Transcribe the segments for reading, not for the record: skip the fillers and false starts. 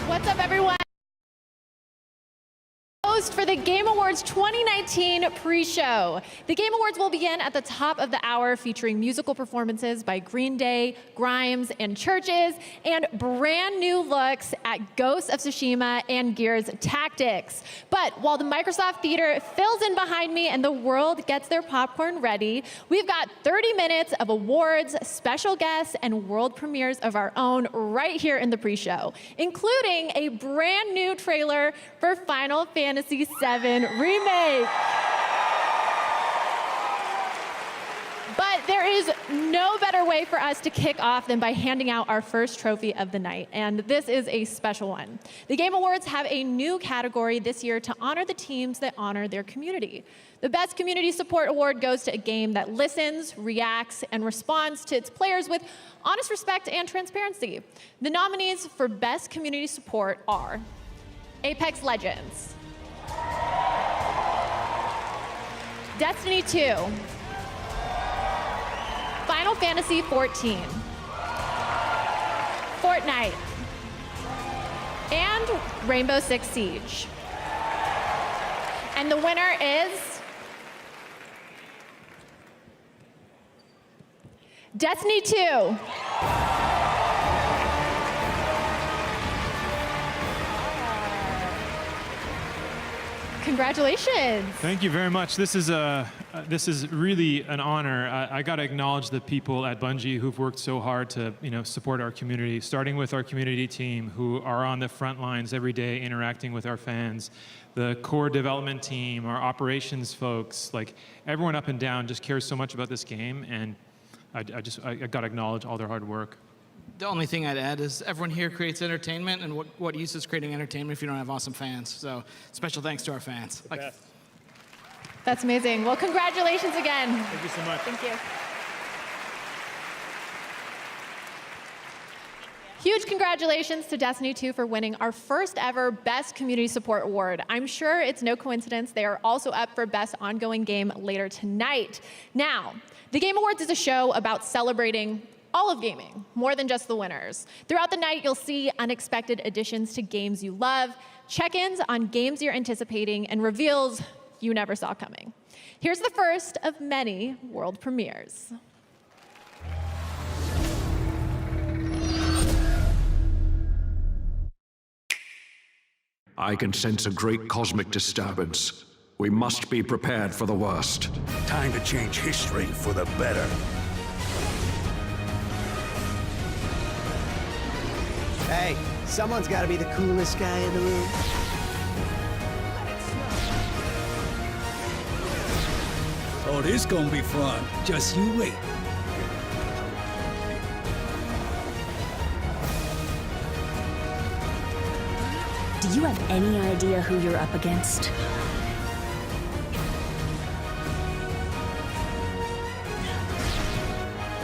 What's up, everyone? Host for the Game Awards 2019 pre-show. The Game Awards will begin at the top of the hour, featuring musical performances by Green Day, Grimes, and Churches, and brand new looks at Ghosts of Tsushima and Gears Tactics. But while the Microsoft Theater fills in behind me and the world gets their popcorn ready, we've got 30 minutes of awards, special guests, and world premieres of our own right here in the pre-show, including a brand new trailer for Final Fantasy VII Remake. But there is no better way for us to kick off than by handing out our first trophy of the night, and this is a special one. The Game Awards have a new category this year to honor the teams that honor their community. The Best Community Support Award goes to a game that listens, reacts, and responds to its players with honest respect and transparency. The nominees for Best Community Support are Apex Legends, Destiny 2, Final Fantasy XIV, Fortnite, and Rainbow Six Siege. And the winner is Destiny 2. Congratulations. Thank you very much. This is really an honor. I got to acknowledge the people at Bungie who've worked so hard to support our community, starting with our community team who are on the front lines every day interacting with our fans, the core development team, our operations folks, like everyone up and down just cares so much about this game, and I got to acknowledge all their hard work. The only thing I'd add is everyone here creates entertainment, and what use is creating entertainment if you don't have awesome fans? So special thanks to our fans. That's amazing. Well, congratulations again. Thank you so much. Thank you. Huge congratulations to Destiny 2 for winning our first ever Best Community Support Award. I'm sure it's no coincidence they are also up for Best Ongoing Game later tonight. Now, the Game Awards is a show about celebrating all of gaming, more than just the winners. Throughout the night, you'll see unexpected additions to games you love, check-ins on games you're anticipating, and reveals you never saw coming. Here's the first of many world premieres. I can sense a great cosmic disturbance. We must be prepared for the worst. Time to change history for the better. Hey, someone's got to be the coolest guy in the room. Oh, this gonna be fun. Just you wait. Do you have any idea who you're up against?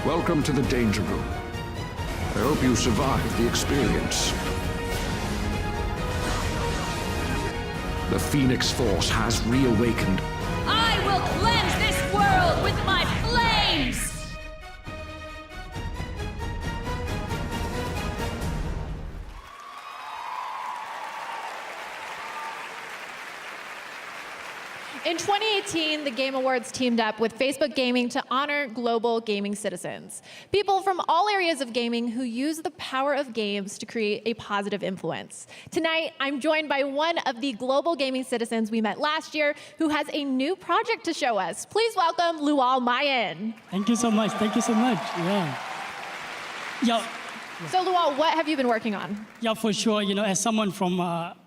Welcome to the Danger Room. I hope you survive the experience. The Phoenix Force has reawakened. I will cleanse this world with my flames! In 2018, the Game Awards teamed up with Facebook Gaming to honor global gaming citizens, people from all areas of gaming who use the power of games to create a positive influence. Tonight, I'm joined by one of the global gaming citizens we met last year who has a new project to show us. Please welcome Lual Mayen. Thank you so much. Thank you so much. Yeah. So Lual, what have you been working on? Yeah, for sure. You know, as someone from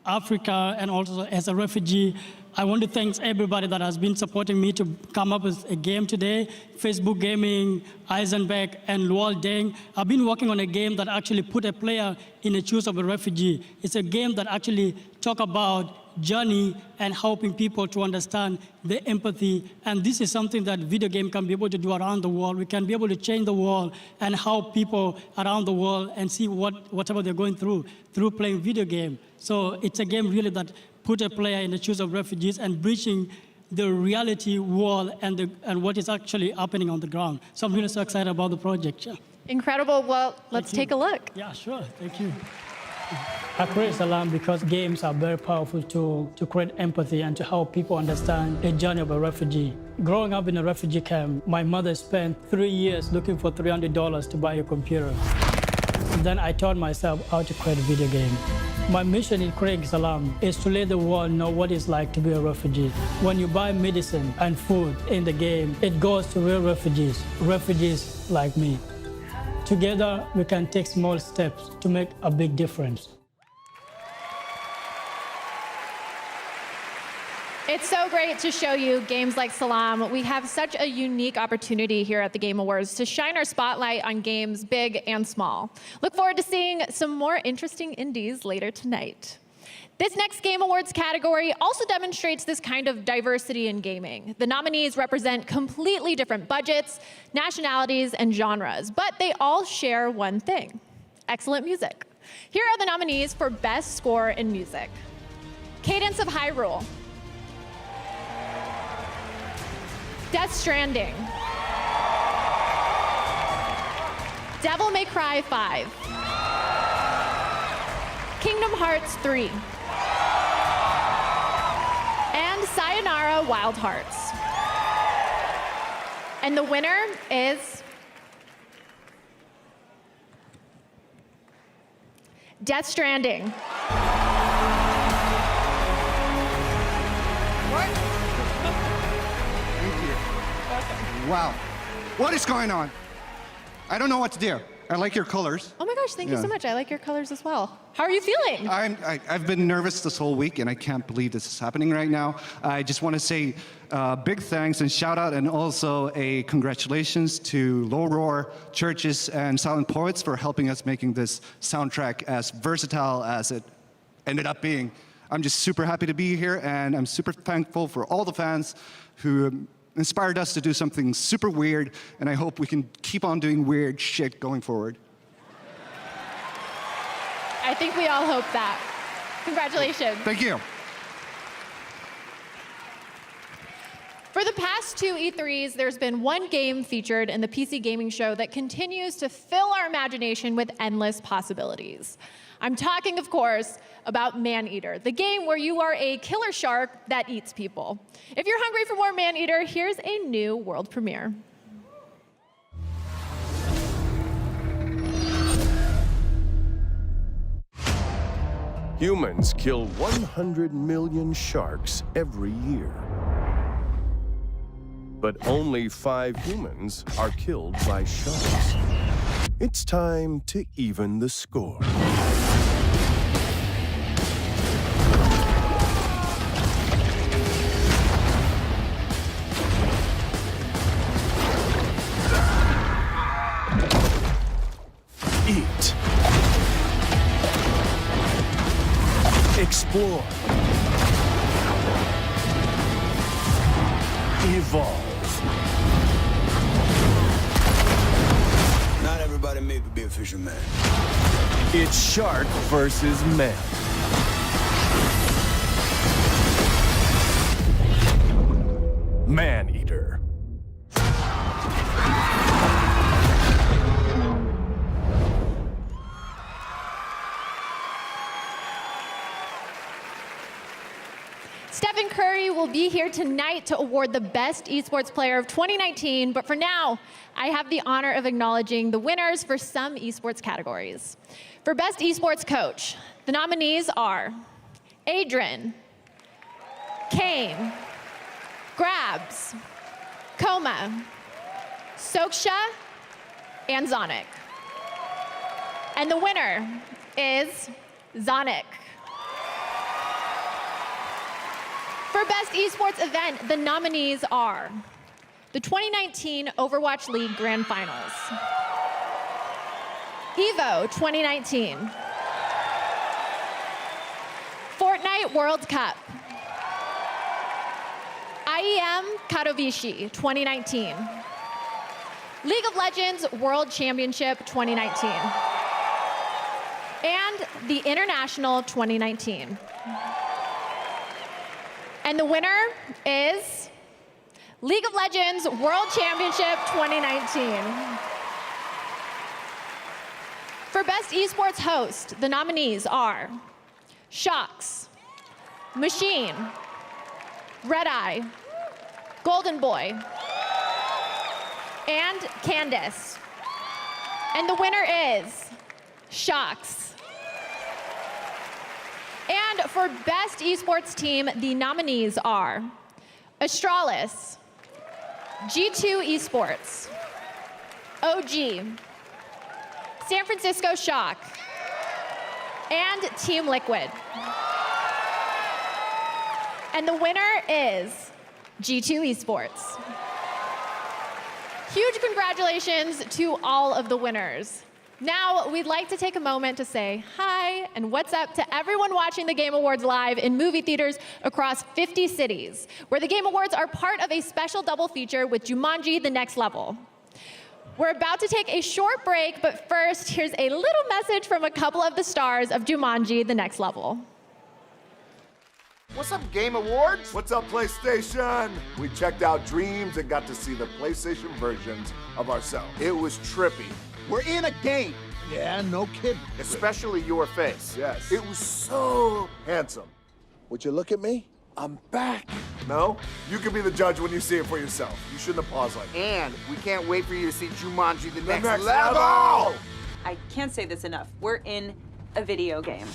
Africa and also as a refugee, I want to thank everybody that has been supporting me to come up with a game today. Facebook Gaming, Eisenberg, and Lual Deng. I've been working on a game that actually put a player in the shoes of a refugee. It's a game that actually talk about journey and helping people to understand the empathy. And this is something that video game can be able to do around the world. We can be able to change the world and help people around the world and see whatever they're going through playing video game. So it's a game really that put a player in the shoes of refugees and bridging the reality world and what is actually happening on the ground. So I'm really so excited about the project. Yeah. Incredible. Well, let's take a look. Yeah, sure. Thank you. I create Salam because games are very powerful to create empathy and to help people understand the journey of a refugee. Growing up in a refugee camp, my mother spent 3 years looking for $300 to buy a computer. Then I taught myself how to create a video game. My mission in creating Salam is to let the world know what it's like to be a refugee. When you buy medicine and food in the game, it goes to real refugees like me. Together, we can take small steps to make a big difference. It's so great to show you games like Salam. We have such a unique opportunity here at the Game Awards to shine our spotlight on games big and small. Look forward to seeing some more interesting indies later tonight. This next Game Awards category also demonstrates this kind of diversity in gaming. The nominees represent completely different budgets, nationalities, and genres, but they all share one thing: excellent music. Here are the nominees for Best Score in Music. Cadence of Hyrule, Death Stranding, Devil May Cry 5, Kingdom Hearts 3, and Sayonara Wild Hearts. And the winner is Death Stranding. Wow. What is going on? I don't know what to do. I like your colors. Oh my gosh, thank you so much. I like your colors as well. How are you feeling? I've been nervous this whole week, and I can't believe this is happening right now. I just want to say big thanks and shout out, and also a congratulations to Low Roar, Churches, and Silent Poets for helping us making this soundtrack as versatile as it ended up being. I'm just super happy to be here, and I'm super thankful for all the fans who inspired us to do something super weird, and I hope we can keep on doing weird shit going forward. I think we all hope that. Congratulations. Thank you. For the past 2 E3s, there's been one game featured in the PC gaming show that continues to fill our imagination with endless possibilities. I'm talking, of course, about Maneater, the game where you are a killer shark that eats people. If you're hungry for more Maneater, here's a new world premiere. Humans kill 100 million sharks every year. But only 5 humans are killed by sharks. It's time to even the score. Eat. Explore. Evolve. Not everybody made to be a fisherman. It's shark versus man. Man-eater. Stephen Curry will be here tonight to award the Best Esports Player of 2019, but for now, I have the honor of acknowledging the winners for some esports categories. For Best Esports Coach, the nominees are Adrian, Kane, Grabs, Coma, Soksha, and Zonic. And the winner is Zonic. For Best Esports Event, the nominees are the 2019 Overwatch League Grand Finals, EVO 2019, Fortnite World Cup, IEM Katowice 2019, League of Legends World Championship 2019, and the International 2019. And the winner is League of Legends World Championship 2019. For Best Esports Host, the nominees are Shox, Machine, Red Eye, Golden Boy, and Candace. And the winner is Shox. And for Best Esports Team, the nominees are Astralis, G2 Esports, OG, San Francisco Shock, and Team Liquid. And the winner is G2 Esports. Huge congratulations to all of the winners. Now, we'd like to take a moment to say hi and what's up to everyone watching the Game Awards live in movie theaters across 50 cities, where the Game Awards are part of a special double feature with Jumanji: The Next Level. We're about to take a short break, but first, here's a little message from a couple of the stars of Jumanji: The Next Level. What's up, Game Awards? What's up, PlayStation? We checked out Dreams and got to see the PlayStation versions of ourselves. It was trippy. We're in a game. Yeah, no kidding. Especially your face. Yes. It was so handsome. Would you look at me? I'm back. No? You can be the judge when you see it for yourself. You shouldn't have paused like that. And we can't wait for you to see Jumanji: The Next Level! I can't say this enough. We're in a video game.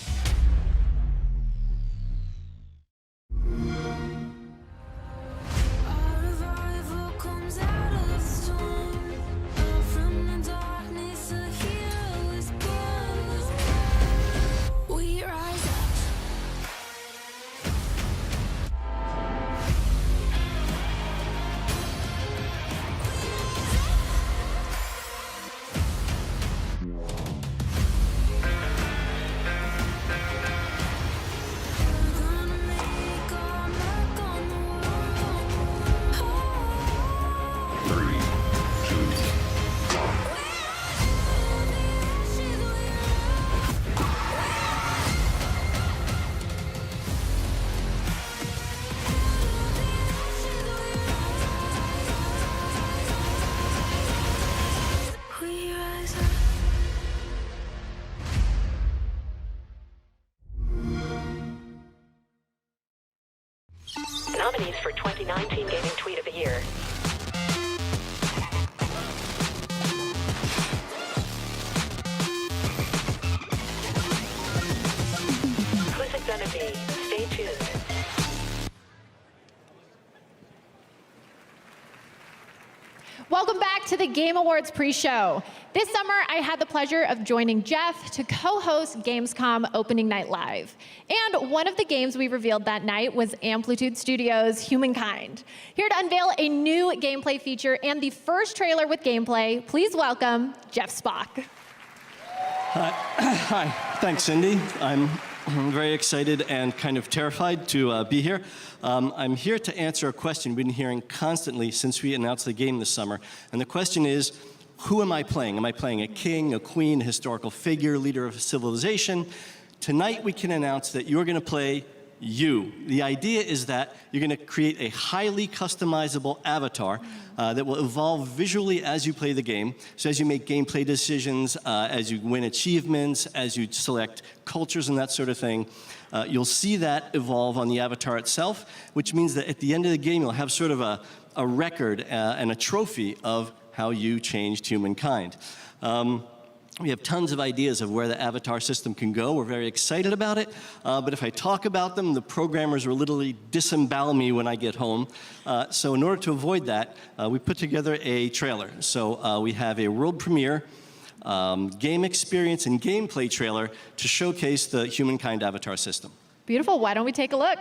Nominees for 2019 Gaming Tweet of the Year. Who's it gonna be? Stay tuned. Welcome back to the Game Awards pre-show. This summer, I had the pleasure of joining Jeff to co-host Gamescom Opening Night Live. And one of the games we revealed that night was Amplitude Studios' Humankind. Here to unveil a new gameplay feature and the first trailer with gameplay, please welcome Jeff Spock. Hi, thanks, Cindy. I'm very excited and kind of terrified to be here. I'm here to answer a question we've been hearing constantly since we announced the game this summer. And the question is, who am I playing? Am I playing a king, a queen, a historical figure, leader of a civilization? Tonight we can announce that you're going to play you. The idea is that you're going to create a highly customizable avatar that will evolve visually as you play the game. So as you make gameplay decisions, as you win achievements, as you select cultures and that sort of thing, you'll see that evolve on the avatar itself, which means that at the end of the game, you'll have sort of a record and a trophy of how you changed humankind. We have tons of ideas of where the avatar system can go. We're very excited about it. But if I talk about them, the programmers will literally disembowel me when I get home. So in order to avoid that, we put together a trailer. So we have a world premiere game experience and gameplay trailer to showcase the humankind avatar system. Beautiful. Why don't we take a look?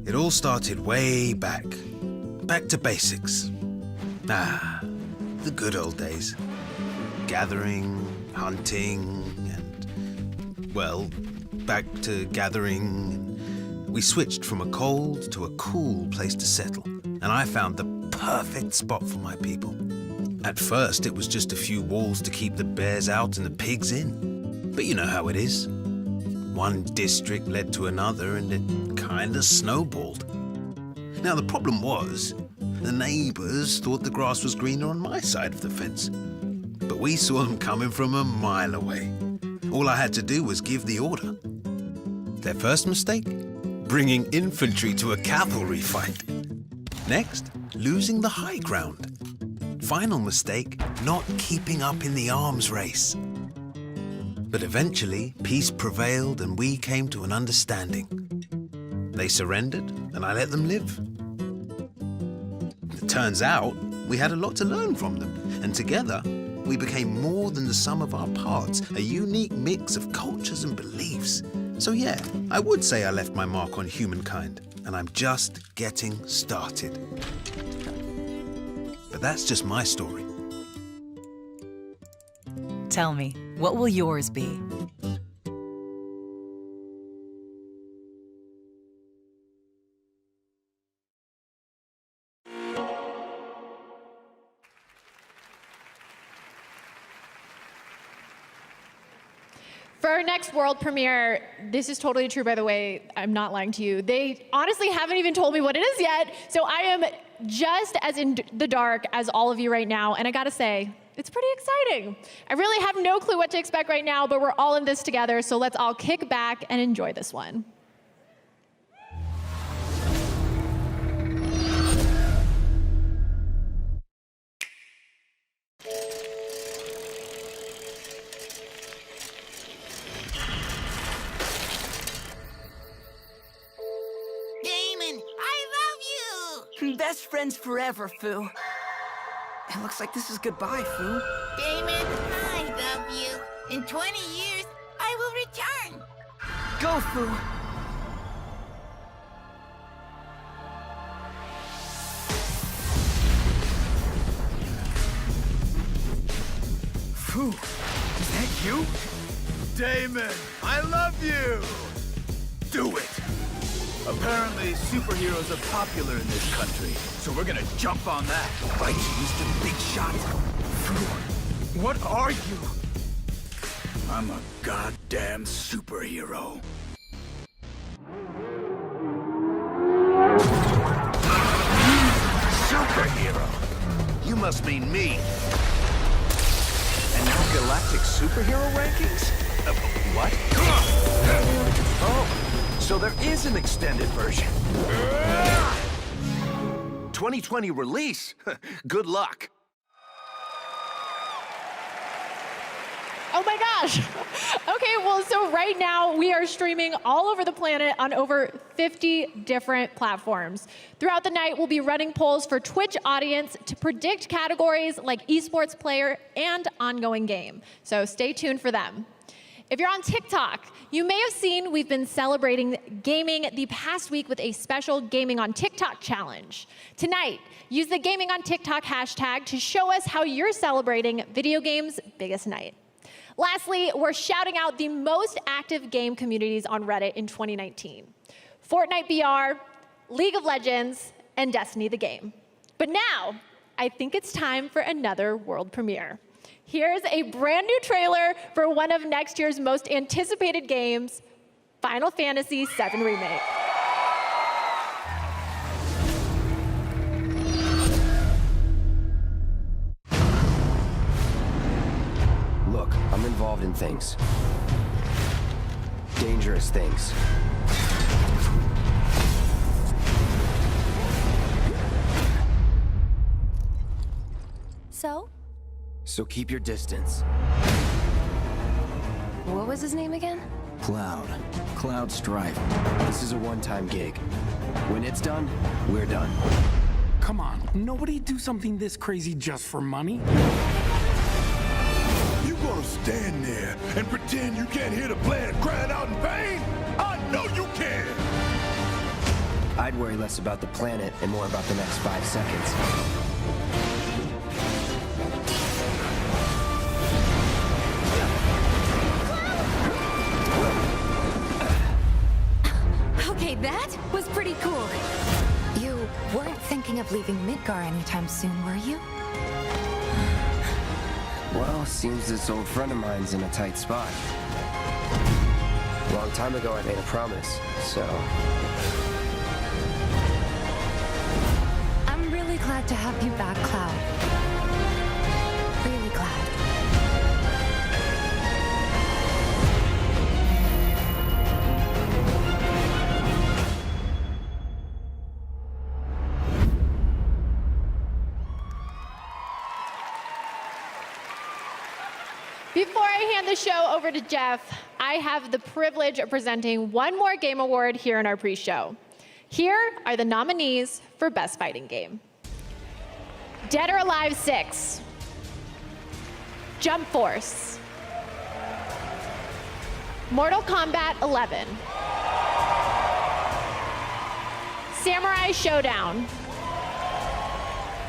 It all started way back to basics. The good old days. Gathering, hunting, and, well, back to gathering. We switched from a cold to a cool place to settle, and I found the perfect spot for my people. At first, it was just a few walls to keep the bears out and the pigs in. But you know how it is. One district led to another, and it kinda snowballed. Now, the problem was, the neighbors thought the grass was greener on my side of the fence. But we saw them coming from a mile away. All I had to do was give the order. Their first mistake? Bringing infantry to a cavalry fight. Next, losing the high ground. Final mistake, not keeping up in the arms race. But eventually, peace prevailed and we came to an understanding. They surrendered, and I let them live. It turns out, we had a lot to learn from them, and together, we became more than the sum of our parts, a unique mix of cultures and beliefs. So yeah, I would say I left my mark on humankind, and I'm just getting started. But that's just my story. Tell me, what will yours be? For our next world premiere, this is totally true, by the way, I'm not lying to you. They honestly haven't even told me what it is yet, so I am just as in the dark as all of you right now, and I gotta say, it's pretty exciting. I really have no clue what to expect right now, but we're all in this together, so let's all kick back and enjoy this one. Best friends forever, Fu. It looks like this is goodbye, Fu. Damon, I love you. In 20 years, I will return. Go, Fu. Fu, is that you? Damon, I love you! Do it! Apparently, superheroes are popular in this country, so we're gonna jump on that. Right, Mr. Big Shot? Fu, what are you? I'm a goddamn superhero. Superhero? You must mean me. And now galactic superhero rankings? What? Oh. So there is an extended version. 2020 release. Good luck. Oh my gosh. Okay, well, so right now we are streaming all over the planet on over 50 different platforms. Throughout the night, we'll be running polls for Twitch audience to predict categories like esports player and ongoing game. So stay tuned for them. If you're on TikTok, you may have seen we've been celebrating gaming the past week with a special Gaming on TikTok challenge. Tonight, use the Gaming on TikTok hashtag to show us how you're celebrating video games' biggest night. Lastly, we're shouting out the most active game communities on Reddit in 2019. Fortnite BR, League of Legends, and Destiny the game. But now, I think it's time for another world premiere. Here's a brand new trailer for one of next year's most anticipated games, Final Fantasy VII Remake. Look, I'm involved in things. Dangerous things. So keep your distance. What was his name again? Cloud Strife. This is a one-time gig. When it's done, we're done. Come on, nobody do something this crazy just for money. You gonna stand there and pretend you can't hear the planet crying out in pain? I know you can! I'd worry less about the planet and more about the next 5 seconds. Okay, that was pretty cool. You weren't thinking of leaving Midgar anytime soon, were you? Well, seems this old friend of mine's in a tight spot. Long time ago, I made a promise, so... I'm really glad to have you back, Cloud. Really glad. Before I hand the show over to Jeff, I have the privilege of presenting one more game award here in our pre-show. Here are the nominees for Best Fighting Game. Dead or Alive 6, Jump Force, Mortal Kombat 11, Samurai Showdown,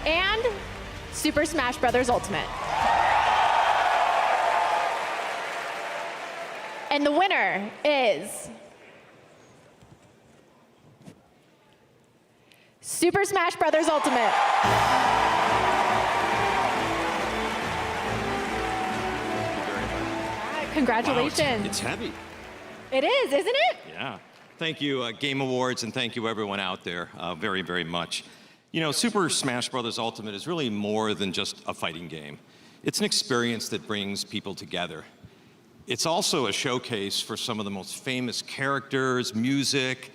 and Super Smash Bros. Ultimate. And the winner is Super Smash Bros. Ultimate. Congratulations. Wow, it's heavy. It is, isn't it? Yeah. Thank you, Game Awards, and thank you everyone out there very, very much. You know, Super Smash Bros. Ultimate is really more than just a fighting game. It's an experience that brings people together. It's also a showcase for some of the most famous characters, music,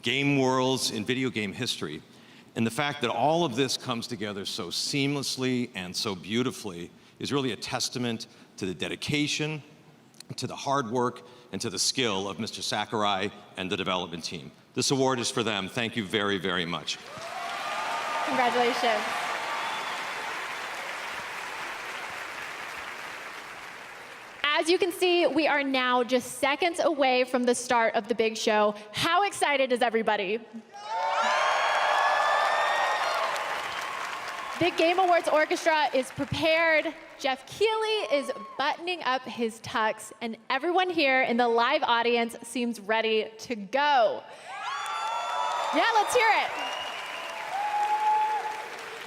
game worlds in video game history. And the fact that all of this comes together so seamlessly and so beautifully is really a testament to the dedication, to the hard work, and to the skill of Mr. Sakurai and the development team. This award is for them. Thank you very, very much. Congratulations. As you can see, we are now just seconds away from the start of the big show. How excited is everybody? The Game Awards Orchestra is prepared. Jeff Keighley is buttoning up his tux, and everyone here in the live audience seems ready to go. Yeah, let's hear it.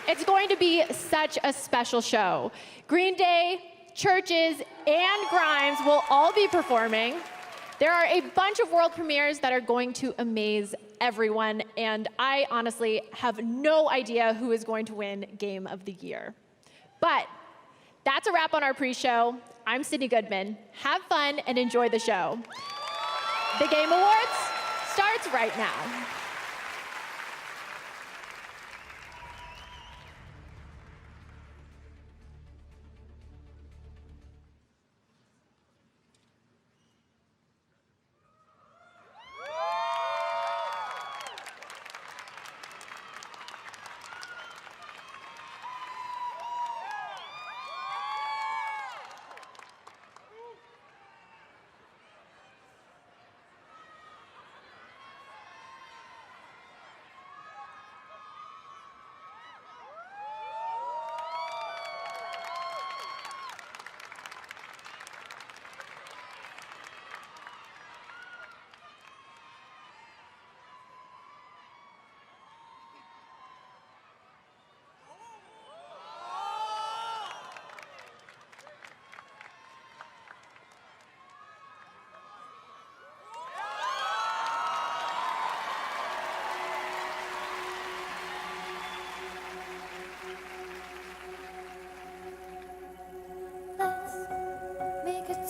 It's going to be such a special show. Green Day, Churches, and Grimes will all be performing. There are a bunch of world premieres that are going to amaze everyone, and I honestly have no idea who is going to win Game of the Year. But that's a wrap on our pre-show. I'm Sydney Goodman. Have fun and enjoy the show. The Game Awards starts right now.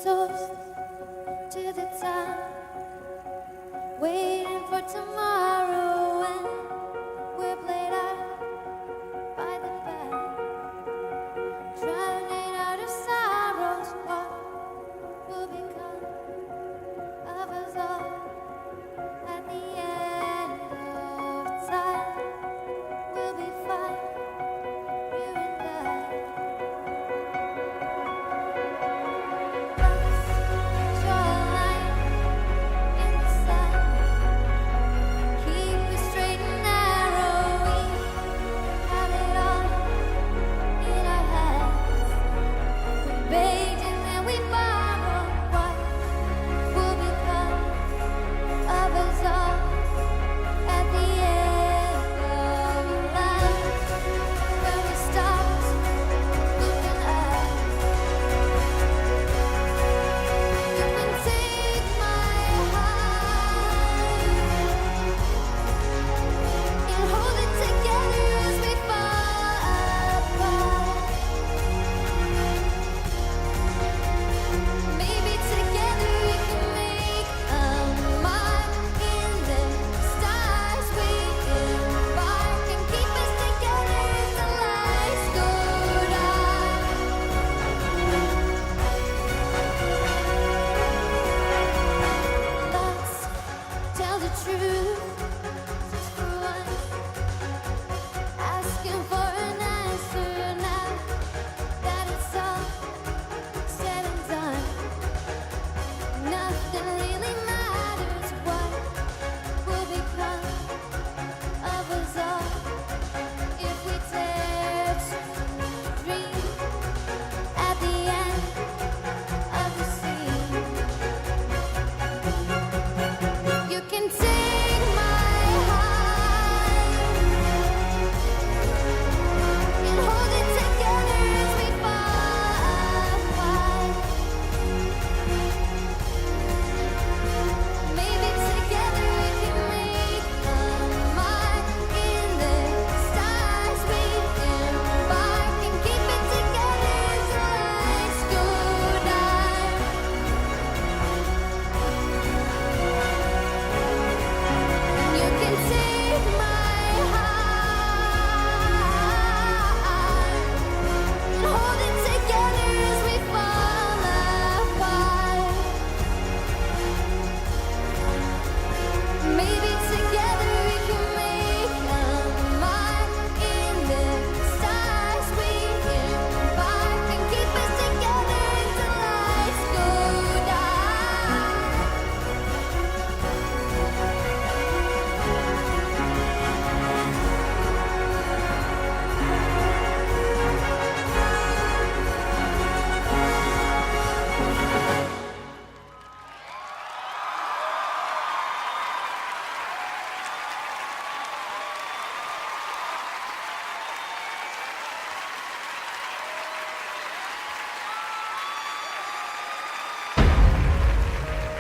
toast to the time, waiting for tomorrow when we're played out by the band, drowning out of sorrows. What will become of us all at the end of time? We'll be fine, you and I. Shoreline in the sun, keep it straight and narrow. We have it all in our hands. We bathe and then we borrow. What will become of us all at the end of life? When we start looking up, you can take my hand and hold it together as we fall apart. Maybe together we can make a mark in the stars. We embark and keep us together as the lights go dark. Let's tell the truth just for once. Asking for an answer now that it's all said and done. Nothing really matters. What will become of us all if we dare to dream at the end of the scene? You can take my hand and hold it together as we fall apart. Maybe together we can make a mark in the stars. We embark and keep it together as the lights go dark. You can take my heart and hold it together as we fall apart. Maybe together we can make a mark in the stars. We embark and keep us together as the lights go dark.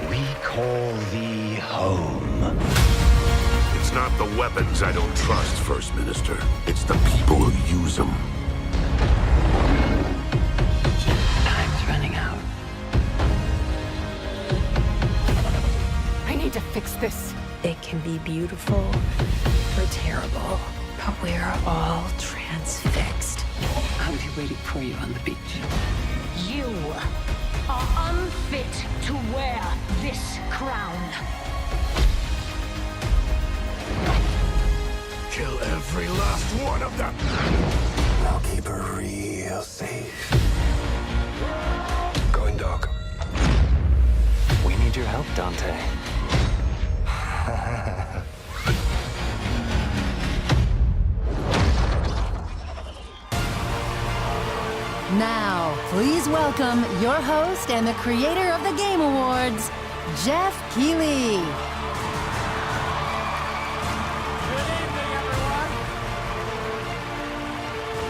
We call thee home. It's not the weapons I don't trust, First Minister. It's the people who use them. Time's running out. I need to fix this. It can be beautiful or terrible, but we're all transfixed. I'll be waiting for you on the beach. You are unfit to wear this crown. Kill every last one of them. I'll keep her real safe. Going dark. We need your help, Dante. Now, please welcome your host and the creator of the Game Awards, Jeff Keighley.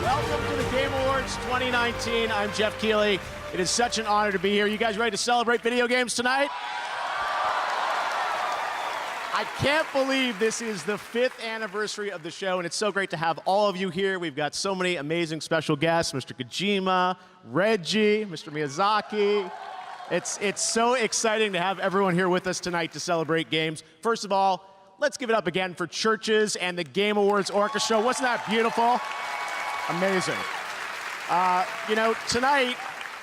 Welcome to the Game Awards 2019. I'm Jeff Keighley. It is such an honor to be here. You guys ready to celebrate video games tonight? I can't believe this is the 5th anniversary of the show, and it's so great to have all of you here. We've got so many amazing special guests, Mr. Kojima, Reggie, Mr. Miyazaki, It's so exciting to have everyone here with us tonight to celebrate games. First of all, let's give it up again for Churches and the Game Awards Orchestra. Wasn't that beautiful? Amazing. You know, tonight,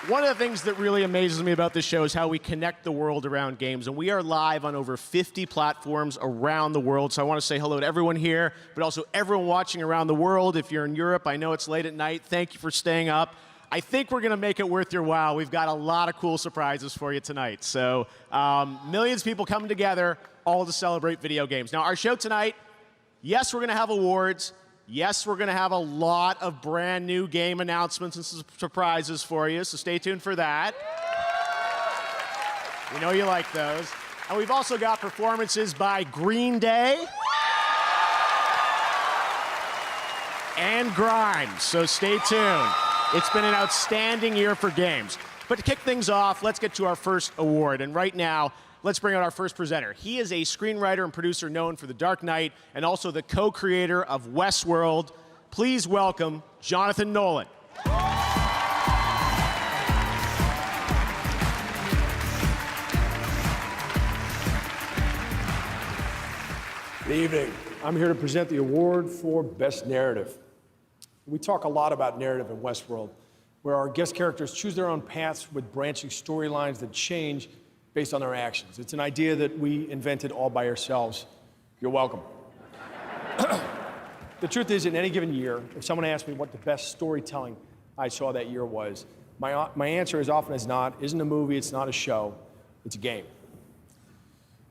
one of the things that really amazes me about this show is how we connect the world around games. And we are live on over 50 platforms around the world. So I want to say hello to everyone here, but also everyone watching around the world. If you're in Europe, I know it's late at night. Thank you for staying up. I think we're going to make it worth your while. We've got a lot of cool surprises for you tonight. So millions of people coming together, all to celebrate video games. Now, our show tonight, yes, we're going to have awards. Yes, we're going to have a lot of brand new game announcements and surprises for you, so stay tuned for that. We know you like those. And we've also got performances by Green Day and Grimes, so stay tuned. It's been an outstanding year for games. But to kick things off, let's get to our first award. And right now, let's bring out our first presenter. He is a screenwriter and producer known for The Dark Knight and also the co-creator of Westworld. Please welcome Jonathan Nolan. Good evening. I'm here to present the award for Best Narrative. We talk a lot about narrative in Westworld, where our guest characters choose their own paths with branching storylines that change based on their actions. It's an idea that we invented all by ourselves. You're welcome. The truth is, in any given year, if someone asked me what the best storytelling I saw that year was, my answer as often as not isn't a movie, it's not a show, it's a game.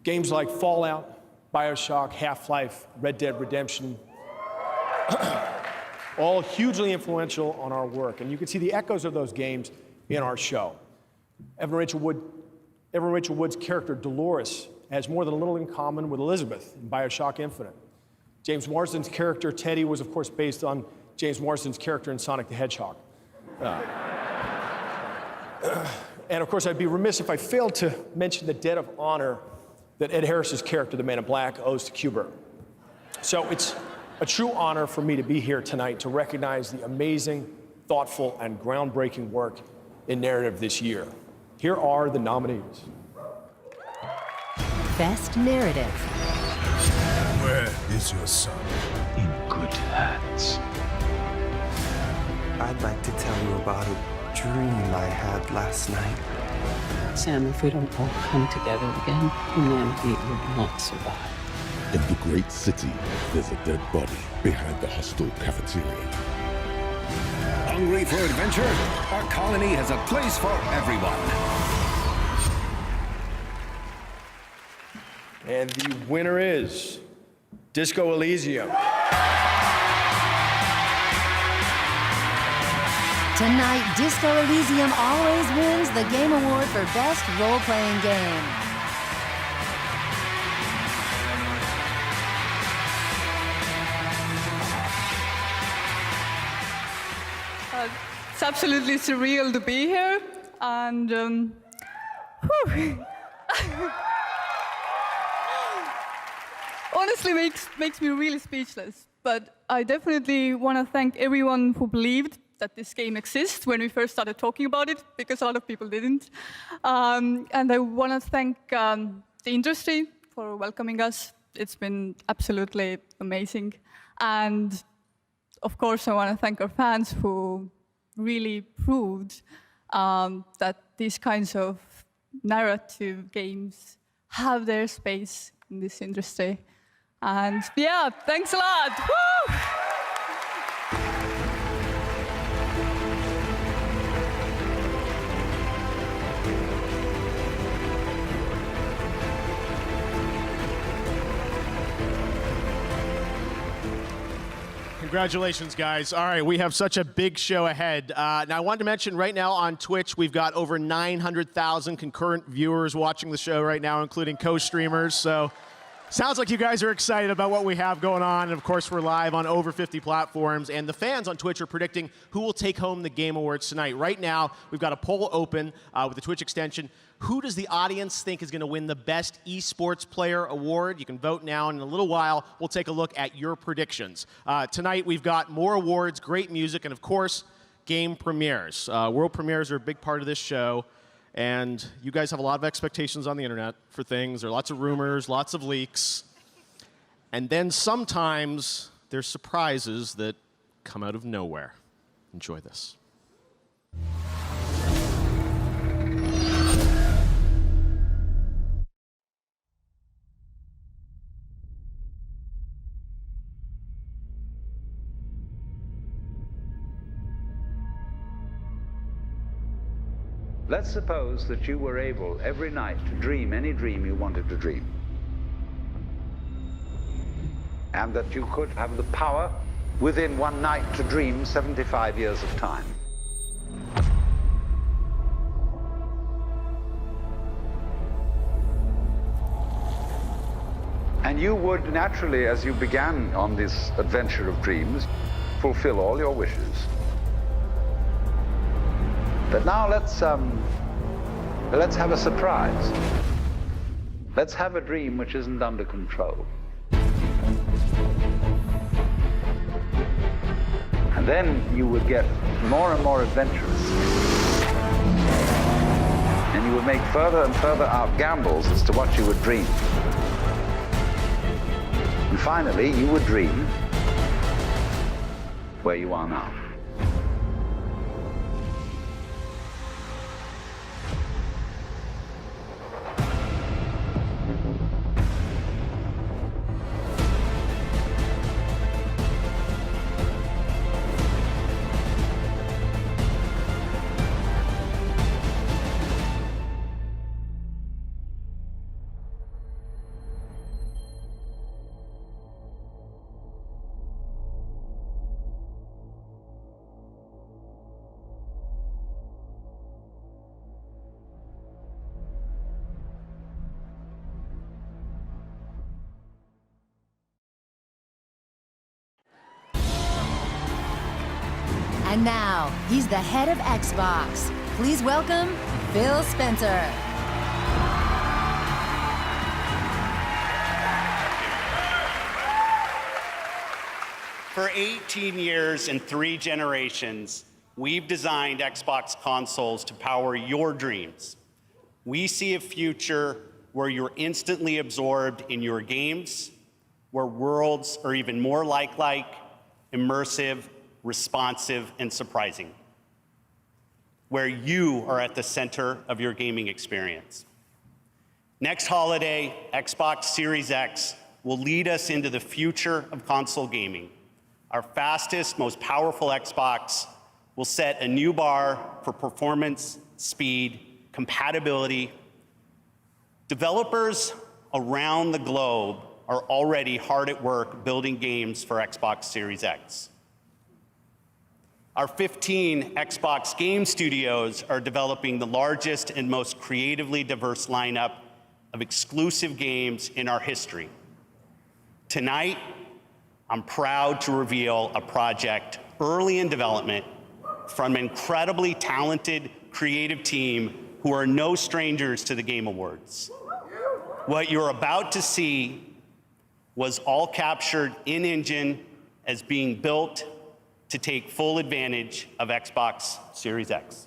Games like Fallout, BioShock, Half-Life, Red Dead Redemption, all hugely influential on our work. And you can see the echoes of those games in our show. Evan Rachel Wood's character, Dolores, has more than a little in common with Elizabeth in BioShock Infinite. James Marsden's character, Teddy, was, of course, based on James Marsden's character in Sonic the Hedgehog. And, of course, I'd be remiss if I failed to mention the debt of honor that Ed Harris's character, the Man in Black, owes to Q*bert. So it's a true honor for me to be here tonight to recognize the amazing, thoughtful, and groundbreaking work in narrative this year. Here are the nominees. Best Narrative. Where is your son? In good hands. I'd like to tell you about a dream I had last night. Sam, if we don't all come together again, humanity will not survive. In the great city, there's a dead body behind the hostel cafeteria. Hungry for adventure? Our colony has a place for everyone. And the winner is Disco Elysium. Tonight, Disco Elysium always wins the Game Award for Best Role-Playing Game. It's absolutely surreal to be here, and honestly makes me really speechless. But I definitely want to thank everyone who believed that this game exists when we first started talking about it, because a lot of people didn't. And I want to thank the industry for welcoming us. It's been absolutely amazing. And of course, I want to thank our fans who really proved that these kinds of narrative games have their space in this industry. And yeah, thanks a lot. Woo! Congratulations, guys. All right, we have such a big show ahead. Now, I wanted to mention right now on Twitch, we've got over 900,000 concurrent viewers watching the show right now, including co-streamers. So sounds like you guys are excited about what we have going on. And of course, we're live on over 50 platforms. And the fans on Twitch are predicting who will take home the Game Awards tonight. Right now, we've got a poll open with the Twitch extension. Who does the audience think is going to win the Best Esports Player Award? You can vote now, and in a little while, we'll take a look at your predictions. Tonight, we've got more awards, great music, and of course, game premieres. World premieres are a big part of this show. And you guys have a lot of expectations on the internet for things. There are lots of rumors, lots of leaks. And then sometimes there's surprises that come out of nowhere. Enjoy this. Let's suppose that you were able every night to dream any dream you wanted to dream. And that you could have the power within one night to dream 75 years of time. And you would naturally, as you began on this adventure of dreams, fulfill all your wishes. But now let's have a surprise. Let's have a dream which isn't under control. And then you would get more and more adventurous. And you would make further and further out gambles as to what you would dream. And finally, you would dream where you are now. And now, he's the head of Xbox. Please welcome Phil Spencer. For 18 years and 3 generations, we've designed Xbox consoles to power your dreams. We see a future where you're instantly absorbed in your games, where worlds are even more lifelike, immersive, responsive, and surprising, where you are at the center of your gaming experience. Next holiday, Xbox Series X will lead us into the future of console gaming. Our fastest, most powerful Xbox will set a new bar for performance, speed, compatibility. Developers around the globe are already hard at work building games for Xbox Series X. Our 15 Xbox game studios are developing the largest and most creatively diverse lineup of exclusive games in our history. Tonight, I'm proud to reveal a project early in development from an incredibly talented, creative team who are no strangers to the Game Awards. What you're about to see was all captured in-engine as being built to take full advantage of Xbox Series X.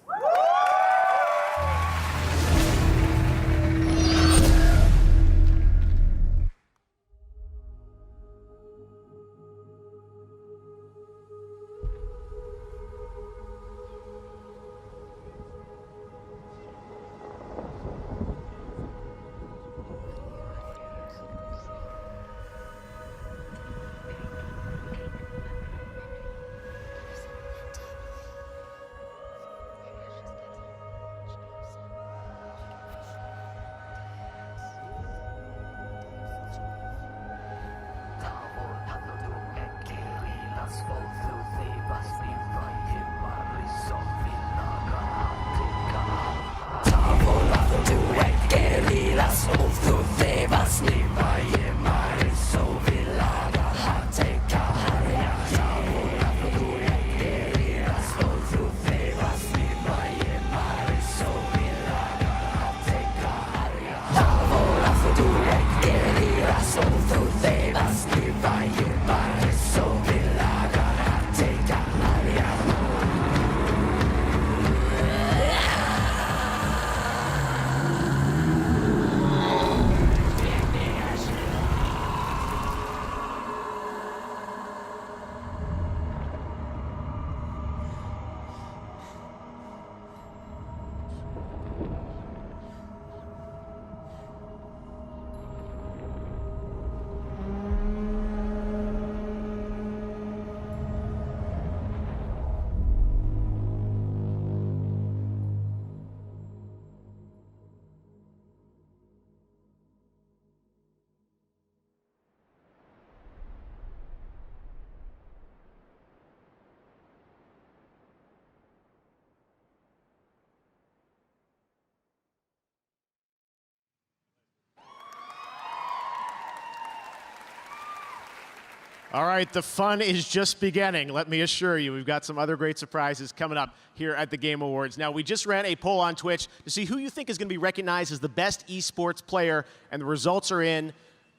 All right, the fun is just beginning. Let me assure you, we've got some other great surprises coming up here at the Game Awards. Now, we just ran a poll on Twitch to see who you think is going to be recognized as the best esports player, and the results are in.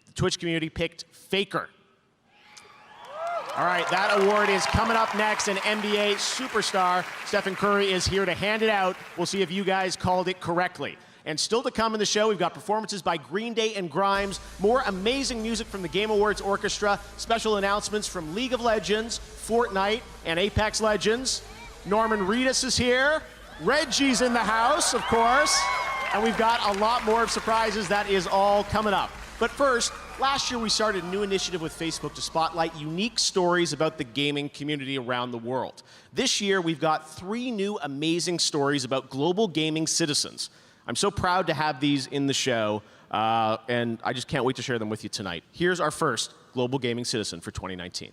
The Twitch community picked Faker. All right, that award is coming up next, and NBA superstar Stephen Curry is here to hand it out. We'll see if you guys called it correctly. And still to come in the show, we've got performances by Green Day and Grimes, more amazing music from the Game Awards Orchestra, special announcements from League of Legends, Fortnite, and Apex Legends. Norman Reedus is here. Reggie's in the house, of course. And we've got a lot more of surprises. That is all coming up. But first, last year we started a new initiative with Facebook to spotlight unique stories about the gaming community around the world. This year, we've got 3 new amazing stories about global gaming citizens. I'm so proud to have these in the show, and I just can't wait to share them with you tonight. Here's our first global gaming citizen for 2019.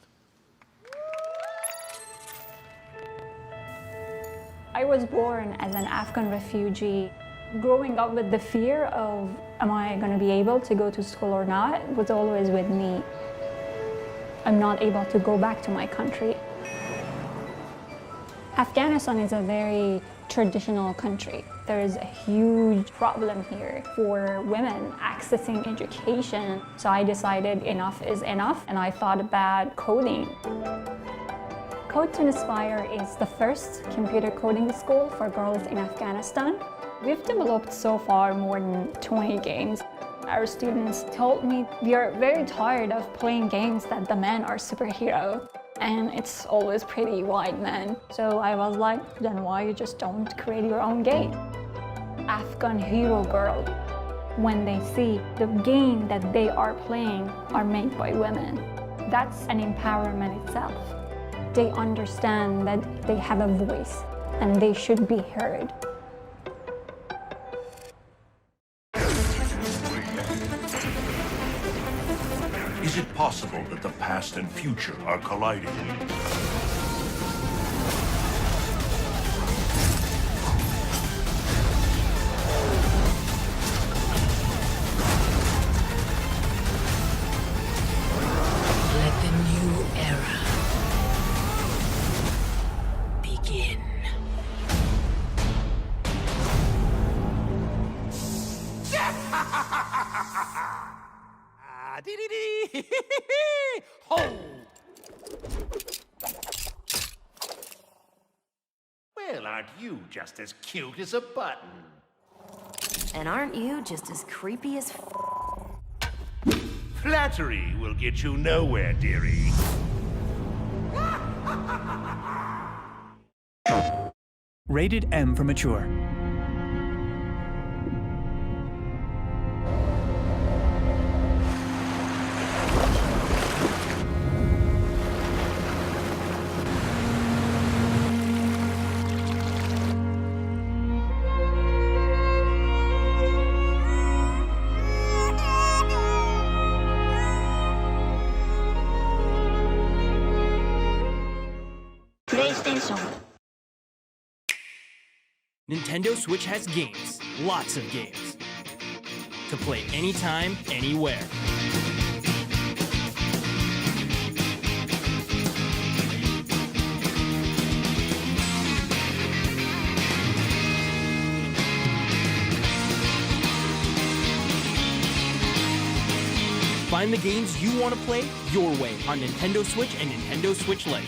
I was born as an Afghan refugee. Growing up with the fear of, am I going to be able to go to school or not, was always with me. I'm not able to go back to my country. Afghanistan is a very traditional country. There is a huge problem here for women accessing education. So I decided enough is enough, and I thought about coding. Code to Inspire is the first computer coding school for girls in Afghanistan. We've developed so far more than 20 games. Our students told me we are very tired of playing games that the men are superheroes. And it's always pretty white men. So I was like, then why you just don't create your own game? Afghan hero girl, when they see the game that they are playing are made by women, that's an empowerment itself. They understand that they have a voice and they should be heard. Is it possible that the past and future are colliding? Let the new era begin. Well, aren't you just as cute as a button? And aren't you just as creepy as Flattery will get you nowhere, dearie. Rated M for mature. Nintendo Switch has games, lots of games, to play anytime, anywhere. Find the games you want to play your way on Nintendo Switch and Nintendo Switch Lite.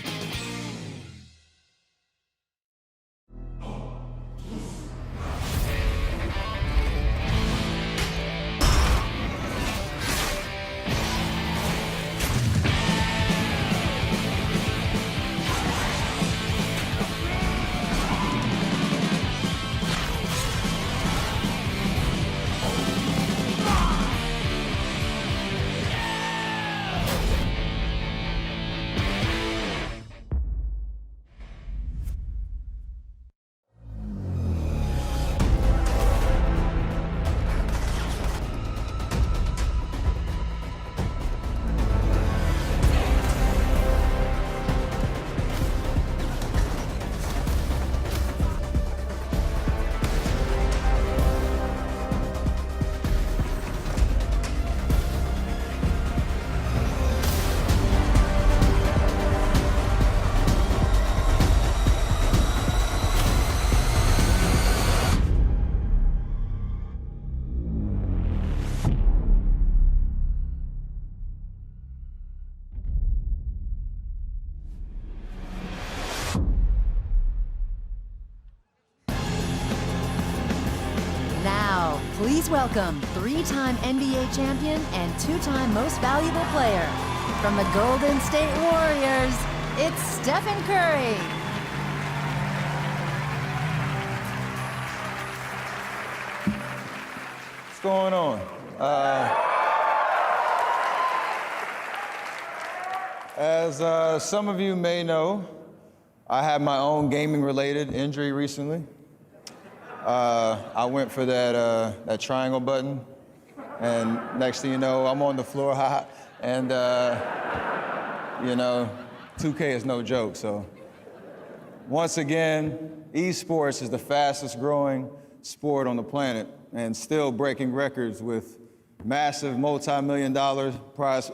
Please welcome 3-time NBA champion and 2-time most valuable player. From the Golden State Warriors, it's Stephen Curry. What's going on? As some of you may know, I had my own gaming-related injury recently. I went for that triangle button, and next thing you know, I'm on the floor, and you know, 2K is no joke. So once again, esports is the fastest-growing sport on the planet, and still breaking records with massive multi-million-dollar prize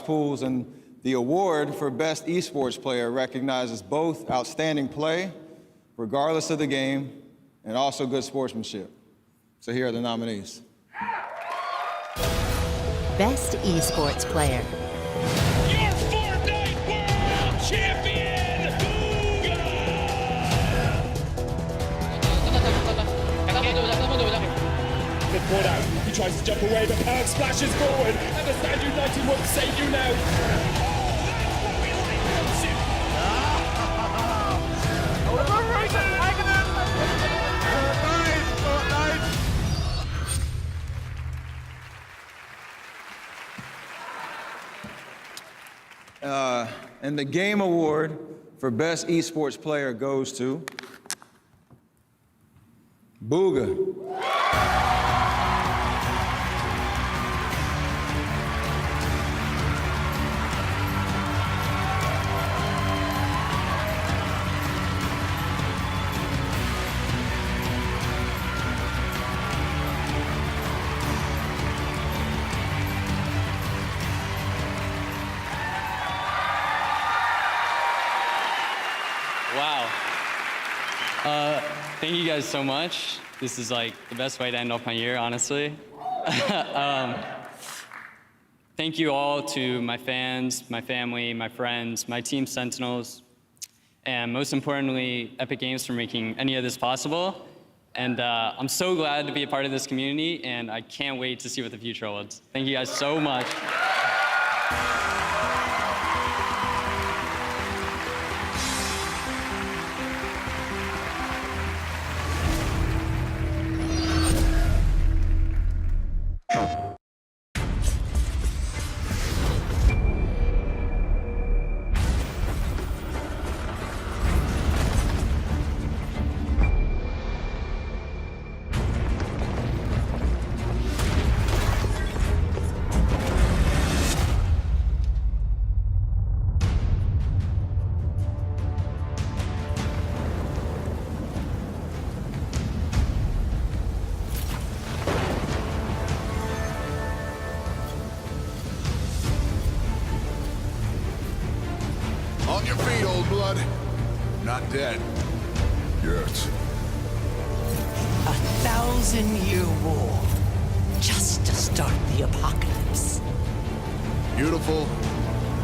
pools. And the award for Best Esports Player recognizes both outstanding play, regardless of the game, and also good sportsmanship. So here are the nominees. Best Esports Player. Your Fortnite World Champion, Good point out. He tries to jump away, but Perk splashes forward. Understand United won't save you now. And the Game Award for Best Esports Player goes to Booga. Thank you guys so much. This is like the best way to end off my year, honestly. Thank you all to my fans, my family, my friends, my team Sentinels, and most importantly, Epic Games for making any of this possible. And I'm so glad to be a part of this community, and I can't wait to see what the future holds. Thank you guys so much. On your feet, old blood. Not dead. Yet. 1,000-year war. Just to start the apocalypse. Beautiful,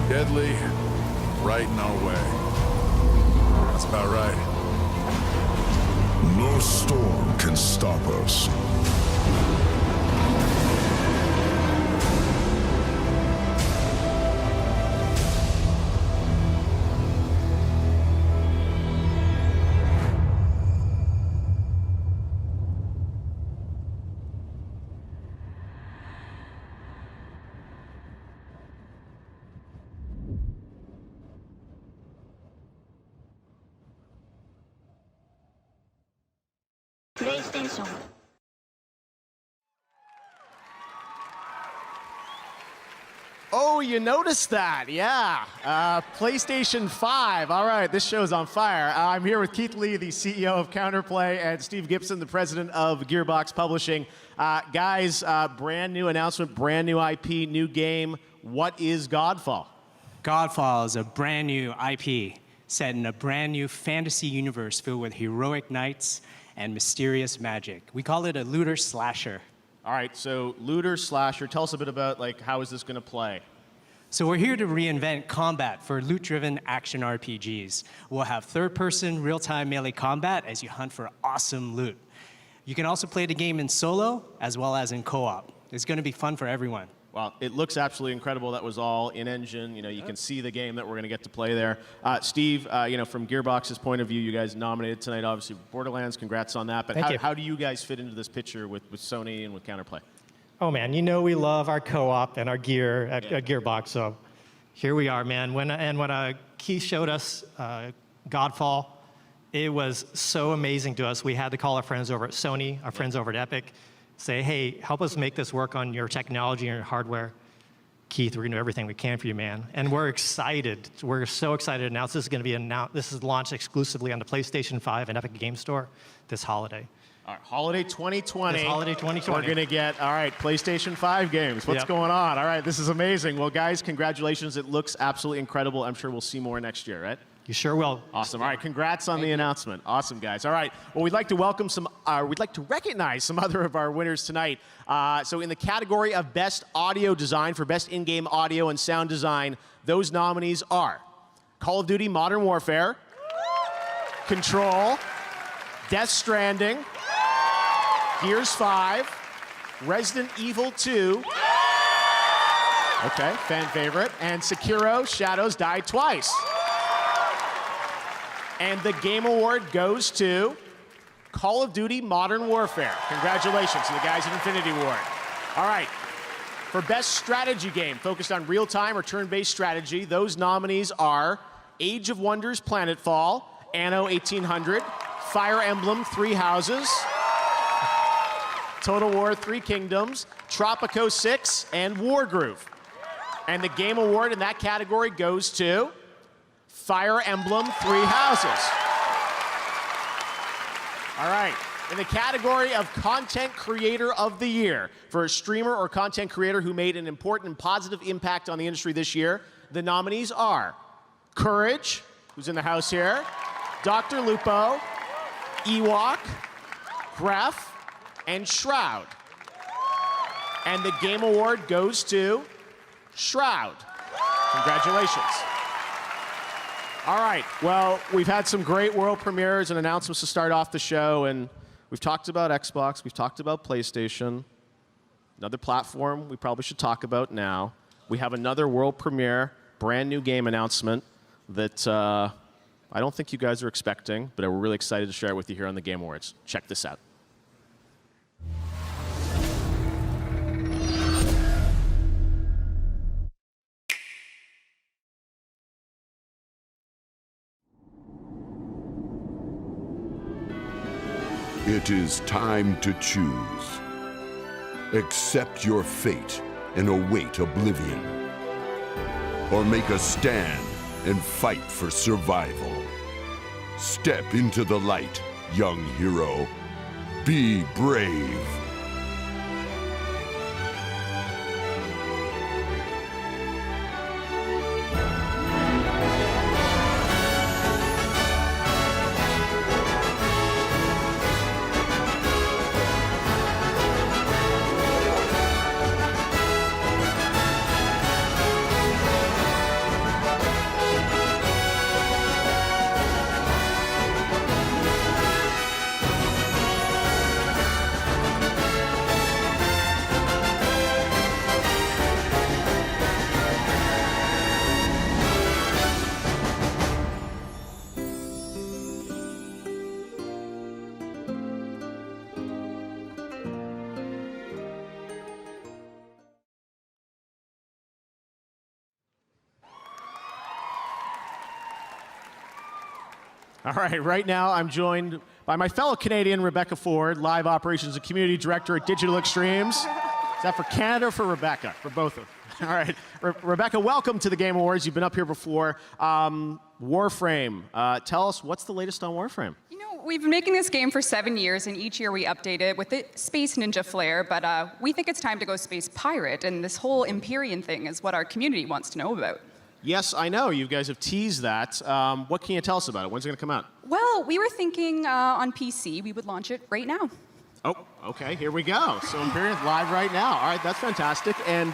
deadly, right in our way. That's about right. No storm can stop us. PlayStation. Oh, you noticed that, yeah. PlayStation 5, all right, this show's on fire. I'm here with Keith Lee, the CEO of Counterplay, and Steve Gibson, the president of Gearbox Publishing. Guys, brand new announcement, brand new IP, new game. What is Godfall? Godfall is a brand new IP set in a brand new fantasy universe filled with heroic knights and mysterious magic. We call it a looter slasher. All right, so looter slasher. Tell us a bit about how is this going to play? So we're here to reinvent combat for loot-driven action RPGs. We'll have third-person, real-time melee combat as you hunt for awesome loot. You can also play the game in solo as well as in co-op. It's going to be fun for everyone. Well, it looks absolutely incredible. That was all in-engine. You know, you can see the game that we're going to get to play there. Steve, you know, from Gearbox's point of view, you guys nominated tonight, obviously, Borderlands. Congrats on that. But how do you guys fit into this picture with Sony and with Counterplay? Oh, man, you know we love our co-op and our gear at Gearbox, so here we are, man. When Keith showed us Godfall, it was so amazing to us. We had to call our friends over at Sony, our friends over at Epic, say, hey, help us make this work on your technology and your hardware. Keith, we're going to do everything we can for you, man. And we're excited. We're so excited to announce this is going to be this is launched exclusively on the PlayStation 5 and Epic Game Store this holiday. All right, holiday 2020. This holiday 2020. We're going to get, all right, PlayStation 5 games. What's going on? All right, this is amazing. Well, guys, congratulations. It looks absolutely incredible. I'm sure we'll see more next year, right? You sure will. Awesome. All right, congrats on the announcement. Awesome, guys. All right, well, we'd like to recognize some other of our winners tonight. So in the category of Best Audio Design for Best In-Game Audio and Sound Design, those nominees are Call of Duty Modern Warfare, Control, Death Stranding, Gears 5, Resident Evil 2, okay, fan favorite, and Sekiro Shadows Die Twice. And the Game Award goes to Call of Duty Modern Warfare. Congratulations to the guys at Infinity Ward. All right, for Best Strategy Game, focused on real-time or turn-based strategy, those nominees are Age of Wonders Planetfall, Anno 1800, Fire Emblem 3 Houses, Total War 3 Kingdoms, Tropico 6, and Wargroove. And the Game Award in that category goes to Fire Emblem 3 Houses. All right, in the category of Content Creator of the Year, for a streamer or content creator who made an important and positive impact on the industry this year, the nominees are Courage, who's in the house here, Dr. Lupo, Ewok, Gref, and Shroud. And the Game Award goes to Shroud. Congratulations. All right, well, we've had some great world premieres and announcements to start off the show, and we've talked about Xbox, we've talked about PlayStation. Another platform we probably should talk about now. We have another world premiere, brand new game announcement that I don't think you guys are expecting, but we're really excited to share it with you here on the Game Awards. Check this out. It is time to choose. Accept your fate and await oblivion. Or make a stand and fight for survival. Step into the light, young hero. Be brave. All right now I'm joined by my fellow Canadian, Rebecca Ford, Live Operations and Community Director at Digital Extremes. Is that for Canada or for Rebecca? For both of them. All right, Rebecca, welcome to the Game Awards. You've been up here before. Warframe, tell us, what's the latest on Warframe? You know, we've been making this game for 7 years, and each year we update it with the Space Ninja flair, but we think it's time to go Space Pirate, and this whole Empyrean thing is what our community wants to know about. Yes, I know. You guys have teased that. What can you tell us about it? When's it going to come out? Well, we were thinking on PC we would launch it right now. Oh, Okay, here we go. So Imperium's live right now. All right, that's fantastic. And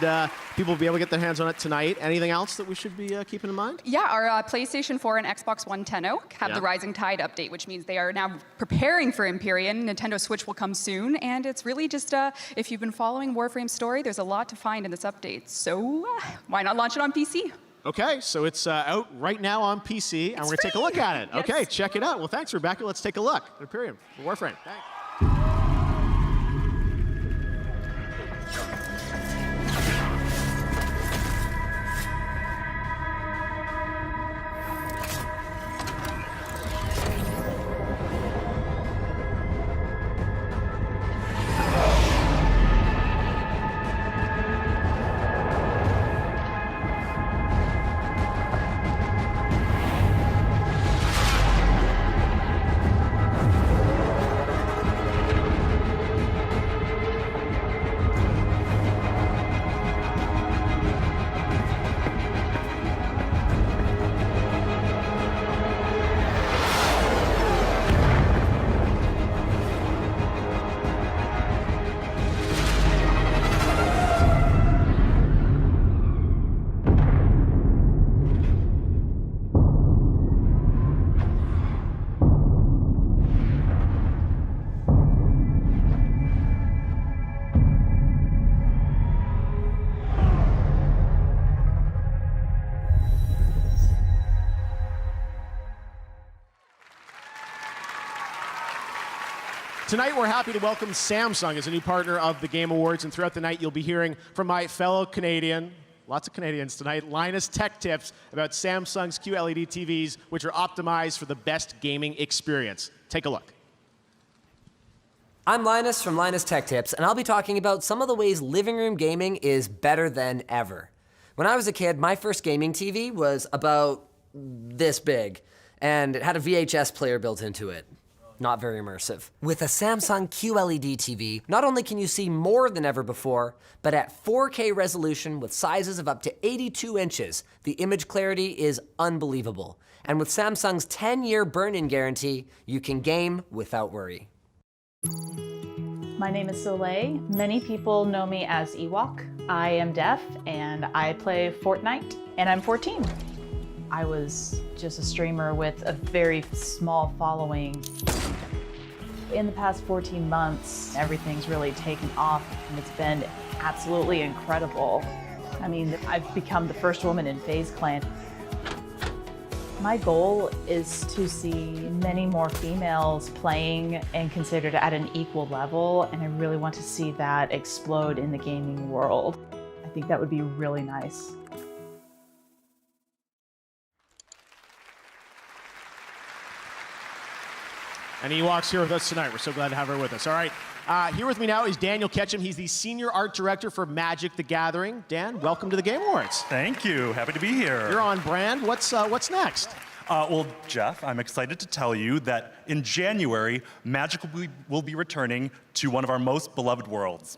people will be able to get their hands on it tonight. Anything else that we should be keeping in mind? Yeah, our PlayStation 4 and Xbox One Tenno have the Rising Tide update, which means they are now preparing for Empyrean. Nintendo Switch will come soon, and it's really just, if you've been following Warframe's story, there's a lot to find in this update. So why not launch it on PC? Okay, so it's out right now on PC, and we're going to take a look at it. Yes. Okay, check it out. Well, thanks, Rebecca. Let's take a look at Imperium for Warframe. Thanks. Tonight, we're happy to welcome Samsung as a new partner of the Game Awards, and throughout the night, you'll be hearing from my fellow Canadian, lots of Canadians tonight, Linus Tech Tips about Samsung's QLED TVs, which are optimized for the best gaming experience. Take a look. I'm Linus from Linus Tech Tips, and I'll be talking about some of the ways living room gaming is better than ever. When I was a kid, my first gaming TV was about this big, and it had a VHS player built into it. Not very immersive. With a Samsung QLED TV, not only can you see more than ever before, but at 4K resolution with sizes of up to 82 inches, the image clarity is unbelievable. And with Samsung's 10-year burn-in guarantee, you can game without worry. My name is Soleil. Many people know me as Ewok. I am deaf and I play Fortnite, and I'm 14. I was just a streamer with a very small following. In the past 14 months, everything's really taken off, and it's been absolutely incredible. I mean, I've become the first woman in FaZe Clan. My goal is to see many more females playing and considered at an equal level, and I really want to see that explode in the gaming world. I think that would be really nice. And Ewok's here with us tonight. We're so glad to have her with us. All right, here with me now is Daniel Ketchum. He's the Senior Art Director for Magic the Gathering. Dan, welcome to the Game Awards. Thank you. Happy to be here. You're on brand. What's next? Well, Jeff, I'm excited to tell you that in January, Magic will be returning to one of our most beloved worlds.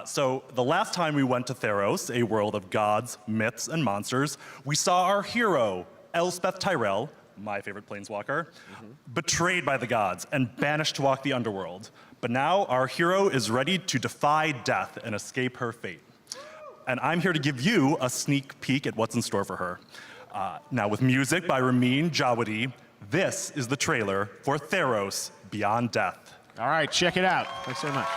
So the last time we went to Theros, a world of gods, myths, and monsters, we saw our hero, Elspeth Tyrell, my favorite planeswalker, betrayed by the gods and banished to walk the underworld. But now our hero is ready to defy death and escape her fate. And I'm here to give you a sneak peek at what's in store for her. Now with music by Ramin Djawadi, this is the trailer for Theros Beyond Death. All right, check it out. Thanks so much.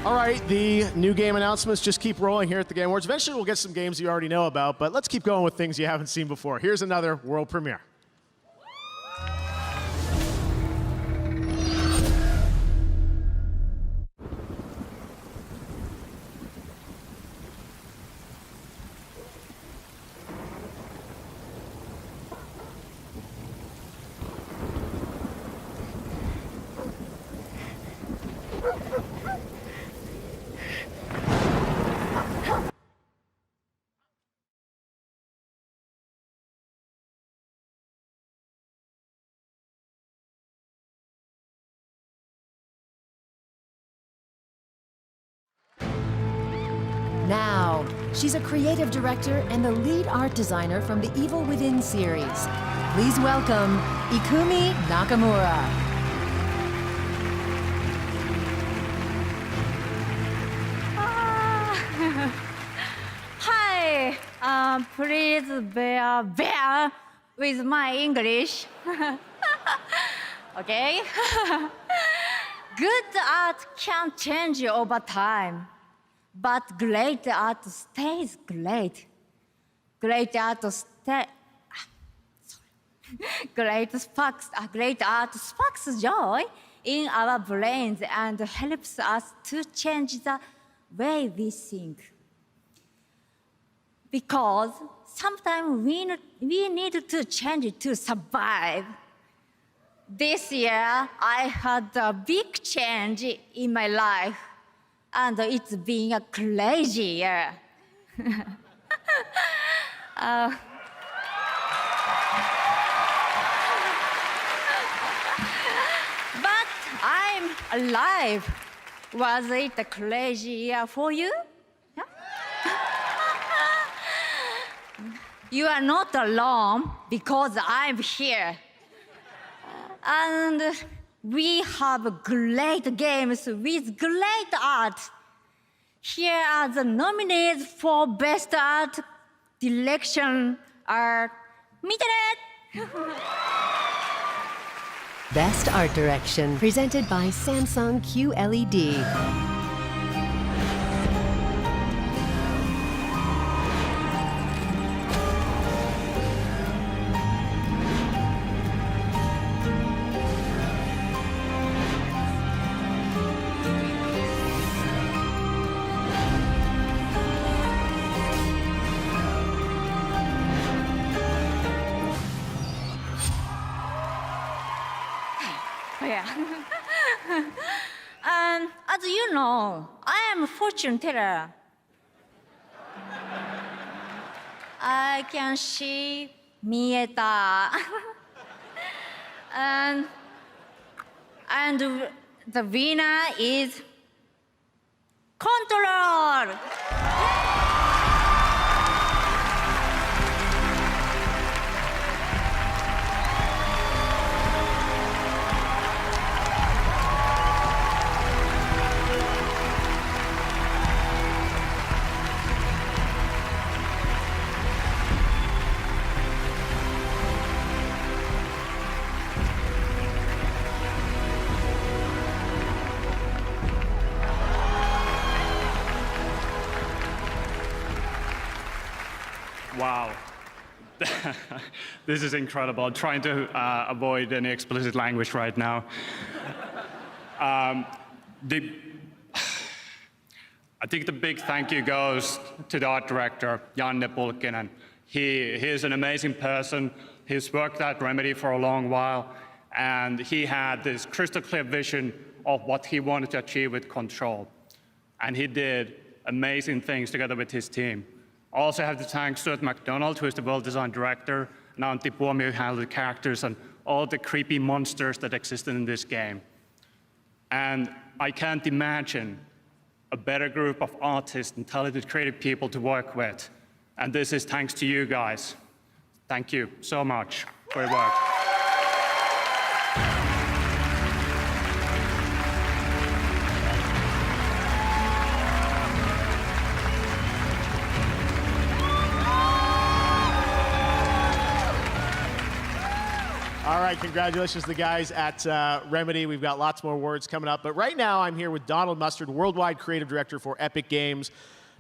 All right, the new game announcements just keep rolling here at the Game Awards. Eventually, we'll get some games you already know about, but let's keep going with things you haven't seen before. Here's another world premiere. Now, she's a creative director and the lead art designer from the Evil Within series. Please welcome Ikumi Nakamura. Hi, please bear with my English. Okay? Good art can change over time, but great art stays great. Great art sparks joy in our brains and helps us to change the way we think. Because sometimes we need to change to survive. This year, I had a big change in my life, and it's been a crazy year. But I'm alive. Was it a crazy year for you? Yeah? You are not alone because I'm here. And we have great games with great art. Here are the nominees for Best Art Direction are Best Art Direction, presented by Samsung QLED. As you know, I am a fortune teller. I can see Mieta. and the winner is Control. Wow. This is incredible. I'm trying to avoid any explicit language right now. I think the big thank you goes to the art director, Janne Pulkkinen. He is an amazing person. He's worked at Remedy for a long while, and he had this crystal clear vision of what he wanted to achieve with Control. And he did amazing things together with his team. I also have to thank Stuart McDonald, who is the well-designed director, and Antti Puomi, who handled the characters and all the creepy monsters that existed in this game. And I can't imagine a better group of artists and talented creative people to work with. And this is thanks to you guys. Thank you so much for your work. All right, congratulations to the guys at Remedy. We've got lots more awards coming up. But right now, I'm here with Donald Mustard, Worldwide Creative Director for Epic Games.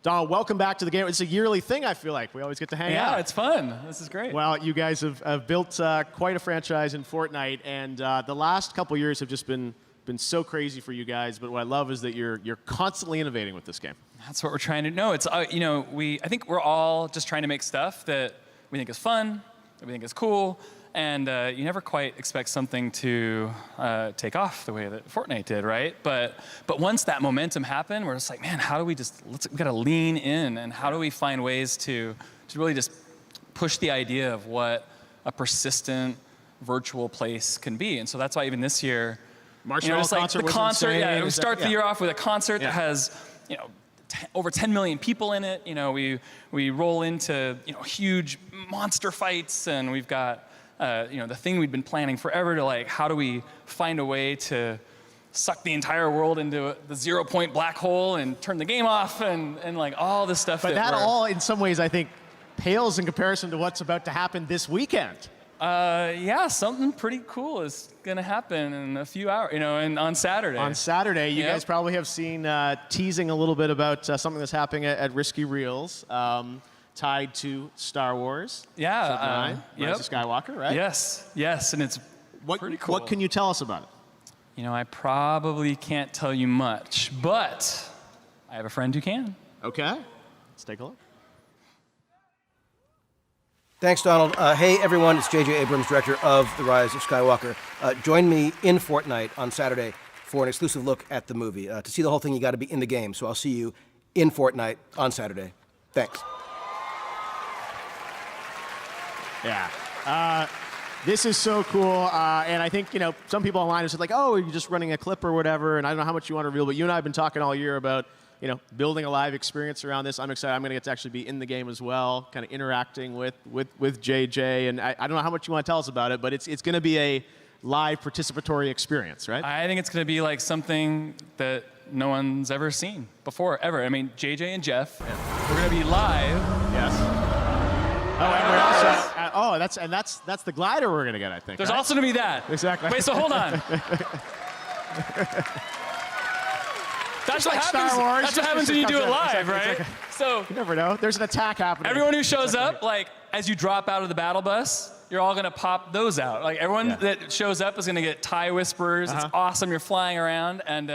Donald, welcome back to the game. It's a yearly thing, I feel like. We always get to hang out. Yeah, it's fun. This is great. Well, you guys have built quite a franchise in Fortnite, and the last couple years have just been so crazy for you guys. But what I love is that you're constantly innovating with this game. That's what we're trying to know. It's I think we're all just trying to make stuff that we think is fun, that we think is cool, and you never quite expect something to take off the way that Fortnite did, right? But once that momentum happened, we're just like, man, how do we we gotta lean in, and how do we find ways to really just push the idea of what a persistent virtual place can be? And so that's why even this year, Marshmallow concert the concert, insane. yeah, we start the year off with a concert that has, over 10 million people in it. We roll into, huge monster fights, and we've got, the thing we've been planning forever to how do we find a way to suck the entire world into the 0-point black hole and turn the game off and all this stuff. But that all, in some ways, I think, pales in comparison to what's about to happen this weekend. Yeah, something pretty cool is gonna happen in a few hours, and on Saturday. On Saturday, you guys probably have seen teasing a little bit about something that's happening at Risky Reels, tied to Star Wars. Yeah, Rise of Skywalker, right? Yes, and it's pretty cool. What can you tell us about it? I probably can't tell you much, but I have a friend who can. Okay, let's take a look. Thanks, Donald. Hey, everyone, it's J.J. Abrams, director of The Rise of Skywalker. Join me in Fortnite on Saturday for an exclusive look at the movie. To see the whole thing, you got to be in the game, so I'll see you in Fortnite on Saturday. Thanks. Yeah. This is so cool, and I think, some people online have said, oh, you're just running a clip or whatever, and I don't know how much you want to reveal, but you and I have been talking all year about, building a live experience around this. I'm excited. I'm going to get to actually be in the game as well, kind of interacting with JJ, and I don't know how much you want to tell us about it, but it's going to be a live participatory experience, right? I think it's going to be like something that no one's ever seen before, ever. I mean, JJ and Jeff, we're going to be live. Yes. Oh, and we're also, that's the glider we're going to get, I think. There's right? also going to be that. Exactly. Wait, so hold on. That's what happens. Star Wars. That's what happens when you do it live, right? So you never know. There's an attack happening. Everyone who shows up, as you drop out of the battle bus, you're all gonna pop those out. Everyone that shows up is gonna get tie whispers. It's awesome. You're flying around, and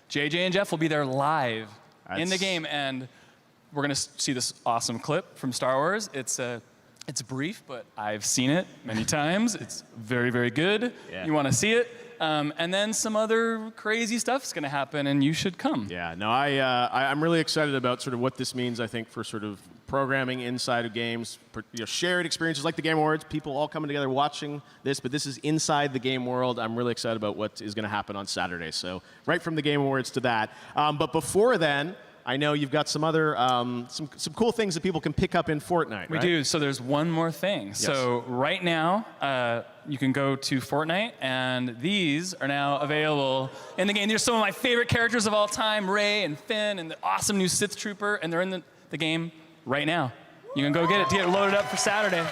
JJ and Jeff will be there live in the game, and we're gonna see this awesome clip from Star Wars. It's brief, but I've seen it many times. It's very, very good. Yeah. You want to see it. And then some other crazy stuff is going to happen, and you should come. Yeah, no, I'm really excited about sort of what this means, I think, for sort of programming inside of games, shared experiences like the Game Awards, people all coming together watching this, but this is inside the game world. I'm really excited about what is going to happen on Saturday. So right from the Game Awards to that. But before then, I know you've got some other, some cool things that people can pick up in Fortnite, We right? do. So there's one more thing. Yes. So right now, you can go to Fortnite, and these are now available in the game. These are some of my favorite characters of all time, Rey and Finn, and the awesome new Sith Trooper, and they're in the game right now. You can go get it to get loaded up for Saturday.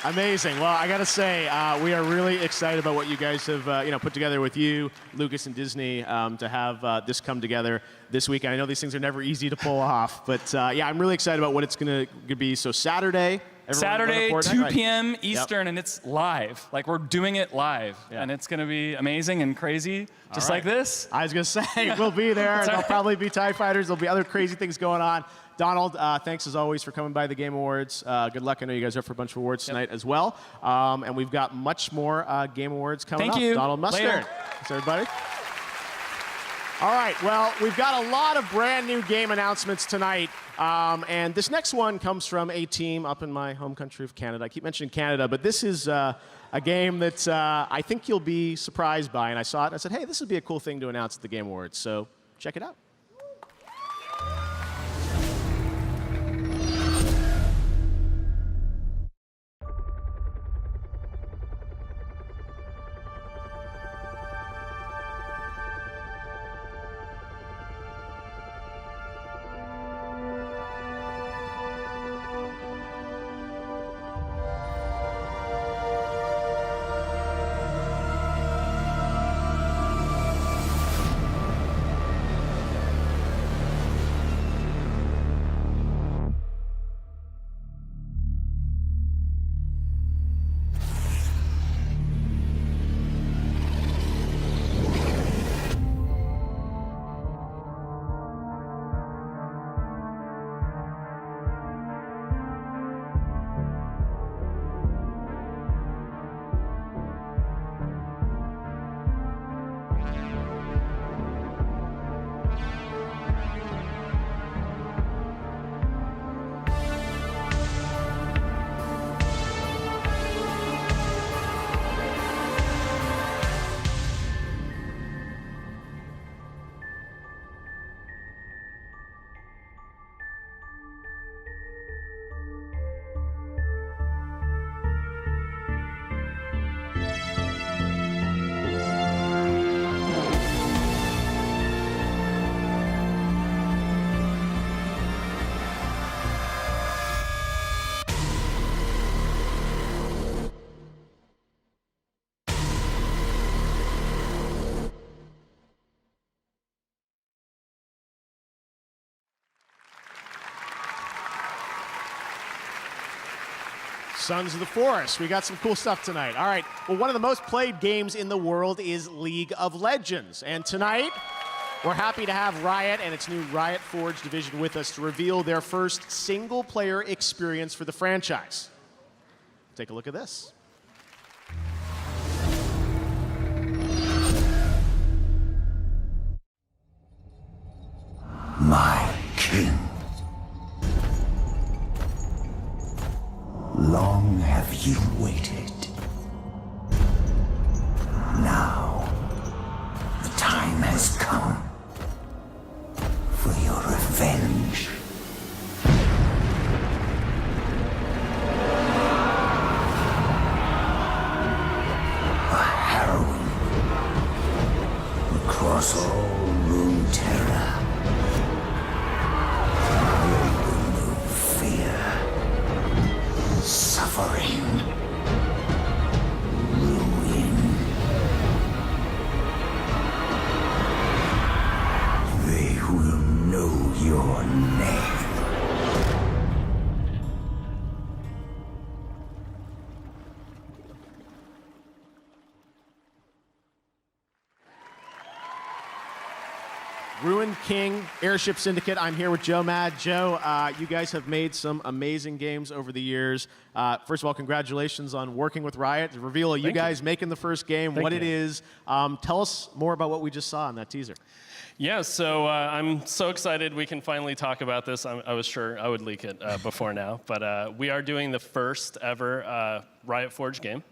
Amazing. Well, I got to say, we are really excited about what you guys have put together with you, Lucas and Disney, to have this come together this weekend. I know these things are never easy to pull off, but yeah, I'm really excited about what it's going to be. So Saturday, 2 p.m. Eastern, and it's live. We're doing it live, and it's going to be amazing and crazy, just like this. I was going to say, we'll be there, and there'll probably be TIE fighters. There'll be other crazy things going on. Donald, thanks as always for coming by the Game Awards. Good luck. I know you guys are up for a bunch of awards tonight as well. And we've got much more Game Awards coming up. Thank you. Donald Mustard. Later. Thanks, everybody. All right, well, we've got a lot of brand new game announcements tonight. And this next one comes from a team up in my home country of Canada. I keep mentioning Canada, but this is a game that I think you'll be surprised by. And I saw it and I said, hey, this would be a cool thing to announce at the Game Awards. So check it out. Sons of the Forest. We got some cool stuff tonight. All right, well, one of the most played games in the world is League of Legends. And tonight, we're happy to have Riot and its new Riot Forge division with us to reveal their first single-player experience for the franchise. Take a look at this. My king. Long have you waited. Now, the time has come for your revenge. A heroine across all Runeterra. Suffering, ruin. They will know your name. Ruined King, Airship Syndicate. I'm here with Joe Mad. Joe, you guys have made some amazing games over the years. First of all, congratulations on working with Riot. To reveal you guys making the first game, what it is. Tell us more about what we just saw in that teaser. Yeah, so I'm so excited we can finally talk about this. I was sure I would leak it before now, but we are doing the first ever Riot Forge game.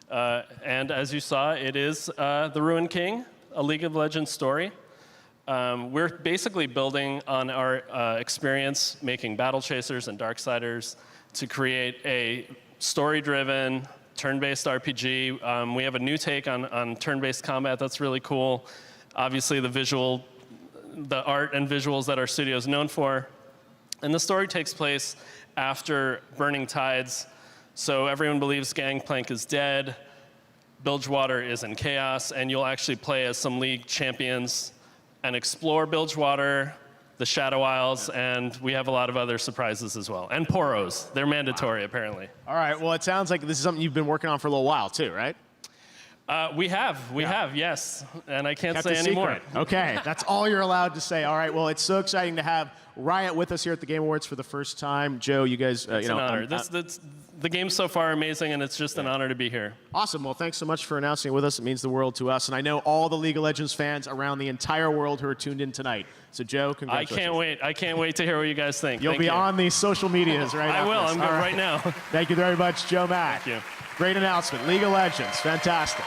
And as you saw, it is The Ruined King, a League of Legends story. We're basically building on our experience making Battle Chasers and Darksiders to create a story-driven, turn-based RPG. We have a new take on turn-based combat that's really cool. Obviously, the art and visuals that our studio is known for. And the story takes place after Burning Tides. So everyone believes Gangplank is dead, Bilgewater is in chaos, and you'll actually play as some League champions and explore Bilgewater, the Shadow Isles, and we have a lot of other surprises as well. And Poros, they're mandatory apparently. All right, well, it sounds like this is something you've been working on for a little while too, right? We have, yes, and I can't say any more. Okay, that's all you're allowed to say. All right, well, it's so exciting to have Riot with us here at the Game Awards for the first time. Joe, you guys, It's an honor. The game's so far amazing, and it's just an honor to be here. Awesome. Well, thanks so much for announcing it with us. It means the world to us. And I know all the League of Legends fans around the entire world who are tuned in tonight. So, Joe, congratulations. I can't wait. I can't wait to hear what you guys think. You'll be on the social medias right I after will. this. I'm good right now. Thank you very much, Joe Mack. Thank you. Great announcement. League of Legends. Fantastic.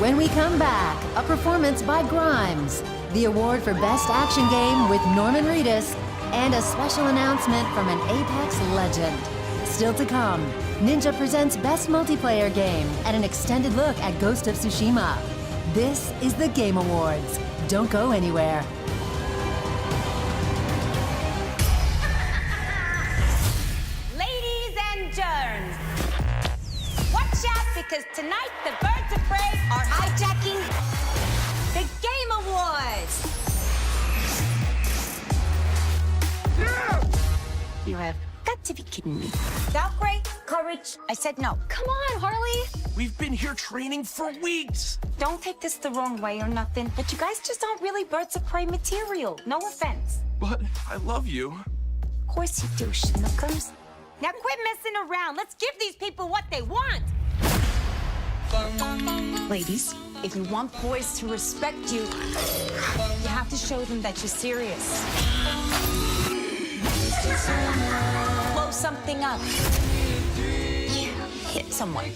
When we come back, a performance by Grimes, the award for Best Action Game with Norman Reedus, and a special announcement from an Apex legend. Still to come, Ninja presents Best Multiplayer Game and an extended look at Ghost of Tsushima. This is the Game Awards. Don't go anywhere. Ladies and germs, watch out because tonight the birds of prey are hijacking the Game Awards. You have got to be kidding me. Valkyrie, courage. I said no. Come on, Harley. We've been here training for weeks. Don't take this the wrong way or nothing, but you guys just aren't really birds of prey material. No offense. But I love you. Of course you do, Schnookums. Now quit messing around. Let's give these people what they want. Ladies, if you want boys to respect you, you have to show them that you're serious. Blow something up. Hit someone.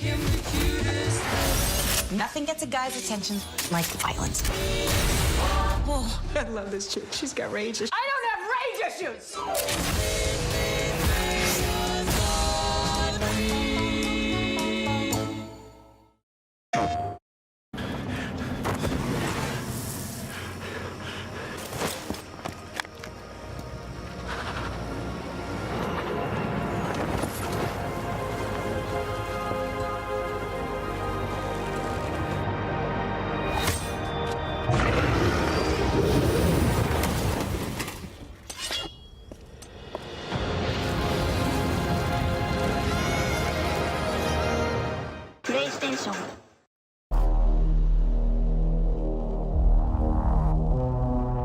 Nothing gets a guy's attention like violence. Oh, I love this chick. She's got rage issues. I don't have rage issues! 上。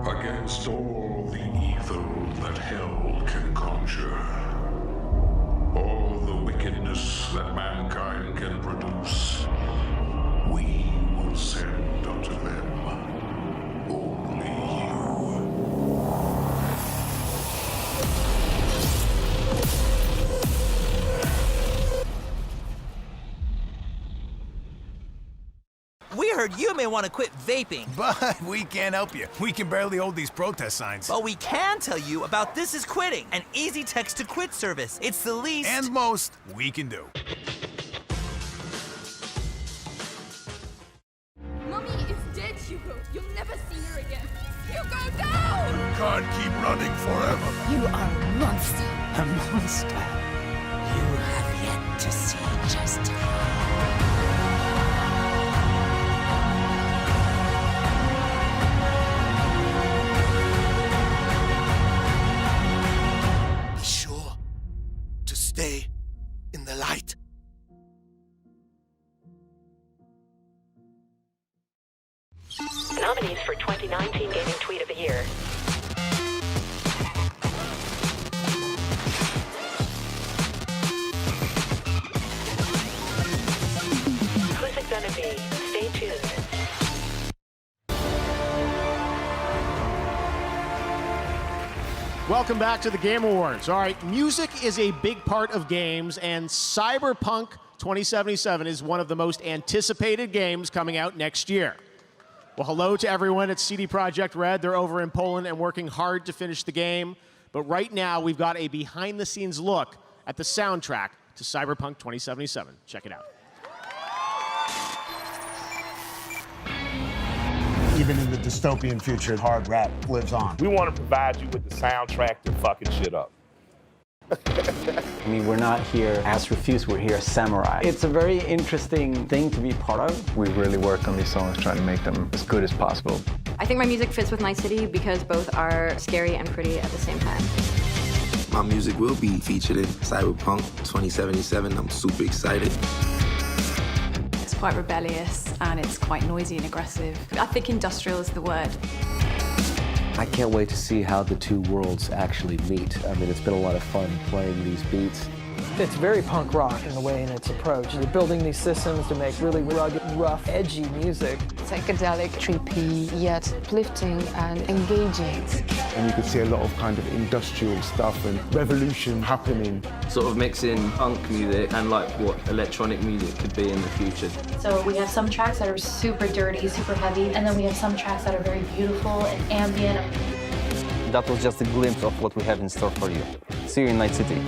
Against all the evil that hell can conjure, all the wickedness that mankind can produce, we will send unto them only you. We heard you may want to quit vaping. But we can't help you. We can barely hold these protest signs. But we can tell you about This Is Quitting, an easy text to quit service. It's the least and most we can do. Mommy is dead, Hugo. You'll never see her again. Hugo, no! You can't keep running forever. You are a monster. A monster. You have yet to see just how. Be sure to stay in the light. Nominees for 2019 Gaming Tweet of the Year. Who's it gonna be? Stay tuned. Welcome back to the Game Awards. All right, music is a big part of games, and Cyberpunk 2077 is one of the most anticipated games coming out next year. Well, hello to everyone at CD Projekt Red. They're over in Poland and working hard to finish the game. But right now, we've got a behind-the-scenes look at the soundtrack to Cyberpunk 2077. Check it out. Even in the dystopian future, hard rap lives on. We want to provide you with the soundtrack to fucking shit up. I mean, we're not here as Refuse, we're here as Samurai. It's a very interesting thing to be part of. We really work on these songs, trying to make them as good as possible. I think my music fits with Night City because both are scary and pretty at the same time. My music will be featured in Cyberpunk 2077. I'm super excited. It's quite rebellious and it's quite noisy and aggressive. I think industrial is the word. I can't wait to see how the two worlds actually meet. I mean, it's been a lot of fun playing these beats. It's very punk rock in a way in its approach. You're building these systems to make really rugged, rough, edgy music. Psychedelic, trippy, yet uplifting and engaging. And you can see a lot of kind of industrial stuff and revolution happening. Sort of mixing punk music and like what electronic music could be in the future. So we have some tracks that are super dirty, super heavy, and then we have some tracks that are very beautiful and ambient. That was just a glimpse of what we have in store for you. See you in Night City.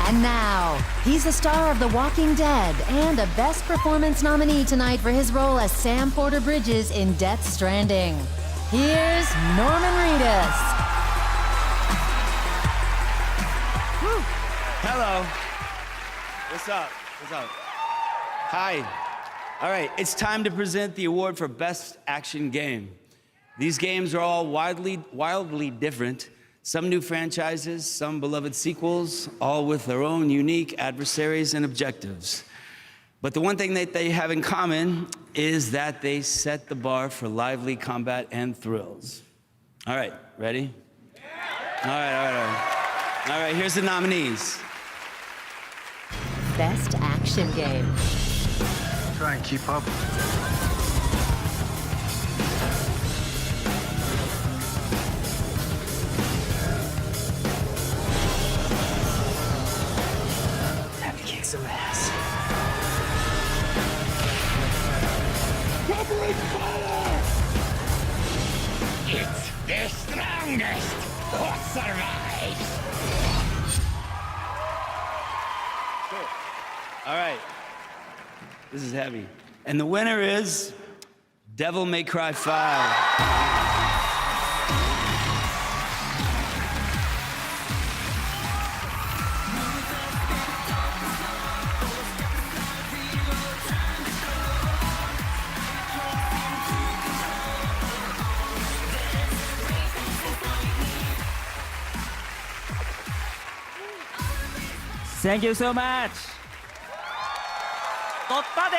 And now, he's the star of The Walking Dead and a Best Performance nominee tonight for his role as Sam Porter Bridges in Death Stranding. Here's Norman Reedus. Hello. What's up? What's up? Hi. All right, it's time to present the award for Best Action Game. These games are all wildly different. Some new franchises, some beloved sequels, all with their own unique adversaries and objectives. But the one thing that they have in common is that they set the bar for lively combat and thrills. All right, ready? All right, here's the nominees. Best Action Game. Try and keep up. Time to kick some ass. Covering fire! It's the strongest that survives! All right, this is heavy. And the winner is Devil May Cry 5. Thank you so much. 取ったで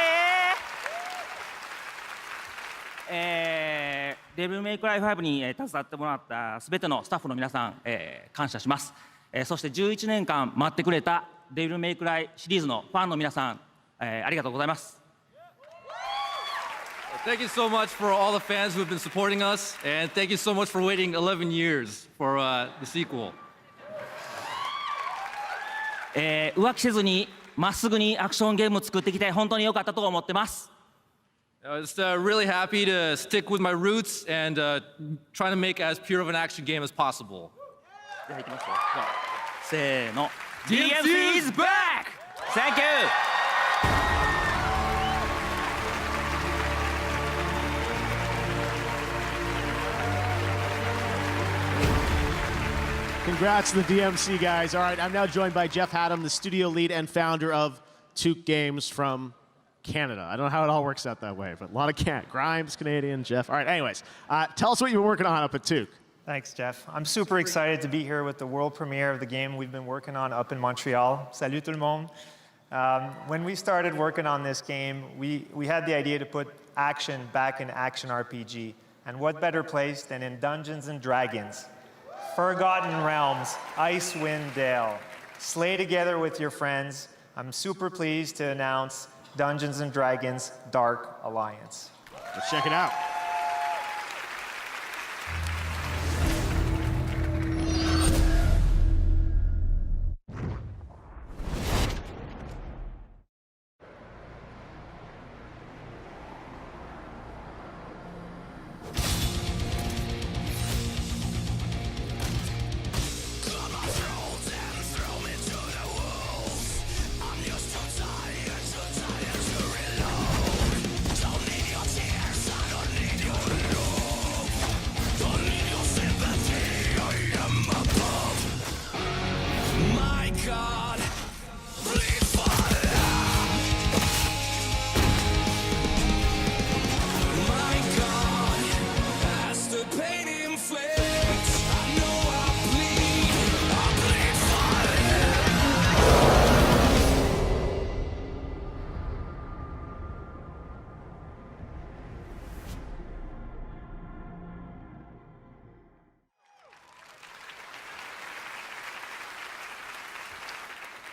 ー。デビルメイクライ5に携わってもらったすべてのスタッフの皆さん、感謝します。そして11年間待ってくれたデビルメイクライシリーズのファンの皆さん、ありがとうございます。Thank you so much for all the fans who have been supporting us, and thank you so much for waiting 11 years for the sequel. 浮気せずにまっすぐにアクションゲームを作ってきて本当に良かったと思ってます。I was really happy to stick with my roots and trying to make as pure of an action game as possible. せーの。DMC is back! Thank you! Congrats to the DMC guys. All right, I'm now joined by Jeff Haddam, the studio lead and founder of Took Games from Canada. I don't know how it all works out that way, but a lot of Grimes, Canadian, Jeff. All right, anyways, tell us what you've been working on up at Took. Thanks, Jeff. I'm super excited to be here with the world premiere of the game we've been working on up in Montreal. Salut tout le monde. When we started working on this game, we had the idea to put action back in action RPG. And what better place than in Dungeons and Dragons? Forgotten Realms, Icewind Dale. Slay together with your friends. I'm super pleased to announce Dungeons and Dragons Dark Alliance. Let's check it out.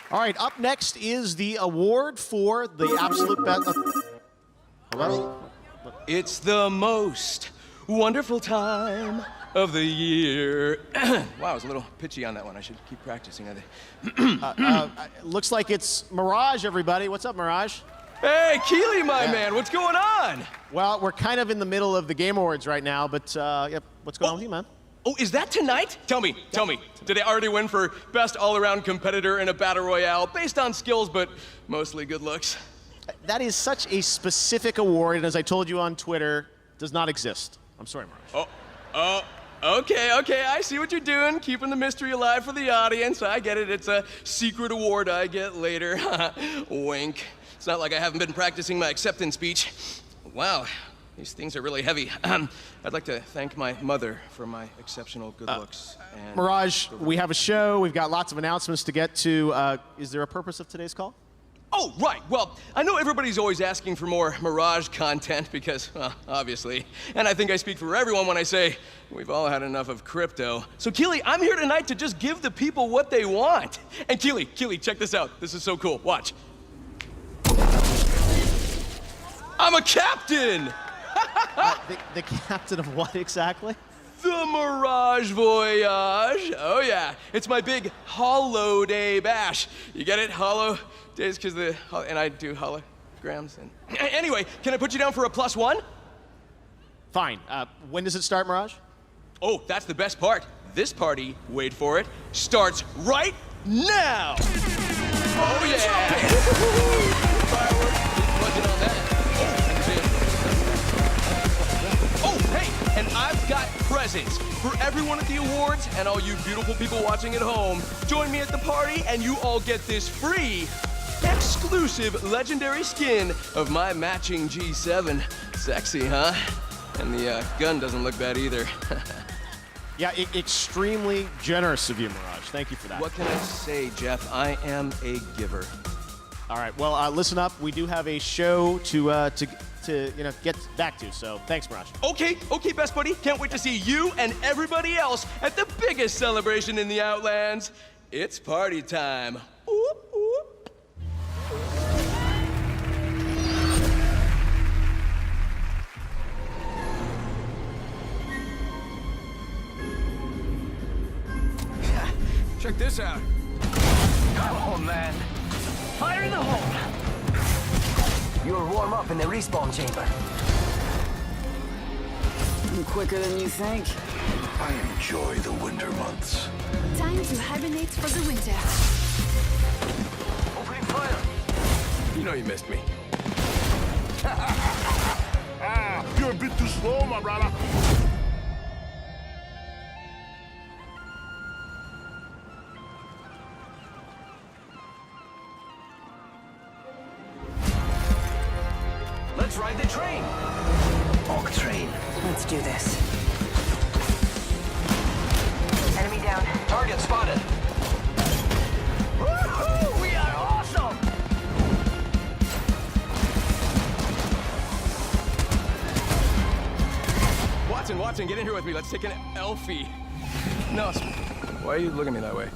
All right, up next is the award for the absolute best. Hold on. It's the most wonderful time of the year. Wow, I was a little pitchy on that one. I should keep practicing. Looks like it's Mirage, everybody. What's up, Mirage? Hey, Keely, my man, what's going on? Well, we're kind of in the middle of the Game Awards right now, but yep, what's going on with you, man? Oh, is that tonight? Tell me. Did I already win for best all-around competitor in a battle royale based on skills, but mostly good looks? That is such a specific award, and as I told you on Twitter, does not exist. I'm sorry, Mirage. Okay, I see what you're doing, keeping the mystery alive for the audience. I get it, it's a secret award I get later. Wink. It's not like I haven't been practicing my acceptance speech. Wow, these things are really heavy. I'd like to thank my mother for my exceptional good looks. And Mirage, we have a show, we've got lots of announcements to get to. Is there a purpose of today's call? Oh, right. Well, I know everybody's always asking for more Mirage content because, well, obviously. And I think I speak for everyone when I say we've all had enough of crypto. So, Keely, I'm here tonight to just give the people what they want. And Keely, check this out. This is so cool. Watch. I'm a captain! The captain of what exactly? The Mirage Voyage. Oh, yeah. It's my big Holo Day bash. You get it? Holo days because and I do holograms. And anyway, can I put you down for a +1? Fine. When does it start, Mirage? Oh, that's the best part. This party, wait for it, starts right now. Oh, yeah. Fireworks. Budget on that. Oh, hey, and I've got presents for everyone at the awards and all you beautiful people watching at home. Join me at the party and you all get this free, exclusive legendary skin of my matching G7. Sexy, huh? And the gun doesn't look bad either. Yeah, extremely generous of you, Mirage. Thank you for that. What can I say, Jeff? I am a giver. All right, well, listen up. We do have a show to get back to, so thanks, Mirage. Okay, best buddy. Can't wait to see you and everybody else at the biggest celebration in the Outlands. It's party time. Oop, oop. Check this out. Oh, man. Fire in the hole! You'll warm up in the respawn chamber. Quicker than you think. I enjoy the winter months. Time to hibernate for the winter. Opening fire! You know you missed me. You're a bit too slow, my brother. Let's ride the train! Oak train. Let's do this. Enemy down. Target spotted. Woohoo! We are awesome! Watson, get in here with me. Let's take an Elfie. No, why are you looking at me that way?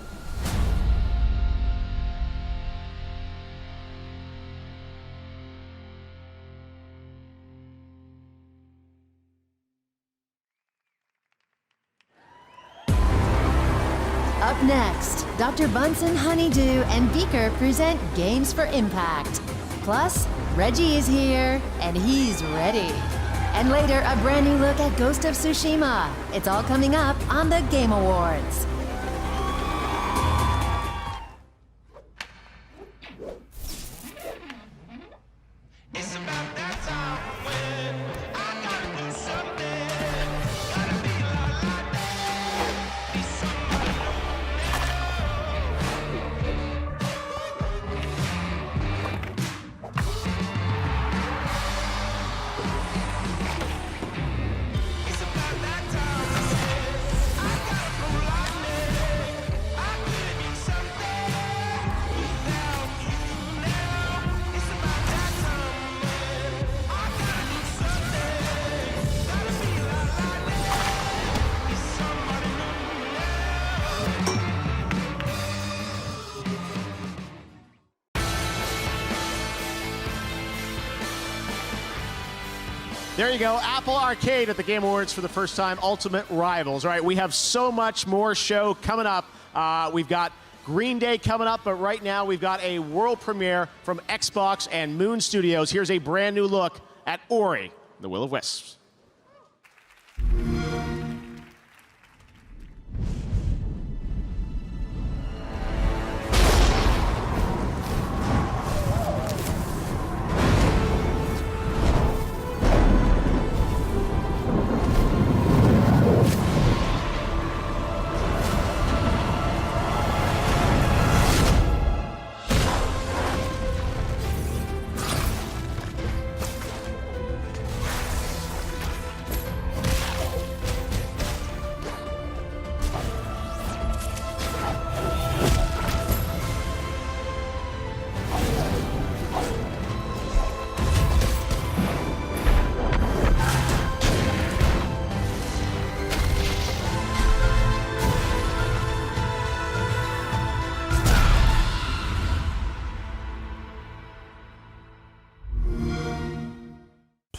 Up next, Dr. Bunsen, Honeydew, and Beaker present Games for Impact. Plus, Reggie is here, and he's ready. And later, a brand new look at Ghost of Tsushima. It's all coming up on the Game Awards. There you go, Apple Arcade at the Game Awards for the first time, Ultimate Rivals. All right, we have so much more show coming up. We've got Green Day coming up, but right now we've got a world premiere from Xbox and Moon Studios. Here's a brand new look at Ori, the Will of Wisps.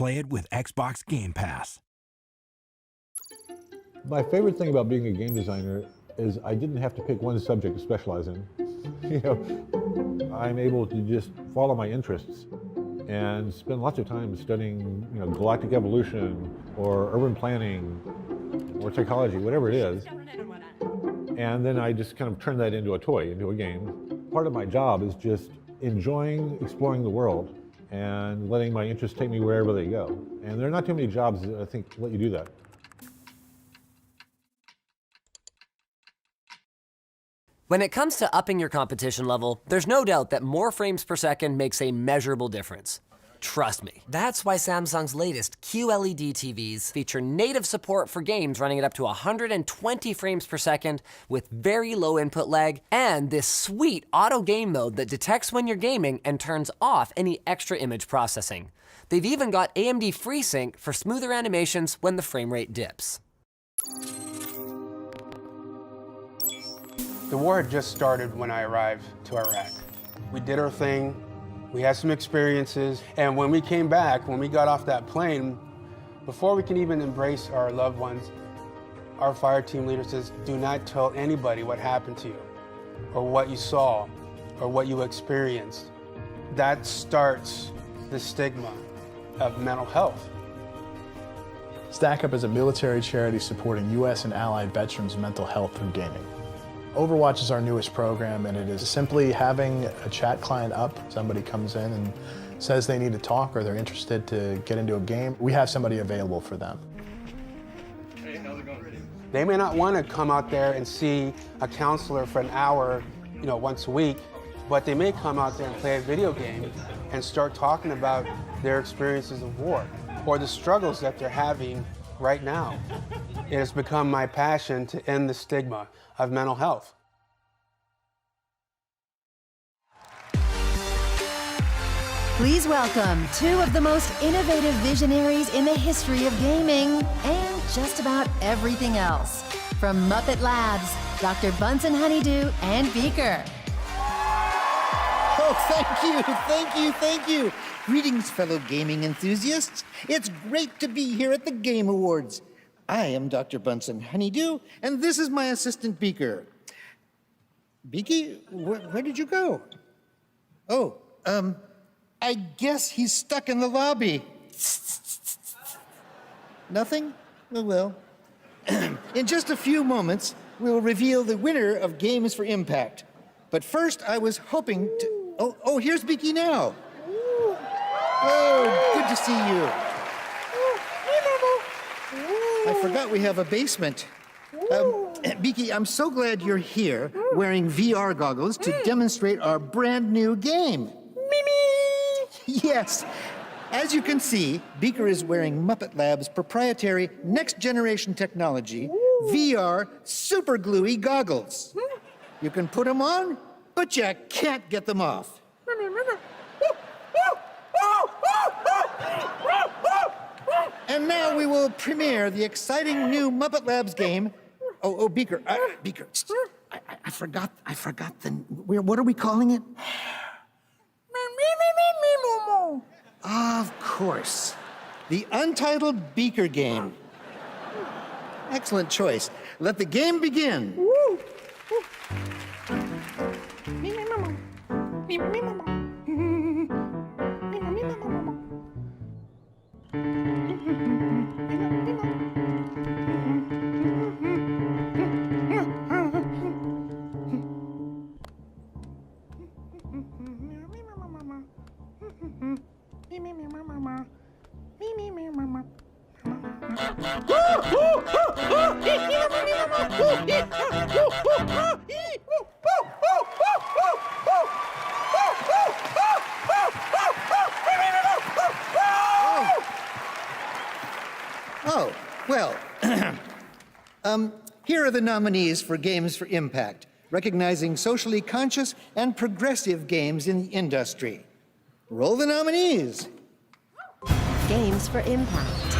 Play it with Xbox Game Pass. My favorite thing about being a game designer is I didn't have to pick one subject to specialize in. I'm able to just follow my interests and spend lots of time studying, galactic evolution or urban planning or psychology, whatever it is. And then I just kind of turn that into a toy, into a game. Part of my job is just enjoying exploring the world and letting my interests take me wherever they go. And there are not too many jobs that I think let you do that. When it comes to upping your competition level, there's no doubt that more frames per second makes a measurable difference. Trust me. That's why Samsung's latest QLED TVs feature native support for games running at up to 120 frames per second with very low input lag, and this sweet auto game mode that detects when you're gaming and turns off any extra image processing. They've even got AMD FreeSync for smoother animations when the frame rate dips. The war had just started when I arrived to Iraq. We did our thing, we had some experiences, and when we came back, when we got off that plane, before we can even embrace our loved ones, our fire team leader says, do not tell anybody what happened to you, or what you saw, or what you experienced. That starts the stigma of mental health. Stack Up is a military charity supporting U.S. and allied veterans' mental health through gaming. Overwatch is our newest program, and it is simply having a chat client up. Somebody comes in and says they need to talk or they're interested to get into a game. We have somebody available for them. Hey, how's it going? They may not want to come out there and see a counselor for an hour, once a week, but they may come out there and play a video game and start talking about their experiences of war or the struggles that they're having right now. It has become my passion to end the stigma of mental health. Please welcome two of the most innovative visionaries in the history of gaming and just about everything else. From Muppet Labs, Dr. Bunsen Honeydew and Beaker. Oh, thank you. Greetings, fellow gaming enthusiasts. It's great to be here at the Game Awards. I am Dr. Bunsen Honeydew, and this is my assistant, Beaker. Beaky, where did you go? Oh, I guess he's stuck in the lobby. Nothing? Oh, well. In just a few moments, we'll reveal the winner of Games for Impact. But first, I was hoping to... Oh, here's Beaky now. Oh, good to see you. I forgot we have a basement. Beaky, I'm so glad you're here wearing VR goggles to demonstrate our brand new game. Yes. As you can see, Beaker is wearing Muppet Labs' proprietary next-generation technology, VR super gluey goggles. You can put them on, but you can't get them off. And now we will premiere the exciting new Muppet Labs game. Oh, Beaker, Beaker, I forgot the, what are we calling it? Of course, the Untitled Beaker game. Excellent choice. Let the game begin. Oh, well, here are the nominees for Games for Impact, recognizing socially conscious and progressive games in the industry. Roll the nominees. Games for Impact.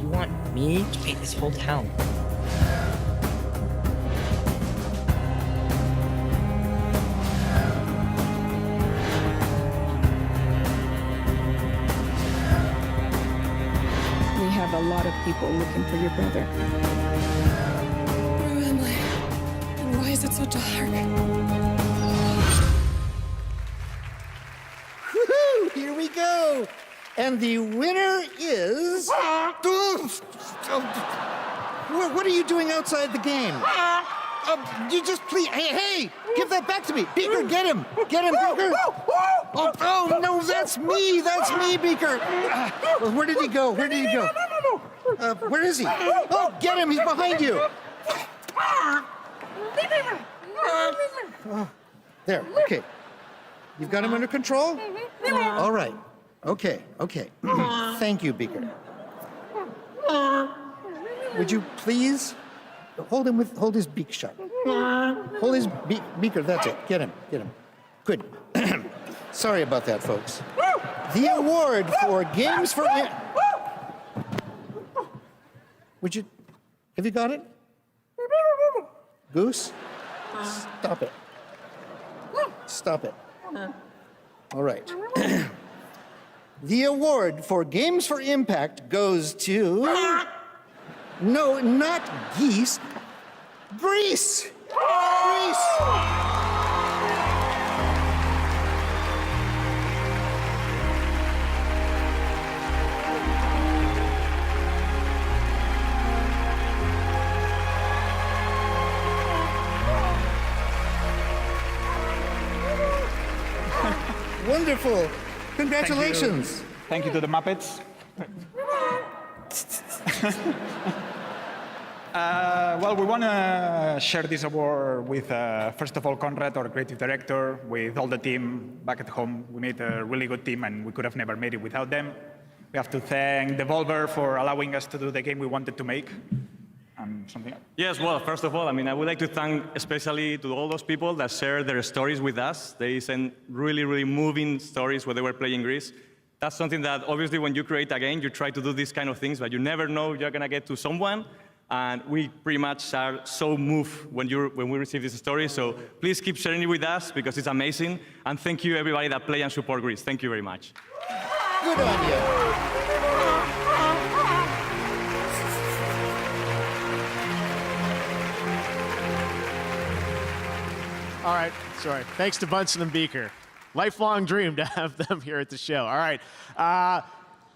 You want me to paint this whole town? lot of people looking for your brother. Where am I? And why is it so dark? Woohoo! Here we go. And the winner is... What are you doing outside the game? You just please... Hey! Give that back to me! Beaker, get him! Get him, Beaker! Oh, no, that's me! That's me, Beaker! Where did he go? Where did he go? Where is he? Oh, get him! He's behind you! There, okay. You've got him under control? All right. Okay. Thank you, Beaker. Would you please hold his beak shut? Hold his Beaker, that's it. Get him. Good. Sorry about that, folks. The award for Games for... Have you got it? Goose? Stop it. All right. The award for Games for Impact goes to... No, not geese. Greece! Greece! Wonderful. Congratulations. Thank you to the Muppets. Well, we want to share this award with, first of all, Conrad, our creative director, with all the team back at home. We made a really good team, and we could have never made it without them. We have to thank Devolver for allowing us to do the game we wanted to make. Something else? Yes, well, first of all, I would like to thank especially to all those people that shared their stories with us. They sent really, really moving stories when they were playing Greece. That's something that, obviously, when you create a game, you try to do these kind of things, but you never know you're going to get to someone. And we pretty much are so moved when we receive this story. So please keep sharing it with us because it's amazing. And thank you, everybody that play and support Greece. Thank you very much. Good on you. All right, sorry. Thanks to Bunsen and Beaker. Lifelong dream to have them here at the show. All right.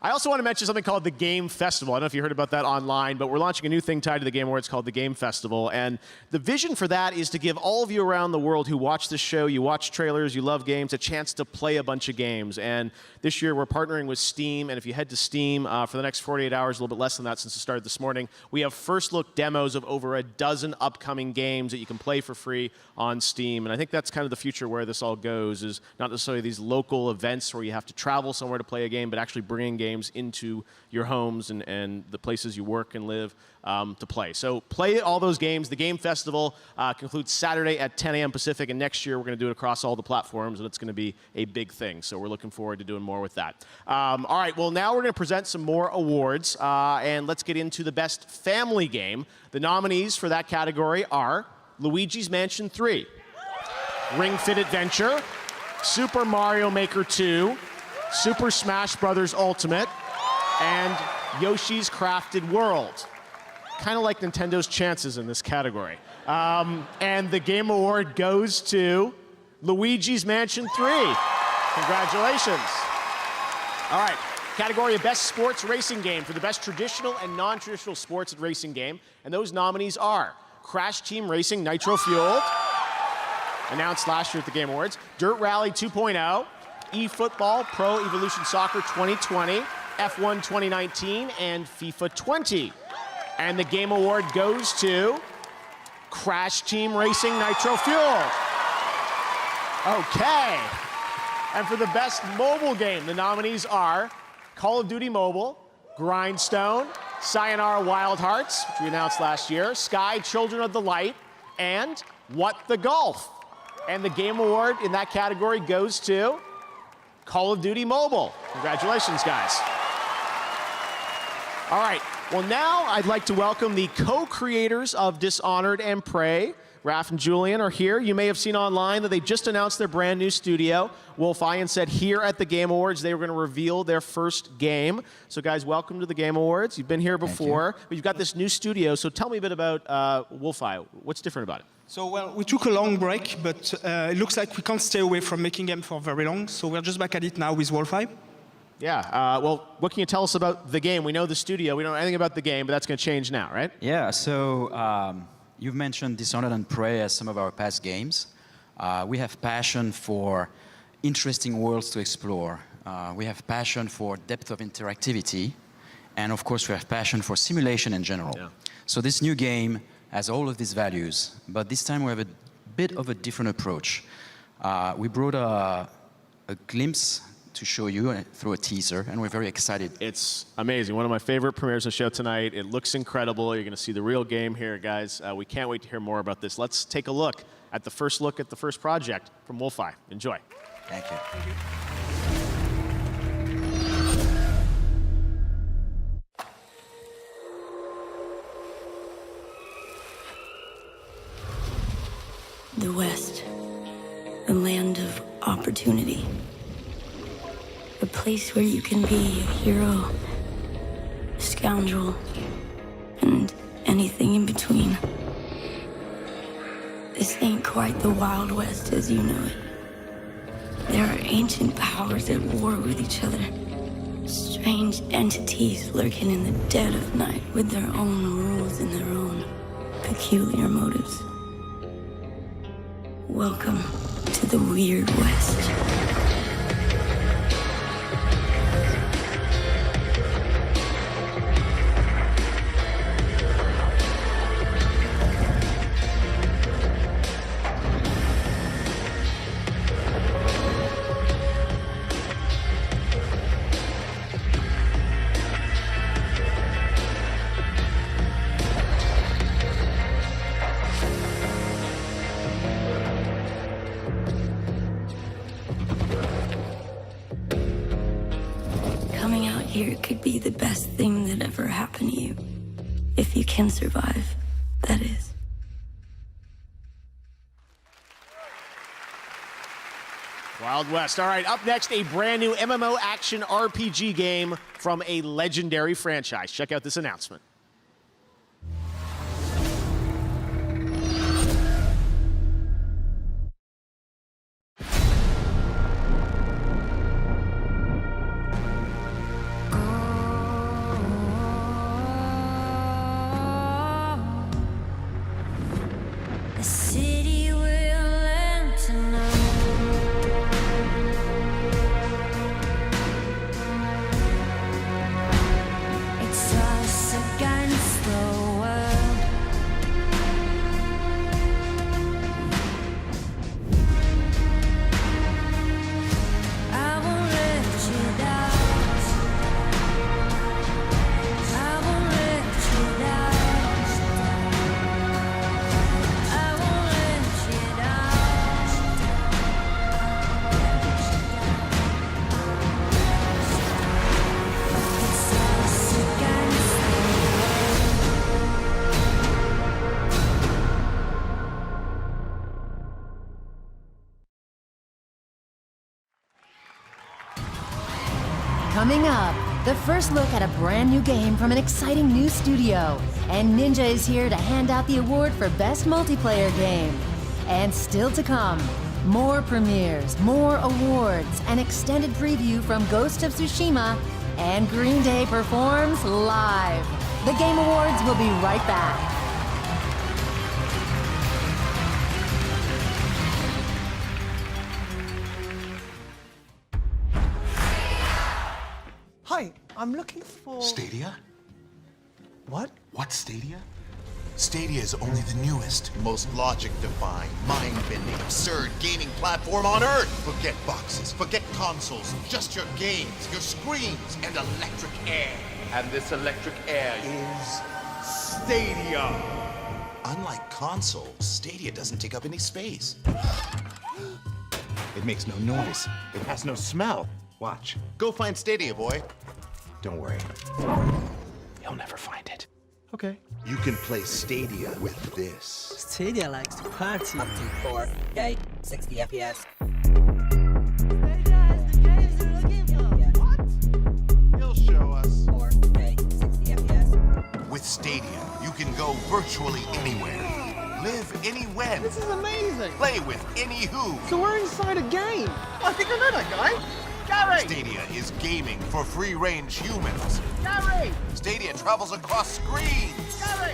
I also want to mention something called the Game Festival. I don't know if you heard about that online, but we're launching a new thing tied to the Game Awards called the Game Festival. And the vision for that is to give all of you around the world who watch this show, you watch trailers, you love games, a chance to play a bunch of games. And this year we're partnering with Steam. And if you head to Steam for the next 48 hours, a little bit less than that since it started this morning, we have first look demos of over a dozen upcoming games that you can play for free on Steam. And I think that's kind of the future where this all goes, is not necessarily these local events where you have to travel somewhere to play a game, but actually bringing games into your homes and the places you work and live to play. So play all those games. The Game Festival concludes Saturday at 10 a.m. Pacific, and next year we're going to do it across all the platforms, and it's going to be a big thing. So we're looking forward to doing more with that. All right, well, now we're going to present some more awards, and let's get into the Best Family Game. The nominees for that category are Luigi's Mansion 3, Ring Fit Adventure, Super Mario Maker 2, Super Smash Bros. Ultimate, and Yoshi's Crafted World. Kind of like Nintendo's chances in this category. And the Game Award goes to Luigi's Mansion 3. Congratulations. All right, category of Best Sports Racing Game for the best traditional and non-traditional sports and racing game. And those nominees are Crash Team Racing Nitro Fueled, announced last year at the Game Awards, Dirt Rally 2.0, eFootball Pro Evolution Soccer 2020, F1 2019, and FIFA 20. And the Game Award goes to Crash Team Racing Nitro Fueled. Okay. And for the best mobile game, the nominees are Call of Duty Mobile, Grindstone, Sayonara Wild Hearts, which we announced last year, Sky Children of the Light, and What the Golf. And the Game Award in that category goes to Call of Duty Mobile. Congratulations, guys. All right, well, now I'd like to welcome the co-creators of Dishonored and Prey, Raph and Julian are here. You may have seen online that they just announced their brand new studio. Wolf Ian said here at the Game Awards they were going to reveal their first game. So guys, welcome to the Game Awards. You've been here before, but you've got this new studio. So tell me a bit about Wolf Ian. What's different about it? So, well, we took a long break, but it looks like we can't stay away from making games for very long. So we're just back at it now with Wolf Ian. Yeah, well, what can you tell us about the game? We know the studio, we don't know anything about the game, but that's going to change now, right? Yeah, so you've mentioned Dishonored and Prey as some of our past games. We have passion for interesting worlds to explore. We have passion for depth of interactivity. And of course, we have passion for simulation in general. Yeah. So this new game has all of these values, but this time we have a bit of a different approach. We brought a glimpse to show you through a teaser, and we're very excited. It's amazing. One of my favorite premieres of the show tonight. It looks incredible. You're going to see the real game here, guys. We can't wait to hear more about this. Let's take a look at the first project from Wolf Ian. Enjoy. Thank you. The West, the land of opportunity. A place where you can be a hero, a scoundrel, and anything in between. This ain't quite the Wild West as you know it. There are ancient powers at war with each other. Strange entities lurking in the dead of night with their own rules and their own peculiar motives. Welcome to the Weird West. Coming out here could be the best thing that ever happened to you. If you can survive, that is. Wild West. All right, up next, a brand new MMO action RPG game from a legendary franchise. Check out this announcement. The city will end tonight. It's us against the world. I won't let you down. I won't let you down. I won't let you down. It's us against the Coming up, the first look at a brand new game from an exciting new studio. And Ninja is here to hand out the award for Best Multiplayer Game. And still to come, more premieres, more awards, an extended preview from Ghost of Tsushima, and Green Day performs live. The Game Awards will be right back. Hi, I'm looking for... Stadia? What? What Stadia? Stadia is only the newest, most logic-defying, mind-bending, absurd gaming platform on Earth. Forget boxes, forget consoles, just your games, your screens, and electric air. And this electric air is Stadia. Unlike consoles, Stadia doesn't take up any space. It makes no noise. It has no smell. Watch. Go find Stadia, boy. Don't worry. You'll never find it. Okay. You can play Stadia with this. Stadia likes to party. Up to 4K, 60 FPS. He'll show us. 4K, 60 FPS. With Stadia, you can go virtually anywhere. Live anywhen. This is amazing. Play with any who. So we're inside a game. I think I know that guy. Gary! Stadia is gaming for free-range humans. Gary! Stadia travels across screens. Gary!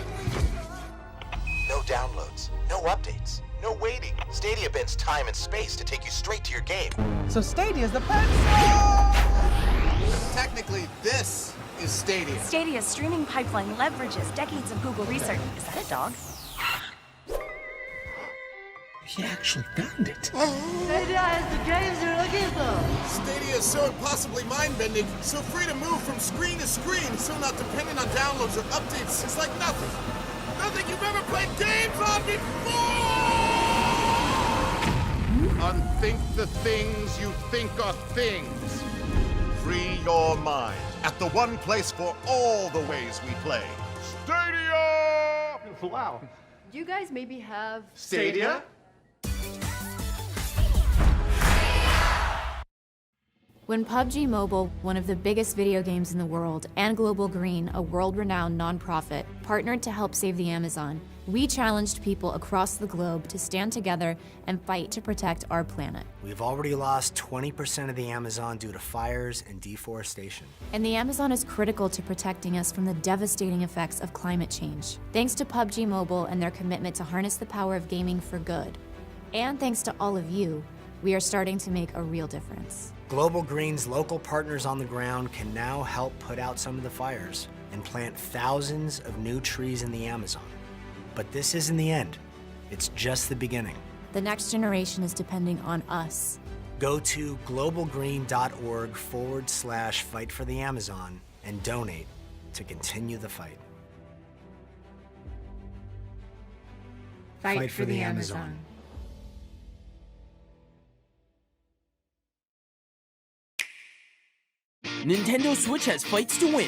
No downloads, no updates, no waiting. Stadia bends time and space to take you straight to your game. So Stadia's the pencil! Technically, this is Stadia. Stadia's streaming pipeline leverages decades of Google research. Is that a dog? He actually found it. Stadia is the games you're looking for. Stadia is so impossibly mind-bending, so free to move from screen to screen, so not dependent on downloads or updates. It's like nothing. Nothing you've ever played games on before! Unthink the things you think are things. Free your mind at the one place for all the ways we play. Stadia! Wow. You guys maybe have... Stadia? When PUBG Mobile, one of the biggest video games in the world, and Global Green, a world-renowned nonprofit, partnered to help save the Amazon, we challenged people across the globe to stand together and fight to protect our planet. We've already lost 20% of the Amazon due to fires and deforestation. And the Amazon is critical to protecting us from the devastating effects of climate change. Thanks to PUBG Mobile and their commitment to harness the power of gaming for good. And thanks to all of you, we are starting to make a real difference. Global Green's local partners on the ground can now help put out some of the fires and plant thousands of new trees in the Amazon. But this isn't the end. It's just the beginning. The next generation is depending on us. Go to globalgreen.org/fight for the Amazon and donate to continue the fight. Fight for the Amazon. Nintendo Switch has fights to win.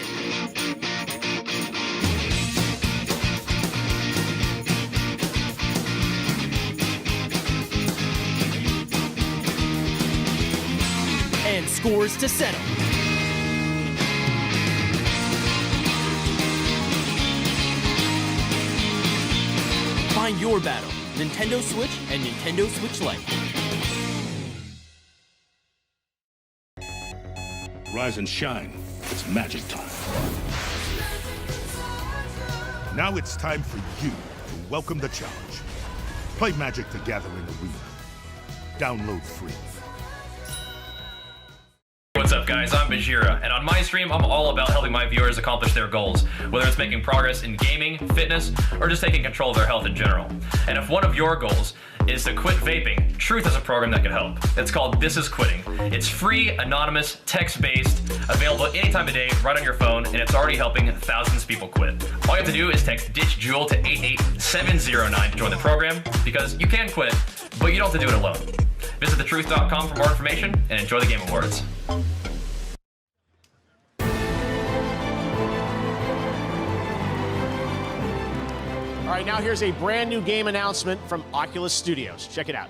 And scores to settle. Find your battle, Nintendo Switch and Nintendo Switch Lite. Rise and shine. It's magic time. Now it's time for you to welcome the challenge. Play Magic the Gathering Arena. Download free. What's up guys, I'm Bajira, and on my stream I'm all about helping my viewers accomplish their goals, whether it's making progress in gaming, fitness, or just taking control of their health in general. And if one of your goals is to quit vaping, Truth has a program that can help. It's called This Is Quitting. It's free, anonymous, text-based, available anytime of day, right on your phone, and it's already helping thousands of people quit. All you have to do is text Ditch Jewel to 88709 to join the program, because you can quit, but you don't have to do it alone. Visit thetruth.com for more information, and enjoy the Game Awards. All right, now here's a brand new game announcement from Oculus Studios. Check it out.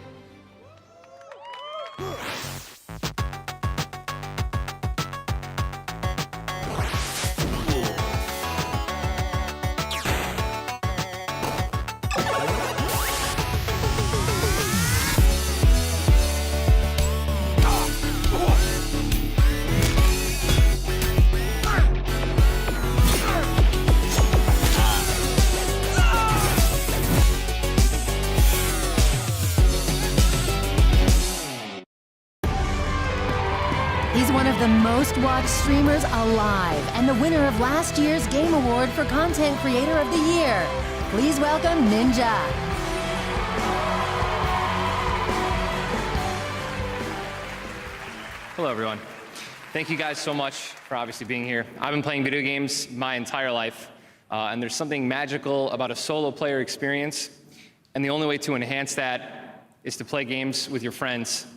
He's one of the most watched streamers alive and the winner of last year's Game Award for Content Creator of the Year. Please welcome Ninja. Hello, everyone. Thank you guys so much for obviously being here. I've been playing video games my entire life, and there's something magical about a solo player experience, and the only way to enhance that is to play games with your friends.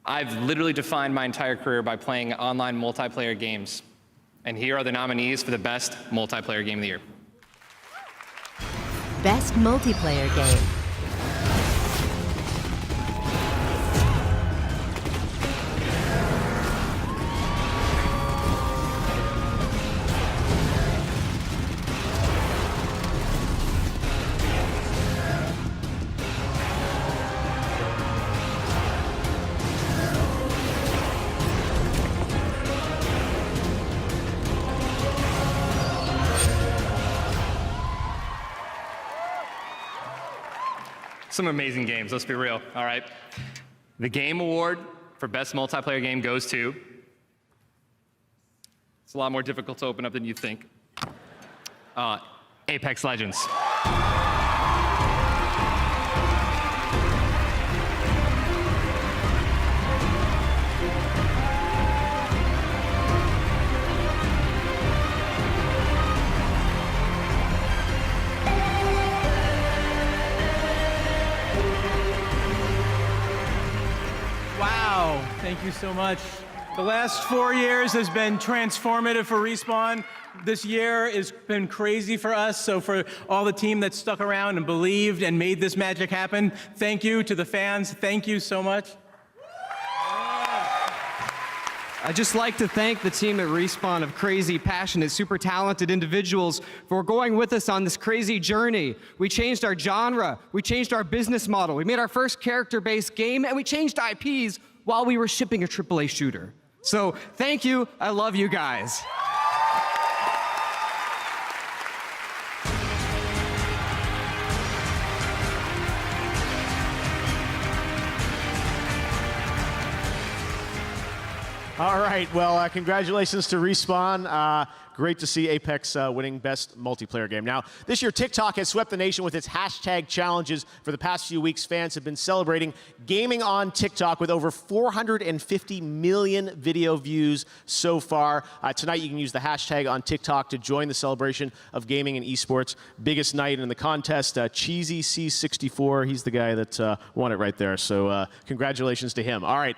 I've literally defined my entire career by playing online multiplayer games, and here are the nominees for the best multiplayer game of the year. Best Multiplayer Game. Some amazing games, let's be real, all right? The Game Award for Best Multiplayer Game goes to, it's a lot more difficult to open up than you think, Apex Legends. Wow, thank you so much. The last 4 years has been transformative for Respawn. This year has been crazy for us, so for all the team that stuck around and believed and made this magic happen, thank you. To the fans, thank you so much. I'd just like to thank the team at Respawn of crazy, passionate, super talented individuals for going with us on this crazy journey. We changed our genre, we changed our business model, we made our first character-based game, and we changed IPs while we were shipping a AAA shooter. So thank you, I love you guys. All right, well, congratulations to Respawn. Great to see Apex winning Best Multiplayer Game. Now, this year, TikTok has swept the nation with its hashtag challenges. For the past few weeks, fans have been celebrating gaming on TikTok with over 450 million video views so far. Tonight, you can use the hashtag on TikTok to join the celebration of gaming and esports. Biggest night in the contest, Cheesy C64. He's the guy that won it right there. So congratulations to him. All right,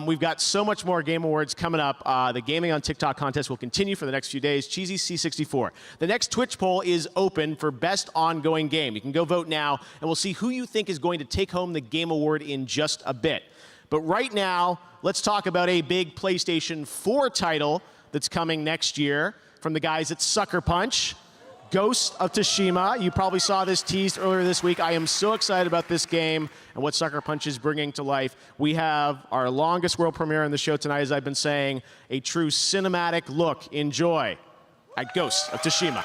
we've got so much more Game Awards coming up. The Gaming on TikTok contest will continue for the next few days. Cheesy C64. The next Twitch poll is open for Best Ongoing Game. You can go vote now, and we'll see who you think is going to take home the Game Award in just a bit. But right now, let's talk about a big PlayStation 4 title that's coming next year from the guys at Sucker Punch. Ghost of Tsushima. You probably saw this teased earlier this week. I am so excited about this game and what Sucker Punch is bringing to life. We have our longest world premiere on the show tonight, as I've been saying, a true cinematic look. Enjoy at Ghost of Tsushima.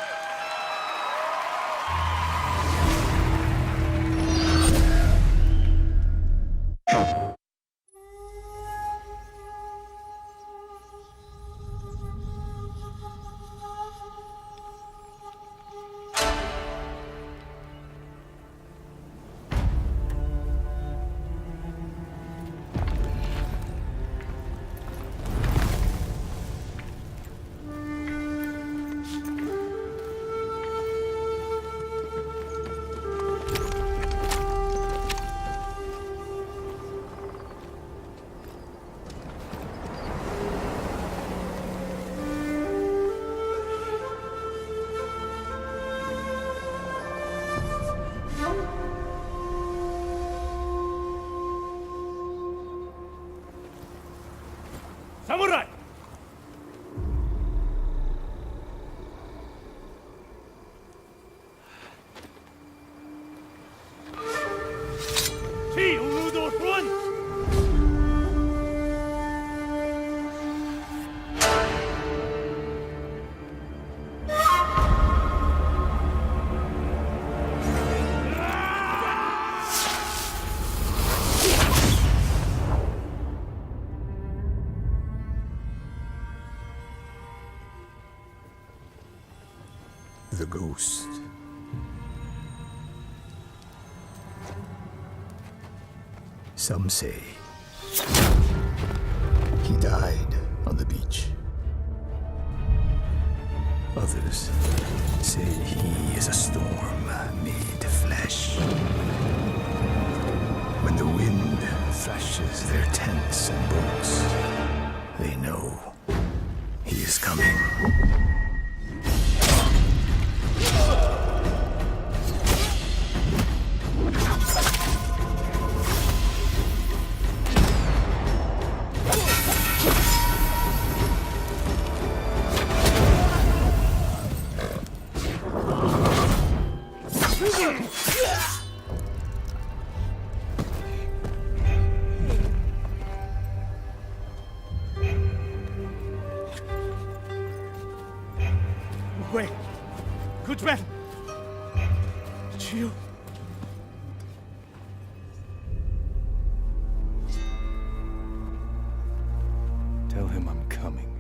Samurai! The ghost. Some say he died on the beach. Others say he is a storm made flesh. When the wind thrashes their tents and boats, they know he is coming. much better. It's you. Tell him I'm coming.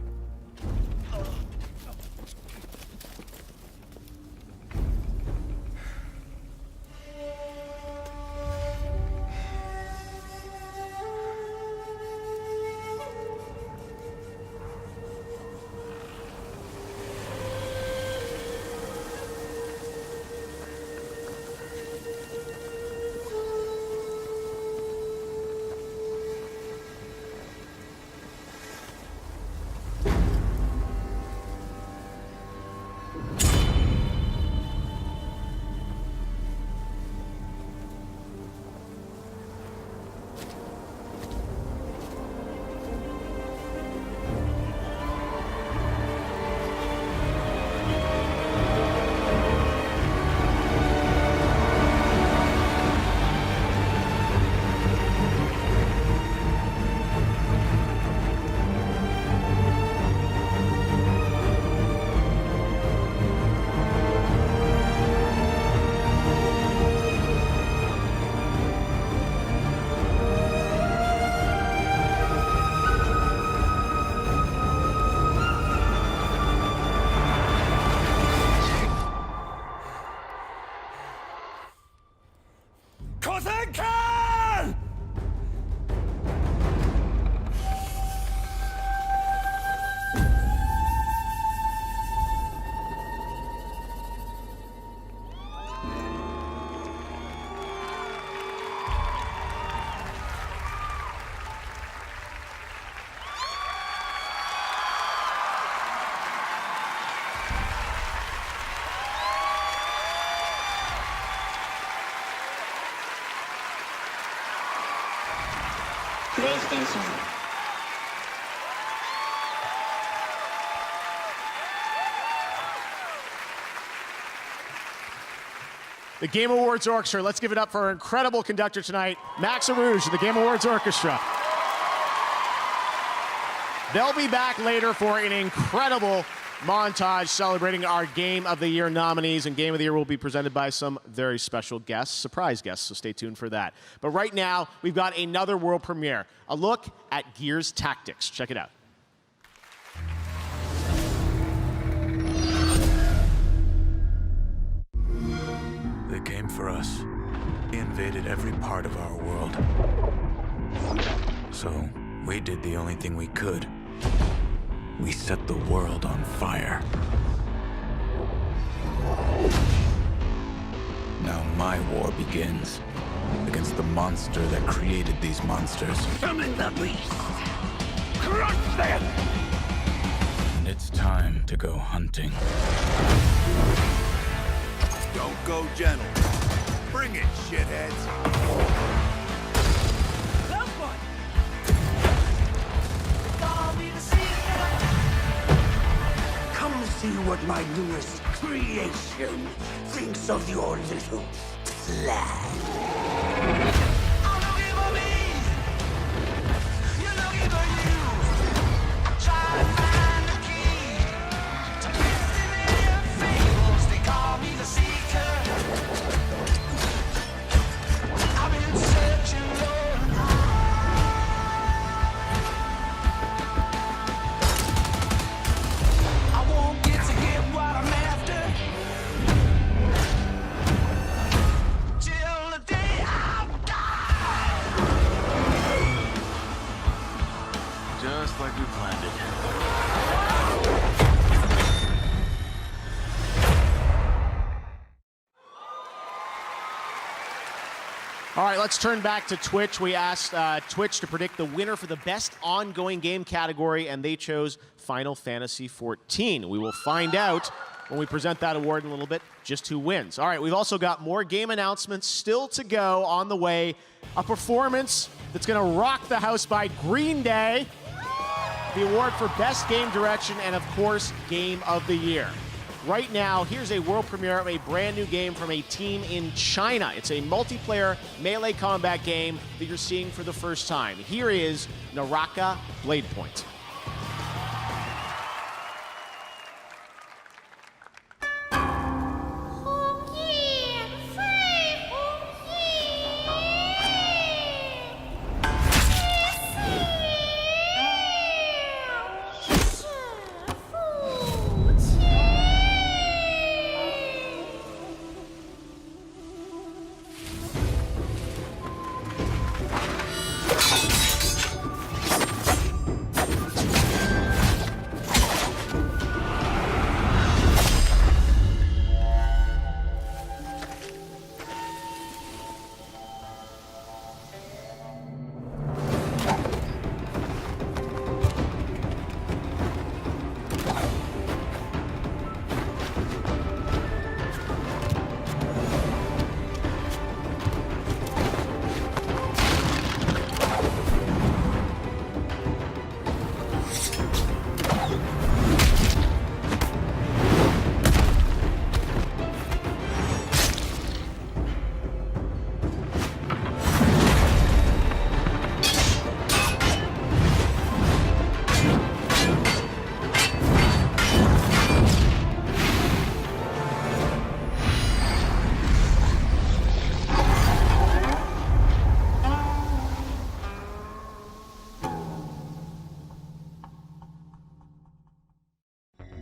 PlayStation. The Game Awards Orchestra. Let's give it up for our incredible conductor tonight, Max Arouge of the Game Awards Orchestra. They'll be back later for an incredible montage celebrating our Game of the Year nominees, and Game of the Year will be presented by some very special guests, surprise guests, so stay tuned for that. But right now, we've got another world premiere, a look at Gears Tactics. Check it out. They came for us. They invaded every part of our world. So, we did the only thing we could. We set the world on fire. Now my war begins against the monster that created these monsters. Summon the beast! Crush them! And it's time to go hunting. Don't go gentle. Bring it, shitheads. Come see what my newest creation thinks of your little plan. Just like we planned it. All right, let's turn back to Twitch. We asked Twitch to predict the winner for the best ongoing game category, and they chose Final Fantasy XIV. We will find out when we present that award in a little bit just who wins. All right, we've also got more game announcements still to go on the way. A performance that's going to rock the house by Green Day, the award for Best Game Direction, and of course, Game of the Year. Right now, here's a world premiere of a brand new game from a team in China. It's a multiplayer melee combat game that you're seeing for the first time. Here is Naraka Blade Point.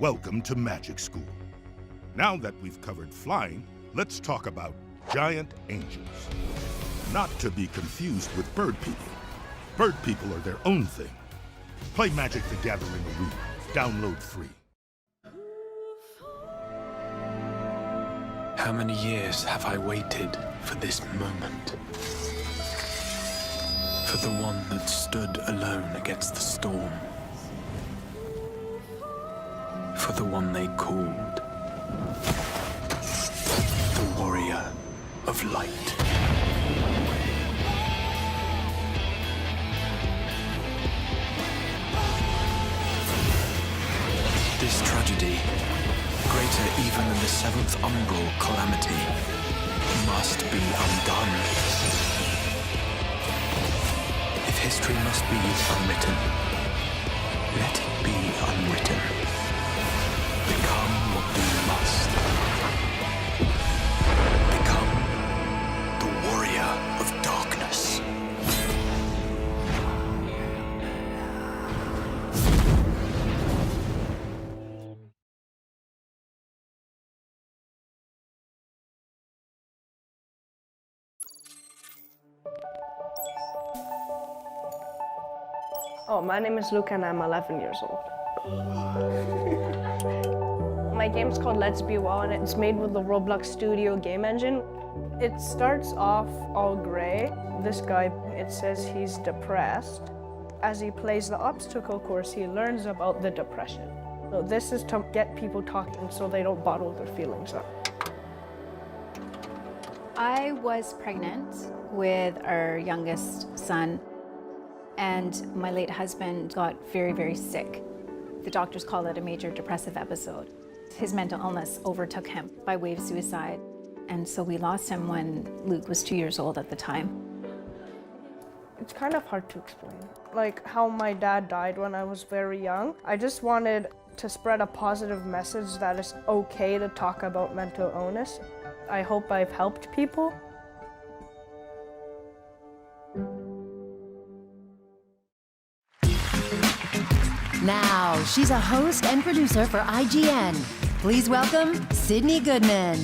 Welcome to Magic School. Now that we've covered flying, let's talk about giant angels. Not to be confused with bird people. Bird people are their own thing. Play Magic the Gathering Arena. Download free. How many years have I waited for this moment? For the one that stood alone against the storm. For the one they called the Warrior of Light. This tragedy, greater even than the seventh umbral calamity, must be undone. If history must be unwritten, let it be unwritten. Become what we must. Become the warrior of darkness. Oh, my name is Luca and I'm 11 years old. My game's called Let's Be Well and it's made with the Roblox Studio game engine. It starts off all gray. This guy, it says he's depressed. As he plays the obstacle course, he learns about the depression. So this is to get people talking so they don't bottle their feelings up. I was pregnant with our youngest son, and my late husband got very, very sick. The doctors call it a major depressive episode. His mental illness overtook him by way of suicide, and so we lost him when Luke was 2 years old at the time. It's kind of hard to explain. Like how my dad died when I was very young. I just wanted to spread a positive message that it's okay to talk about mental illness. I hope I've helped people. Now, she's a host and producer for IGN. Please welcome Sydney Goodman.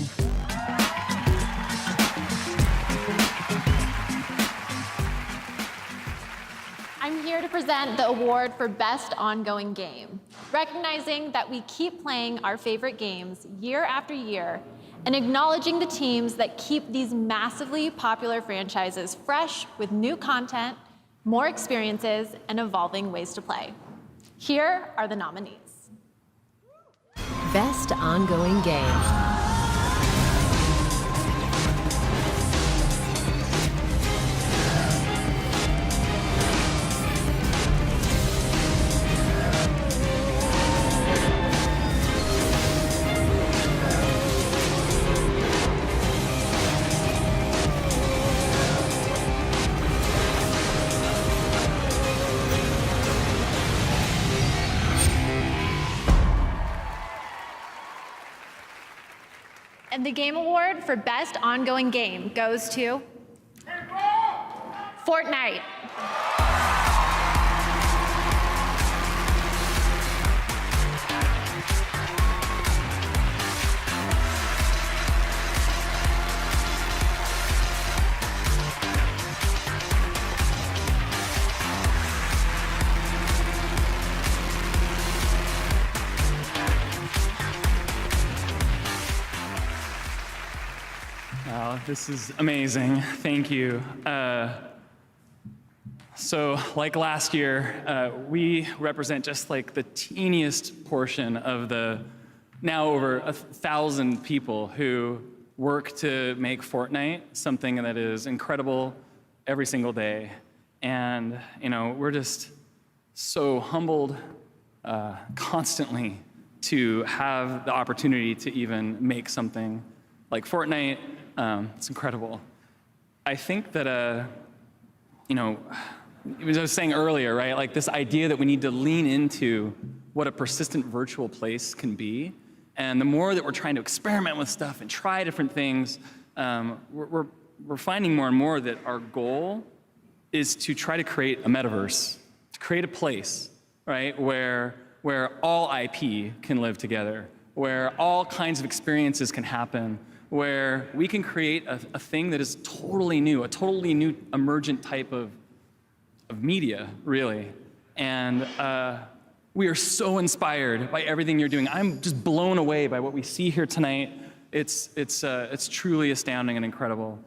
I'm here to present the award for Best Ongoing Game, recognizing that we keep playing our favorite games year after year and acknowledging the teams that keep these massively popular franchises fresh with new content, more experiences, and evolving ways to play. Here are the nominees. Best Ongoing Game. And the Game Award for Best Ongoing Game goes to Fortnite. Wow, this is amazing. Thank you. So like last year, we represent just like the teeniest portion of the now over 1,000 people who work to make Fortnite something that is incredible every single day. And we're just so humbled constantly to have the opportunity to even make something like Fortnite. It's incredible. I think that, as I was saying earlier, right, like this idea that we need to lean into what a persistent virtual place can be. And the more that we're trying to experiment with stuff and try different things, we're finding more and more that our goal is to try to create a metaverse, to create a place, right, where where all IP can live together, where all kinds of experiences can happen, where we can create a thing that is totally new, a totally new emergent type of media, really. And we are so inspired by everything you're doing. I'm just blown away by what we see here tonight. It's truly astounding and incredible.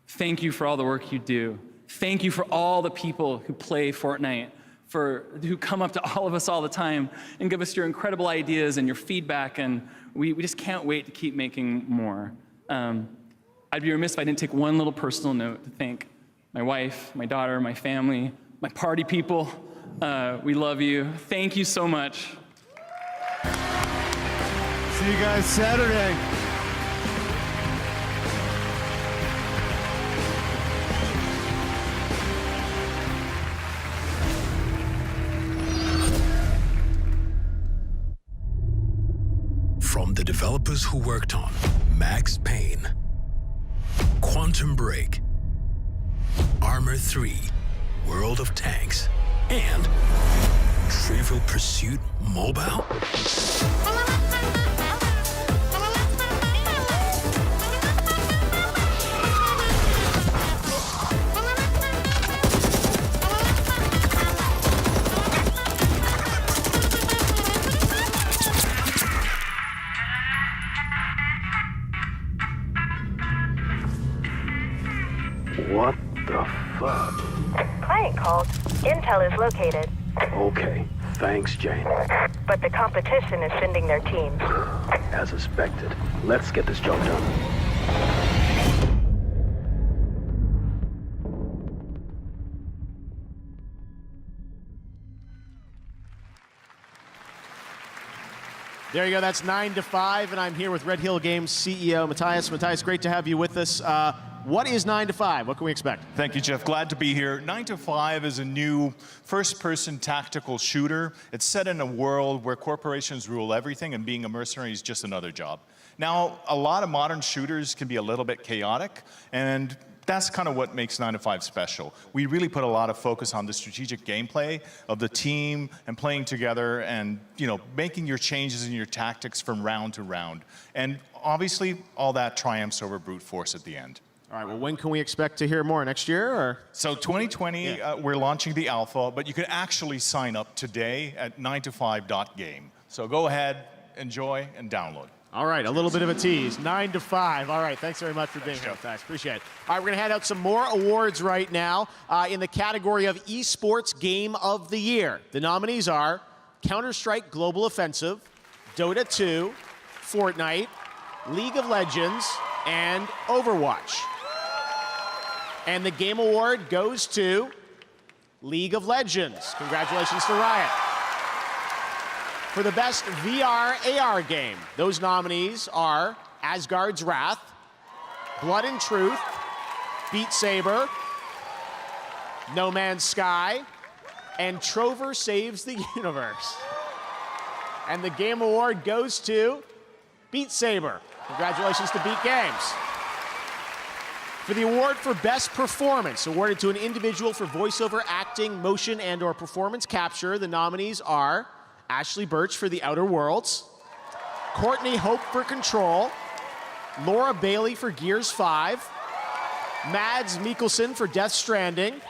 Thank you for all the work you do. Thank you for all the people who play Fortnite, who come up to all of us all the time and give us your incredible ideas and your feedback, and we just can't wait to keep making more. I'd be remiss if I didn't take one little personal note to thank my wife, my daughter, my family, my party people. We love you. Thank you so much. See you guys Saturday. From the developers who worked on Max Payne, Quantum Break, Armor 3, World of Tanks, and Trivial Pursuit Mobile? What the fuck? Client called. Intel is located. Okay, thanks, Jane. But the competition is sending their teams. As suspected. Let's get this job done. There you go. That's 9 to 5, and I'm here with Red Hill Games CEO Matthias. Matthias, great to have you with us. What is 9 to 5? What can we expect? Thank you, Jeff. Glad to be here. 9 to 5 is a new first-person tactical shooter. It's set in a world where corporations rule everything, and being a mercenary is just another job. Now, a lot of modern shooters can be a little bit chaotic, and that's kind of what makes 9 to 5 special. We really put a lot of focus on the strategic gameplay of the team and playing together and, making your changes in your tactics from round to round. And obviously, all that triumphs over brute force at the end. All right, well, when can we expect to hear more? Next year, or? So 2020, we're launching the alpha, but you can actually sign up today at 9to5.game. So go ahead, enjoy, and download. All right, a little bit of a tease. 9 to 5. All right, thanks very much for being here, Matthias. Appreciate it. All right, we're going to hand out some more awards right now in the category of Esports Game of the Year. The nominees are Counter-Strike Global Offensive, Dota 2, Fortnite, League of Legends, and Overwatch. And the Game Award goes to League of Legends. Congratulations to Riot. For the best VR AR game, those nominees are Asgard's Wrath, Blood and Truth, Beat Saber, No Man's Sky, and Trover Saves the Universe. And the Game Award goes to Beat Saber. Congratulations to Beat Games. For the award for Best Performance, awarded to an individual for voiceover, acting, motion, and/or performance capture, the nominees are Ashley Birch for The Outer Worlds, Courtney Hope for Control, Laura Bailey for Gears 5, Mads Mikkelsen for Death Stranding,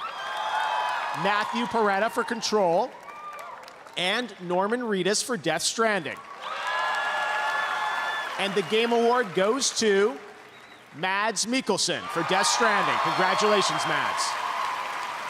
Matthew Peretta for Control, and Norman Reedus for Death Stranding. And the Game Award goes to Mads Mikkelsen for Death Stranding. Congratulations, Mads.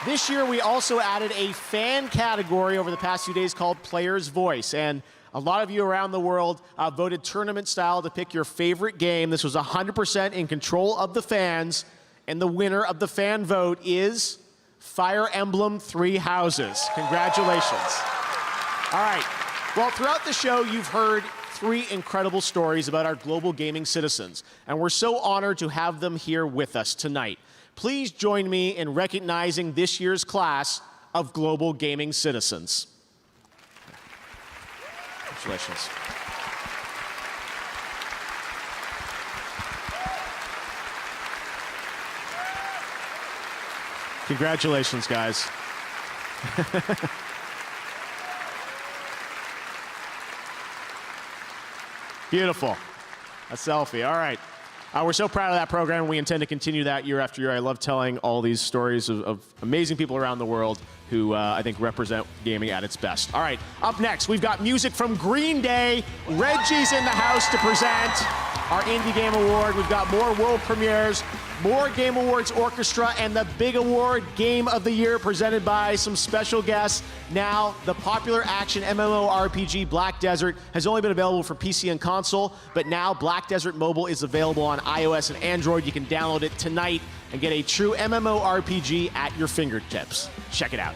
This year, we also added a fan category over the past few days called Player's Voice. And a lot of you around the world voted tournament style to pick your favorite game. This was 100% in control of the fans. And the winner of the fan vote is Fire Emblem Three Houses. Congratulations. All right. Well, throughout the show, you've heard 3 incredible stories about our global gaming citizens. And we're so honored to have them here with us tonight. Please join me in recognizing this year's class of global gaming citizens. Congratulations. Congratulations, guys. Beautiful. A selfie. All right. We're so proud of that program. We intend to continue that year after year. I love telling all these stories of amazing people around the world who I think represent gaming at its best. All right, up next, we've got music from Green Day. Reggie's in the house to present our Indie Game Award. We've got more world premieres, more Game Awards Orchestra, and the big award, Game of the Year, presented by some special guests. Now, the popular action MMORPG Black Desert has only been available for PC and console, but now Black Desert Mobile is available on iOS and Android. You can download it tonight and get a true MMORPG at your fingertips. Check it out.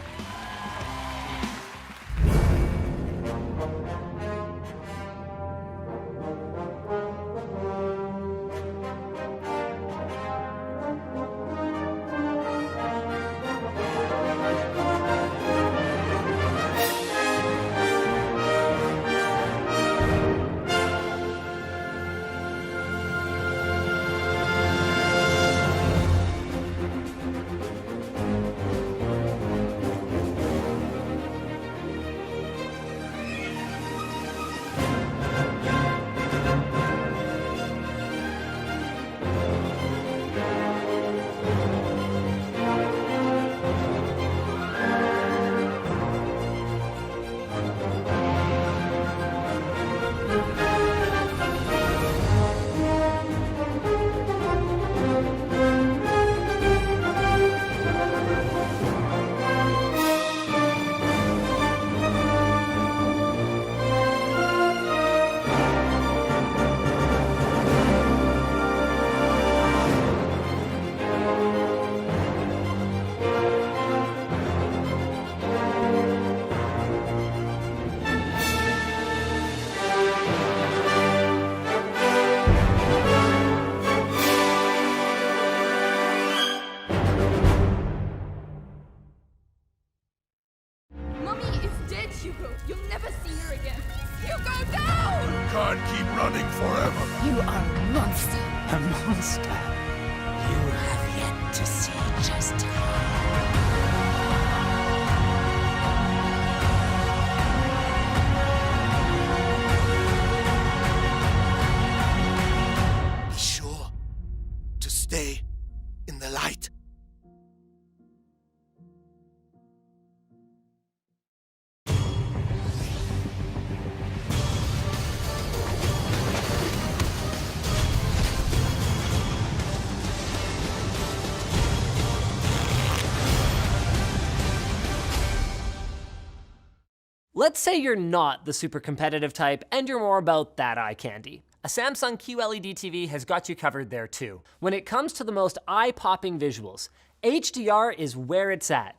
Let's say you're not the super competitive type and you're more about that eye candy. A Samsung QLED TV has got you covered there too. When it comes to the most eye-popping visuals, HDR is where it's at.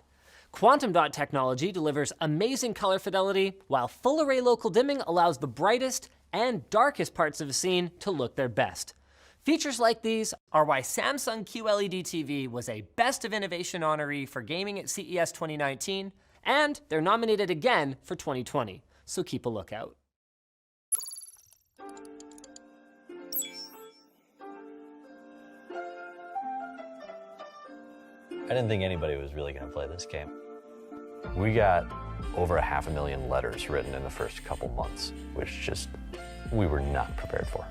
Quantum dot technology delivers amazing color fidelity, while full array local dimming allows the brightest and darkest parts of a scene to look their best. Features like these are why Samsung QLED TV was a Best of Innovation honoree for gaming at CES 2019, and they're nominated again for 2020, so keep a lookout. I didn't think anybody was really going to play this game. We got over 500,000 letters written in the first couple months, which we were not prepared for.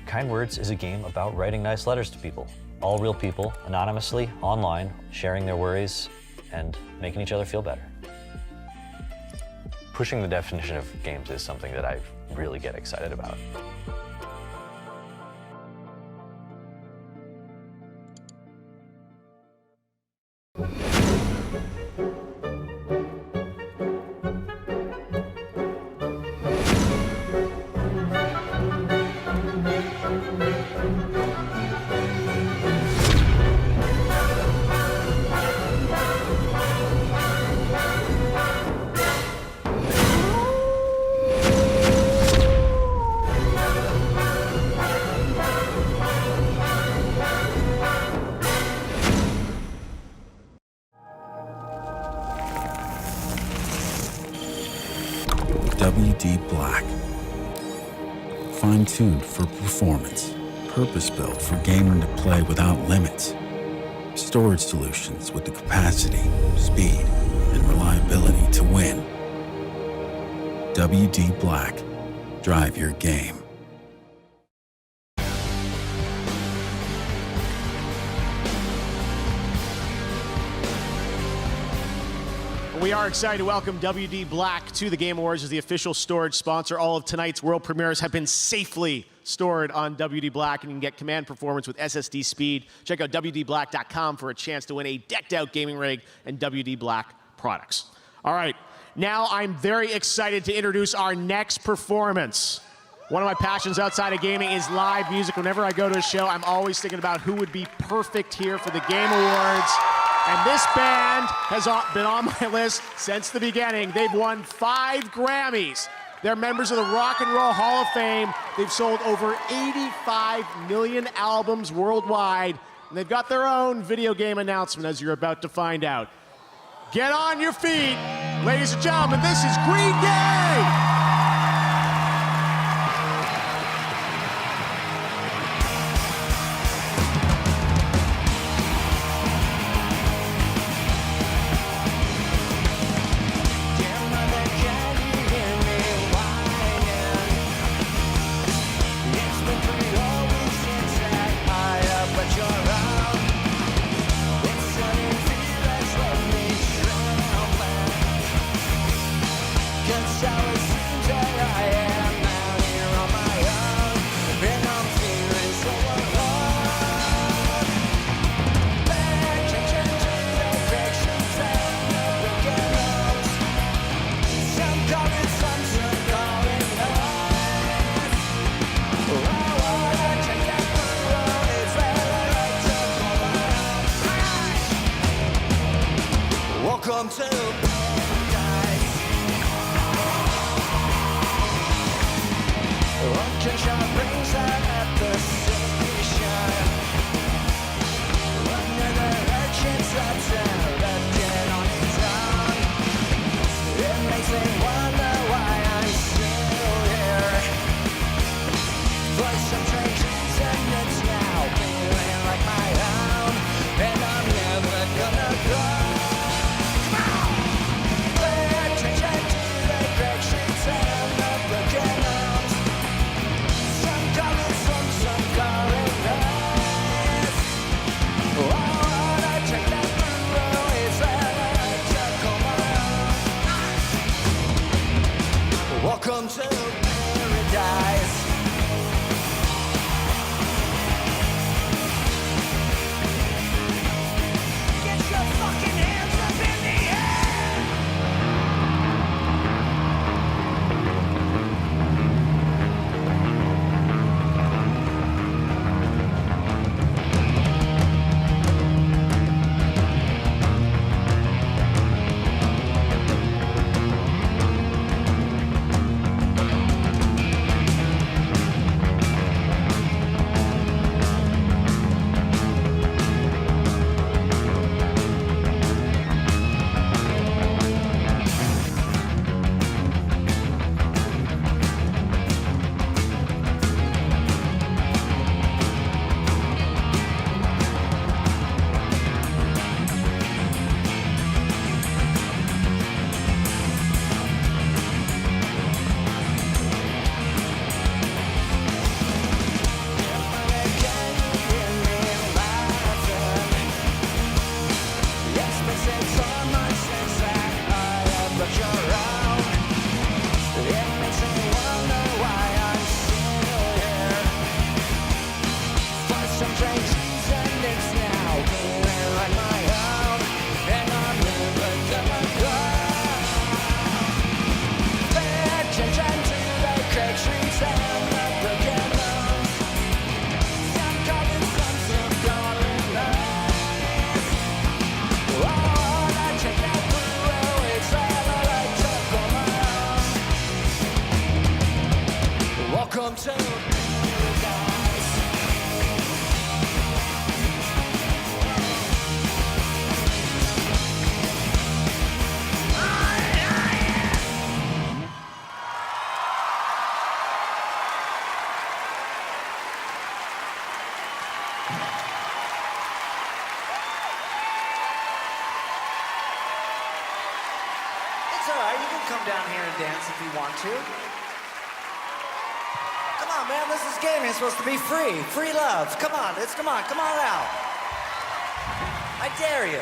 Kind Words is a game about writing nice letters to people. All real people, anonymously, online, sharing their worries and making each other feel better. Pushing the definition of games is something that I really get excited about. WD Black. Fine-tuned for performance. Purpose-built for gaming to play without limits. Storage solutions with the capacity, speed, and reliability to win. WD Black. Drive your game. We are excited to welcome WD Black to the Game Awards as the official storage sponsor. All of tonight's world premieres have been safely stored on WD Black, and you can get command performance with SSD speed. Check out WDBlack.com for a chance to win a decked-out gaming rig and WD Black products. All right, now I'm very excited to introduce our next performance. One of my passions outside of gaming is live music. Whenever I go to a show, I'm always thinking about who would be perfect here for the Game Awards. And this band has been on my list since the beginning. They've won 5 Grammys. They're members of the Rock and Roll Hall of Fame. They've sold over 85 million albums worldwide. And they've got their own video game announcement, as you're about to find out. Get on your feet, ladies and gentlemen. This is Green Day. Welcome to paradise. Luncheon shop brings out at the station. Another urchin slaps and left it on his own. It makes me wonder why I'm still here. For some strange reason it's now feeling like my own. And I'm never gonna go. Welcome to paradise. Get your fucking hands up in the Welcome to paradise. It's all right. You can come down here and dance if you want to. Come on, man. This is gaming. It's supposed to be free. Free love. Come on. Come on. Come on out. I dare you.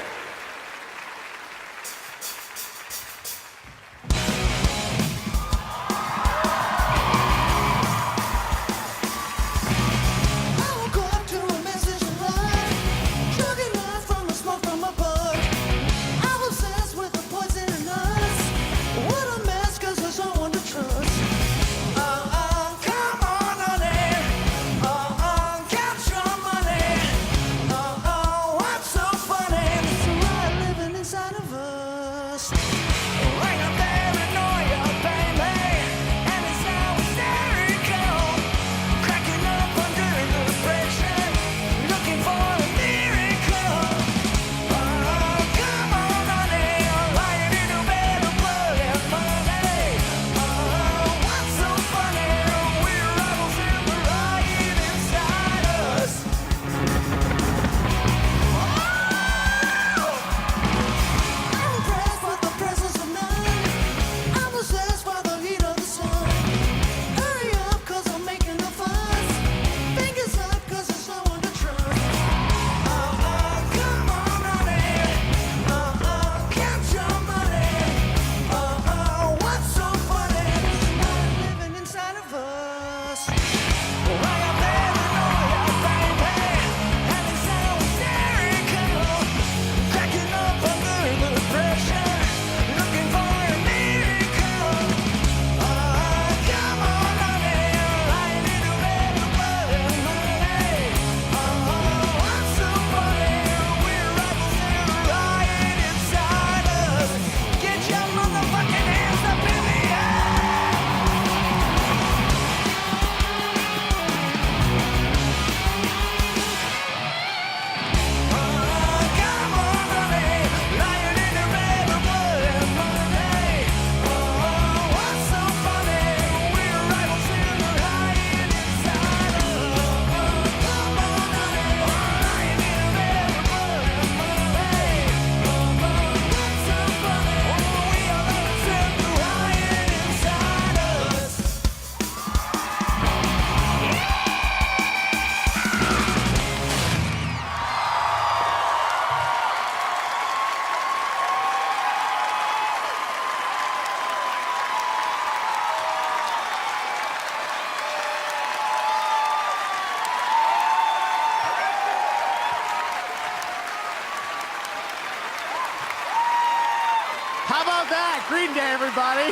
How about that? Green Day, everybody.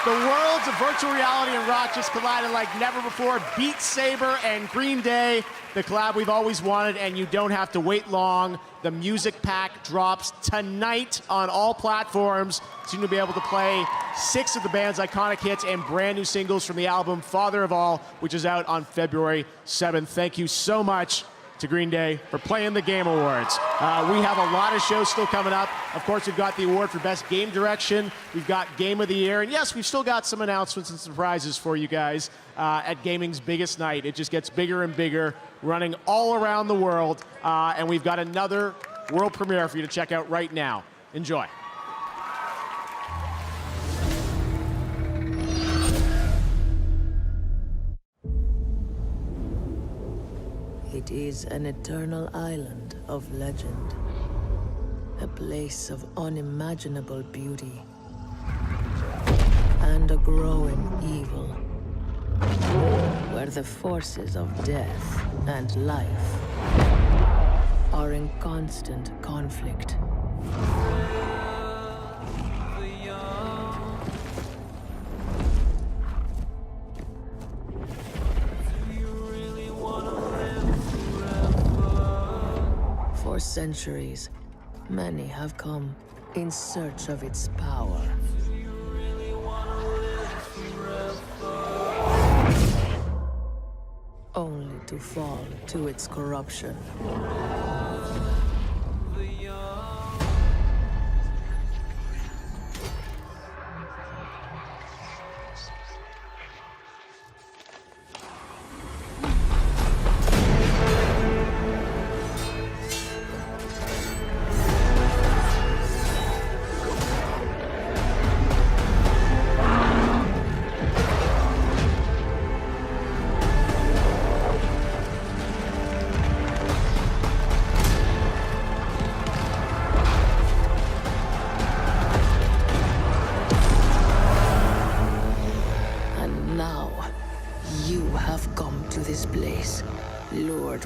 The worlds of virtual reality and rock just collided like never before. Beat Saber and Green Day, the collab we've always wanted, and you don't have to wait long. The music pack drops tonight on all platforms. So you'll be able to play 6 of the band's iconic hits and brand new singles from the album Father of All, which is out on February 7th. Thank you so much to Green Day for playing the Game Awards. We have a lot of shows still coming up. Of course, we've got the award for Best Game Direction. We've got Game of the Year. And yes, we've still got some announcements and surprises for you guys at gaming's biggest night. It just gets bigger and bigger, running all around the world. And we've got another world premiere for you to check out right now. Enjoy. It is an eternal island of legend, a place of unimaginable beauty, and a growing evil, where the forces of death and life are in constant conflict. For centuries, many have come in search of its power. Only to fall to its corruption.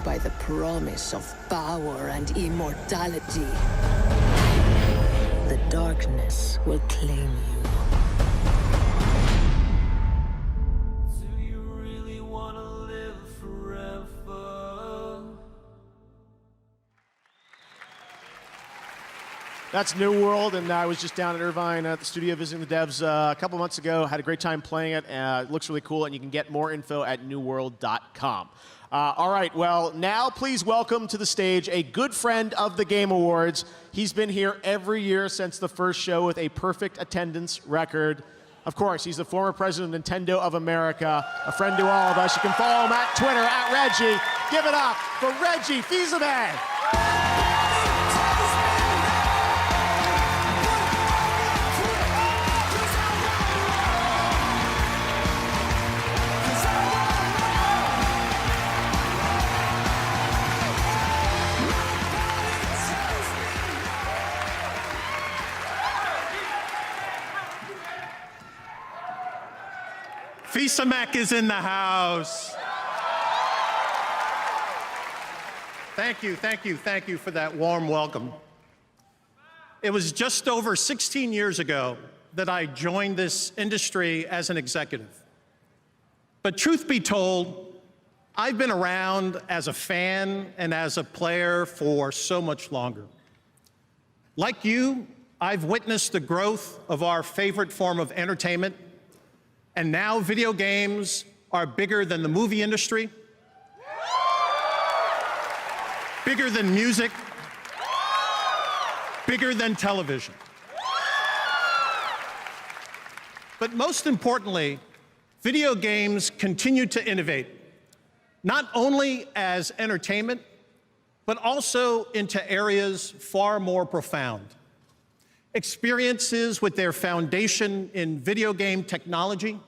By the promise of power and immortality, the darkness will claim you. Do you really want to live forever? That's New World, and I was just down at Irvine at the studio visiting the devs a couple months ago. Had a great time playing it. It looks really cool, and you can get more info at newworld.com. All right, well, now please welcome to the stage a good friend of the Game Awards. He's been here every year since the first show with a perfect attendance record. Of course, he's the former president of Nintendo of America, a friend to all of us. You can follow him at Twitter, at Reggie. Give it up for Reggie Fils-Aimé. Fils-Aimé is in the house. Thank you for that warm welcome. It was just over 16 years ago that I joined this industry as an executive. But truth be told, I've been around as a fan and as a player for so much longer. Like you, I've witnessed the growth of our favorite form of entertainment. And now video games are bigger than the movie industry, bigger than music, bigger than television. But most importantly, video games continue to innovate, not only as entertainment, but also into areas far more profound. Experiences with their foundation in video game technology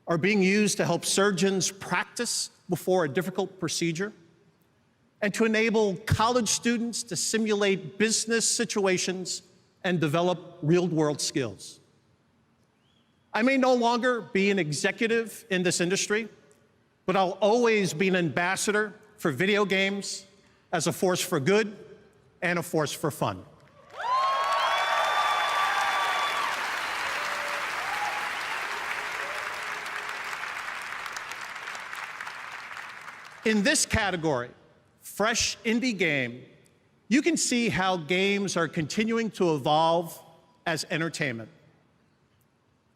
are being used to help surgeons practice before a difficult procedure and to enable college students to simulate business situations and develop real-world skills. I may no longer be an executive in this industry, but I'll always be an ambassador for video games as a force for good and a force for fun. In this category, Fresh Indie Game, you can see how games are continuing to evolve as entertainment.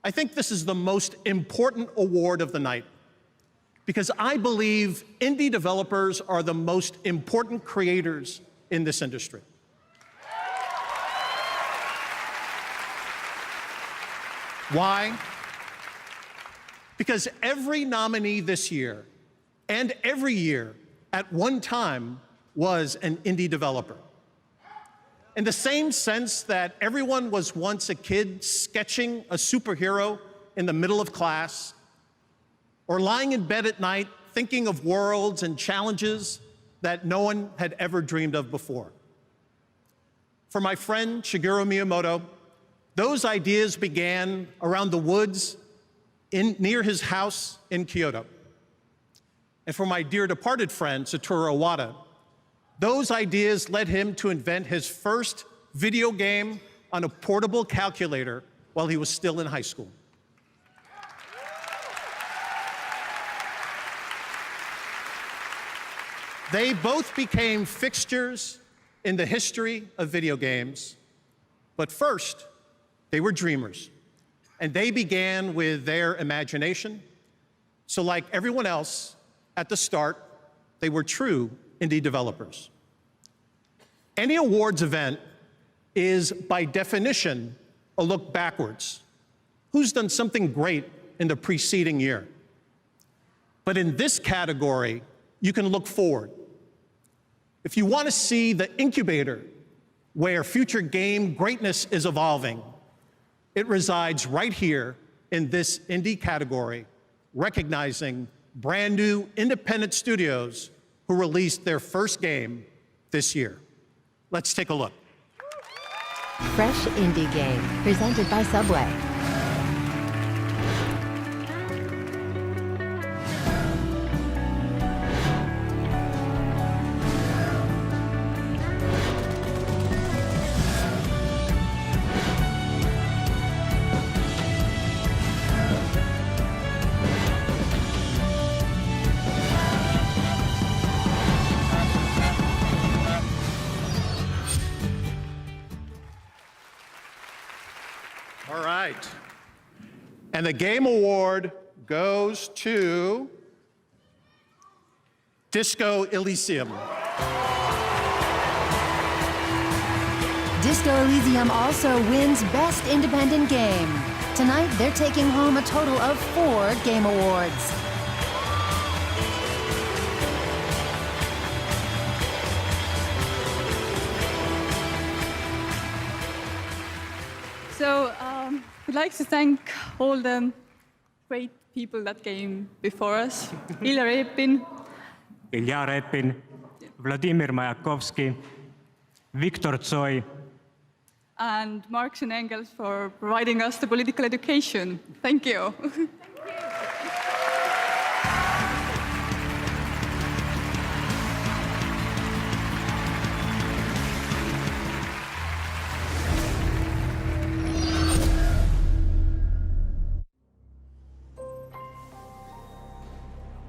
I think this is the most important award of the night because I believe indie developers are the most important creators in this industry. Why? Because every nominee this year and every year at one time was an indie developer. In the same sense that everyone was once a kid sketching a superhero in the middle of class, or lying in bed at night thinking of worlds and challenges that no one had ever dreamed of before. For my friend Shigeru Miyamoto, those ideas began around the woods near his house in Kyoto. And for my dear departed friend Satoru Iwata, those ideas led him to invent his first video game on a portable calculator while he was still in high school. They both became fixtures in the history of video games, but first, they were dreamers, and they began with their imagination. So like everyone else, at the start, they were true indie developers. Any awards event is, by definition, a look backwards. Who's done something great in the preceding year? But in this category, you can look forward. If you want to see the incubator where future game greatness is evolving, it resides right here in this indie category, recognizing brand new independent studios who released their first game this year. Let's take a look. Fresh Indie Game, presented by Subway. All right. And the game award goes to Disco Elysium. Disco Elysium also wins Best Independent Game. Tonight, they're taking home a total of 4 Game Awards. So we'd like to thank all the great people that came before us. Ilya Repin, Vladimir Mayakovsky, Viktor Tsoi, and Marx and Engels for providing us the political education. Thank you.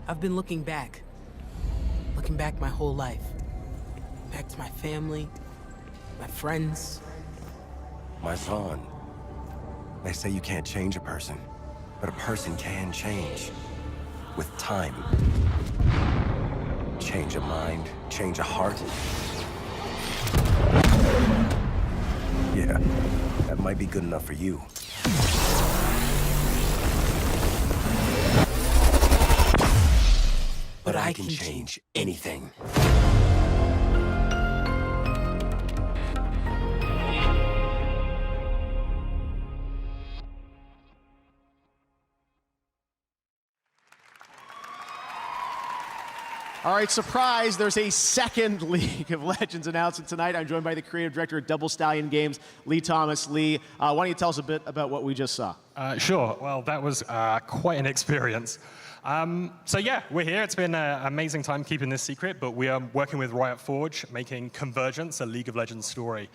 I've been looking back my whole life. Back to my family, my friends. My son, they say you can't change a person, but a person can change. With time. Change a mind, change a heart. Yeah, that might be good enough for you. But I can change anything. All right, surprise, there's a second League of Legends announcement tonight. I'm joined by the creative director of Double Stallion Games, Lee Thomas. Lee, why don't you tell us a bit about what we just saw? Sure. Well, that was quite an experience. So yeah, we're here. It's been an amazing time keeping this secret, but we are working with Riot Forge, making Convergence, a League of Legends story.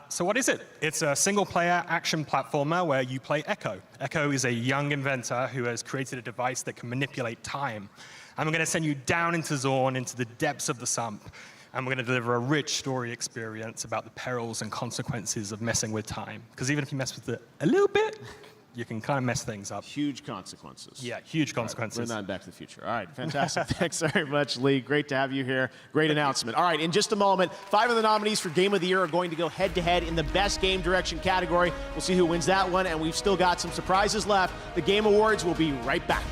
So what is it? It's a single-player action platformer where you play Echo. Echo is a young inventor who has created a device that can manipulate time. And we're going to send you down into Zorn, into the depths of the sump. And we're going to deliver a rich story experience about the perils and consequences of messing with time. Because even if you mess with it a little bit, you can kind of mess things up. Huge consequences. Yeah, huge consequences. Bring that in Back to the Future. All right, fantastic. Thanks very much, Lee. Great to have you here. Great announcement. All right, in just a moment, 5 of the nominees for Game of the Year are going to go head-to-head in the Best Game Direction category. We'll see who wins that one, and we've still got some surprises left. The Game Awards will be right back.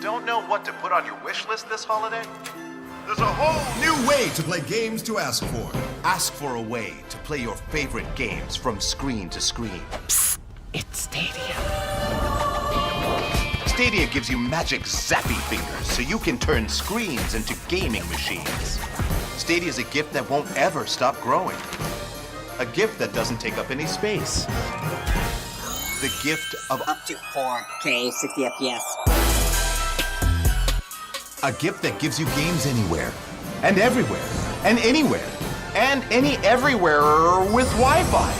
Don't know what to put on your wish list this holiday? There's a whole new way to play games to ask for. Ask for a way to play your favorite games from screen to screen. Psst, it's Stadia. Stadia gives you magic zappy fingers so you can turn screens into gaming machines. Stadia is a gift that won't ever stop growing. A gift that doesn't take up any space. The gift of up to 4K 60 FPS. A gift that gives you games anywhere, and everywhere, and anywhere, and any everywhere with Wi-Fi.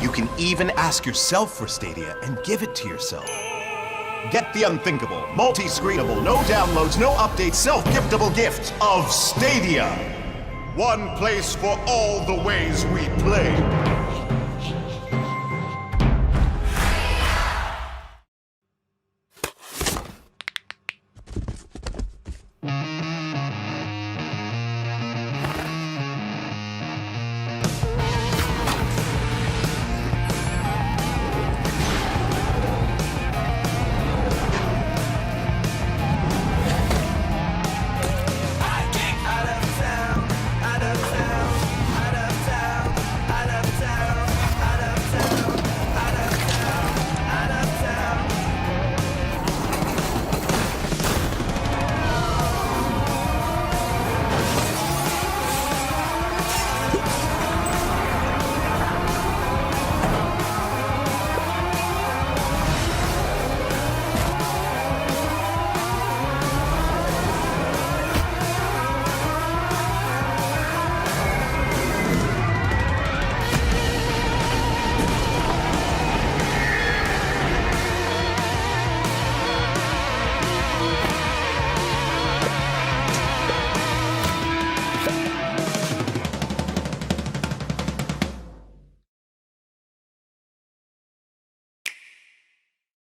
You can even ask yourself for Stadia and give it to yourself. Get the unthinkable, multi-screenable, no downloads, no updates, self-giftable gift of Stadia. One place for all the ways we play.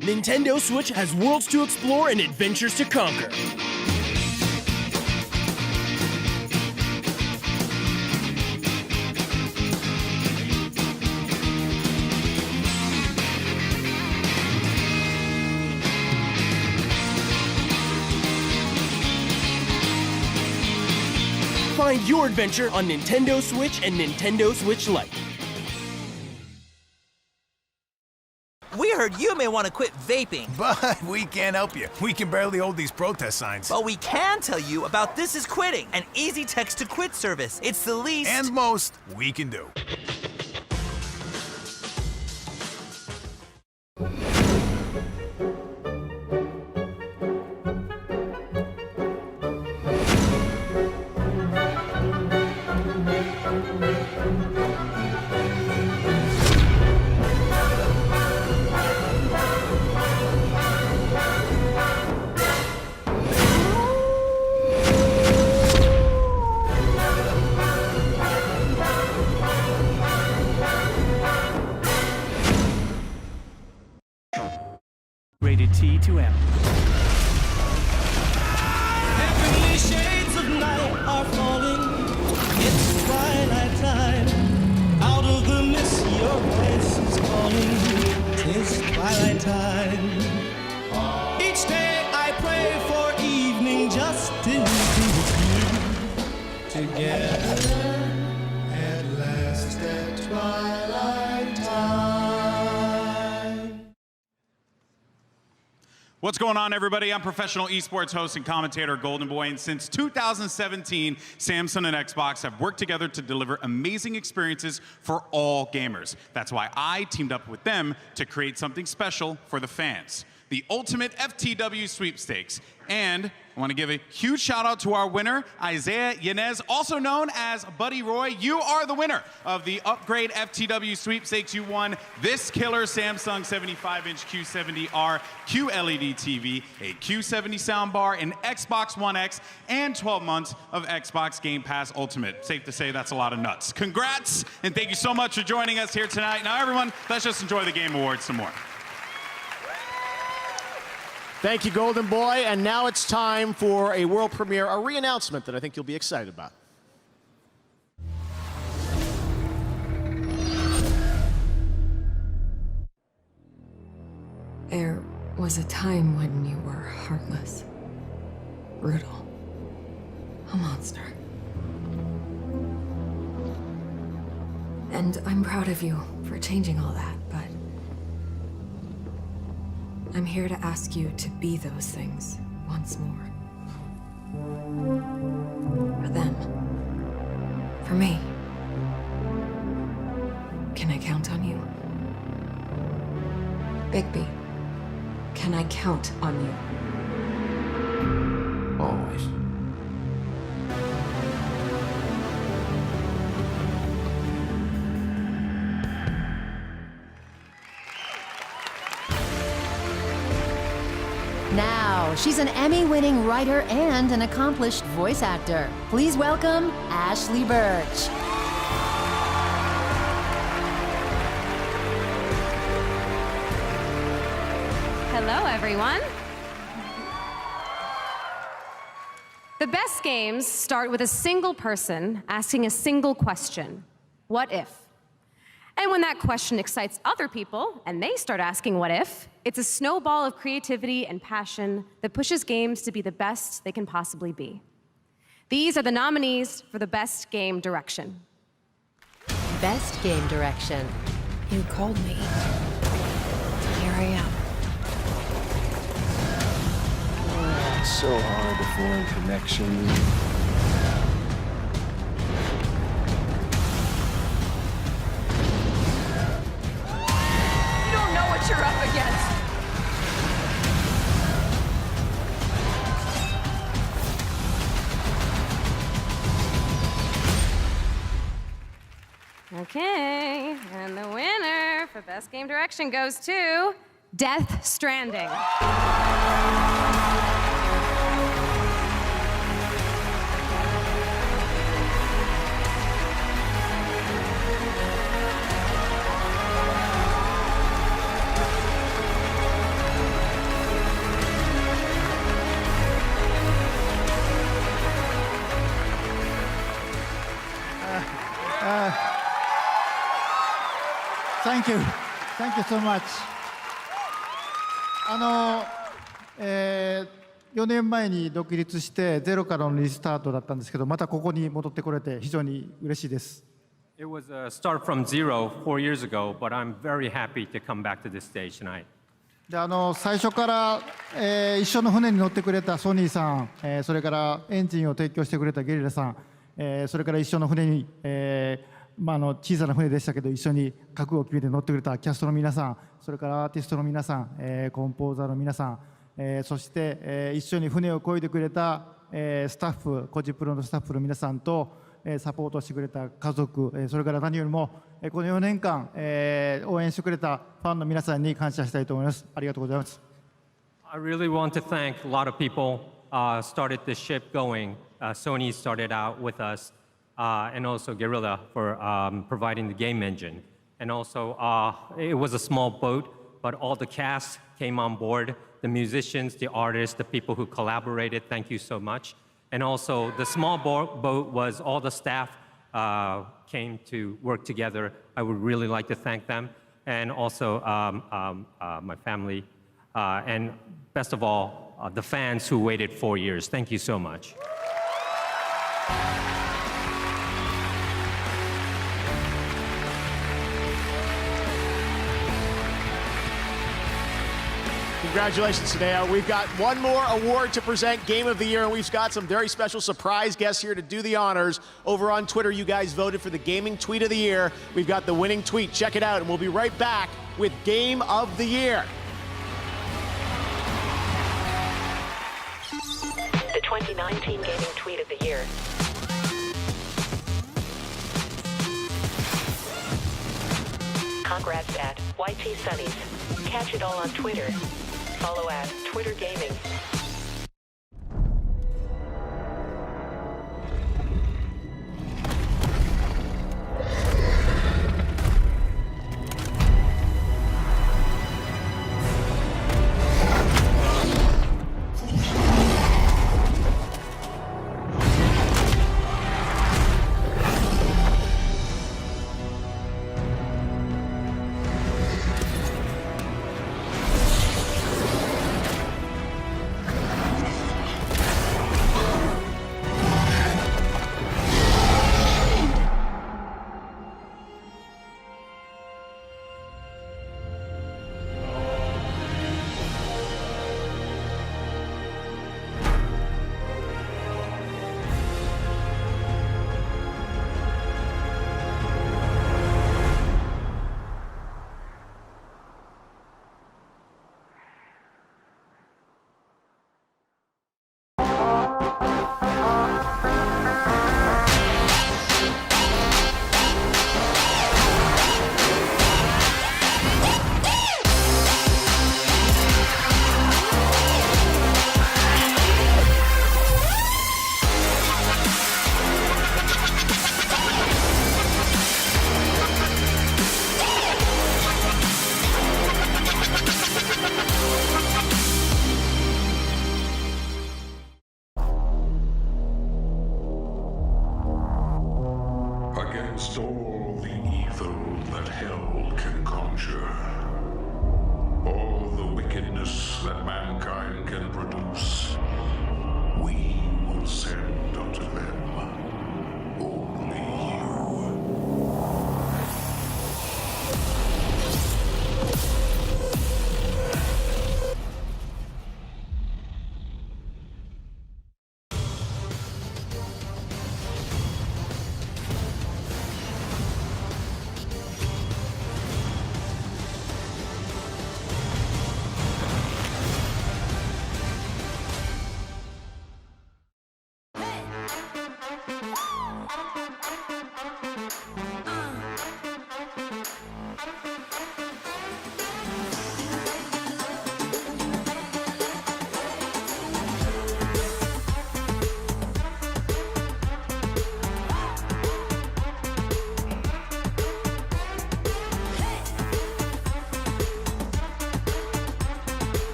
Nintendo Switch has worlds to explore and adventures to conquer. Find your adventure on Nintendo Switch and Nintendo Switch Lite. We heard you may want to quit vaping. But we can't help you. We can barely hold these protest signs. But we can tell you about This Is Quitting, an easy text to quit service. It's the least and most we can do. Rated T to M. Heavenly shades of night are falling. It's twilight time. Out of the mist, your voice is calling. 'Tis twilight time. Each day I pray for evening just to be with you together. At last at twilight time. What's going on, everybody? I'm professional esports host and commentator Golden Boy, and since 2017, Samsung and Xbox have worked together to deliver amazing experiences for all gamers. That's why I teamed up with them to create something special for the fans. the ultimate FTW sweepstakes. And I want to give a huge shout out to our winner, Isaiah Yanez, also known as Buddy Roy. You are the winner of the Upgrade FTW sweepstakes. You won this killer Samsung 75-inch Q70R QLED TV, a Q70 soundbar, an Xbox One X, and 12 months of Xbox Game Pass Ultimate. Safe to say that's a lot of nuts. Congrats, and thank you so much for joining us here tonight. Now everyone, let's just enjoy the Game Awards some more. Thank you, Golden Boy. And now it's time for a world premiere, a re-announcement that I think you'll be excited about. There was a time when you were heartless, brutal, a monster. And I'm proud of you for changing all that, but I'm here to ask you to be those things once more. For them. For me. Can I count on you? Bigby, can I count on you? Always. Now, she's an Emmy-winning writer and an accomplished voice actor. Please welcome Ashley Birch. Hello, everyone. The best games start with a single person asking a single question. What if? And when that question excites other people, and they start asking what if, it's a snowball of creativity and passion that pushes games to be the best they can possibly be. These are the nominees for the Best Game Direction. Best Game Direction. You called me. Here I am. It's so hard to form connection. You don't know what you're up against. Okay, and the winner for Best Game Direction goes to Death Stranding. Thank you. Thank you so much. 4年前に独立してゼロからのリスタートだったんですけど、またここに戻ってこれて非常に嬉しいです。It was a start from zero 4 years ago, but I'm very happy to come back to this stage tonight. で最初から、一緒の船に乗ってくれたソニーさん、それからエンジンを提供してくれたゲリラさん、それから一緒の船に、小さな船でしたけど一緒に覚悟を決めて乗ってくれたキャストの皆さん、それからアーティストの皆さん、コンポーザーの皆さん、そして、一緒に船を漕いでくれた、スタッフ、コジプロのスタッフの皆さんと、サポートしてくれた家族、それから何よりも、この4年間、応援してくれたファンの皆さんに感謝したいと思います。ありがとうございます。I really want to thank a lot of people started the ship going. Sony started out with us, and also Guerrilla for providing the game engine. And also, it was a small boat, but all the cast came on board. The musicians, the artists, the people who collaborated, thank you so much. And also, the small boat was all the staff came to work together. I would really like to thank them. And also, my family. And best of all, the fans who waited 4 years. Thank you so much. Congratulations, Tadeo. We've got one more award to present, Game of the Year, and we've got some very special surprise guests here to do the honors. Over on Twitter, you guys voted for the Gaming Tweet of the Year. We've got the winning tweet. Check it out, and we'll be right back with Game of the Year. 2019 Gaming Tweet of the Year. Congrats at YT Sunnies. Catch it all on Twitter. Follow at Twitter Gaming. Against all the evil that hell can conjure, all the wickedness that mankind can produce, we will send unto them only you.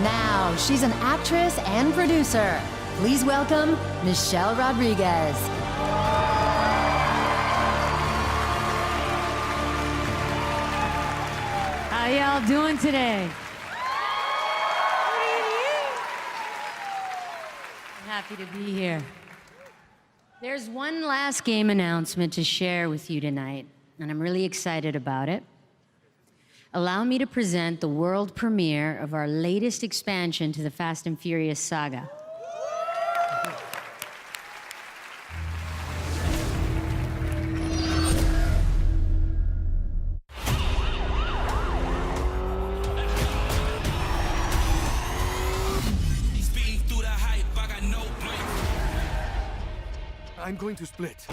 Now, she's an actress and producer. Please welcome Michelle Rodriguez. How y'all doing today? I'm happy to be here. There's one last game announcement to share with you tonight, and I'm really excited about it. Allow me to present the world premiere of our latest expansion to the Fast and Furious saga. I'm going to split.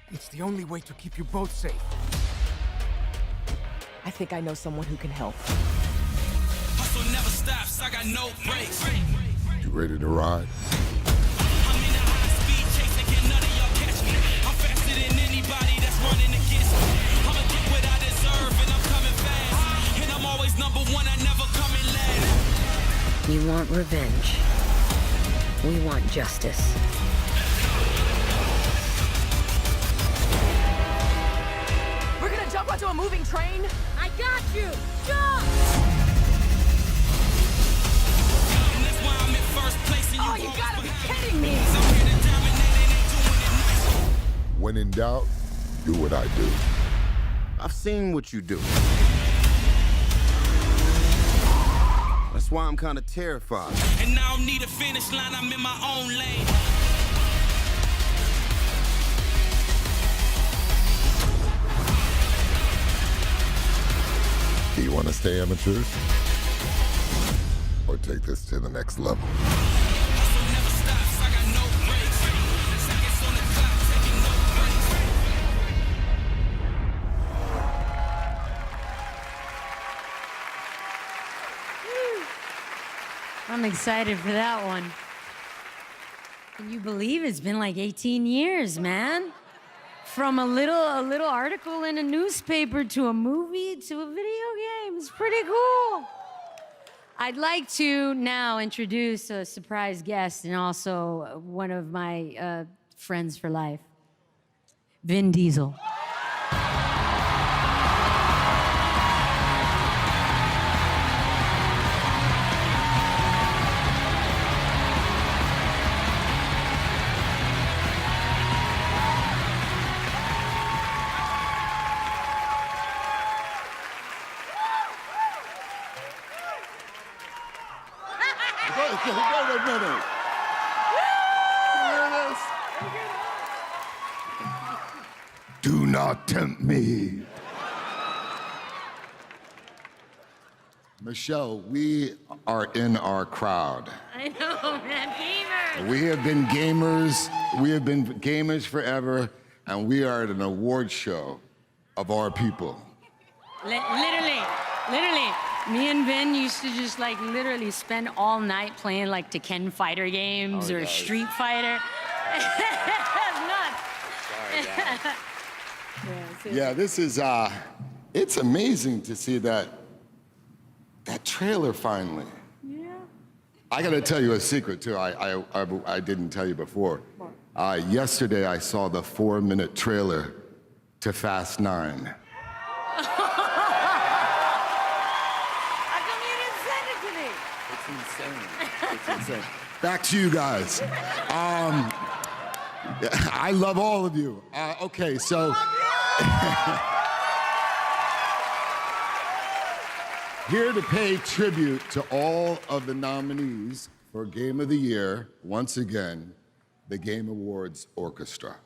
It's the only way to keep you both safe. I think I know someone who can help. Hustle never stops, I got no brakes. You ready to ride? I'm in a high speed chase and can none of y'all catch me. I'm faster than anybody that's running against me. I'ma get what I deserve and I'm coming fast. number one, I never come in last. You want revenge. We want justice. We're gonna jump onto a moving train? I got you! Jump! And that's why I'm in first place and Oh, you gotta be kidding me! When in doubt, do what I do. I've seen what you do. That's why I'm kind of terrified. And I don't need a finish line, I'm in my own lane. Do you want to stay amateurs? Or take this to the next level? I'm excited for that one. Can you believe it's been like 18 years, man? From a little article in a newspaper to a movie to a video game. It's pretty cool. I'd like to now introduce a surprise guest and also one of my friends for life, Vin Diesel. Wait a minute. Do not tempt me. Michelle, we are in our crowd. I know, man, gamers. We have been gamers forever, and we are at an award show of our people. Literally, me and Vin used to just like literally spend all night playing like Tekken fighter games or Street Fighter. Yeah, this is, it's amazing to see that trailer finally. Yeah. I gotta tell you a secret too, I didn't tell you before. Yesterday I saw the 4-minute trailer to Fast 9. It's insane. Back to you guys. I love all of you. Okay, so. Here to pay tribute to all of the nominees for Game of the Year, once again, the Game Awards Orchestra.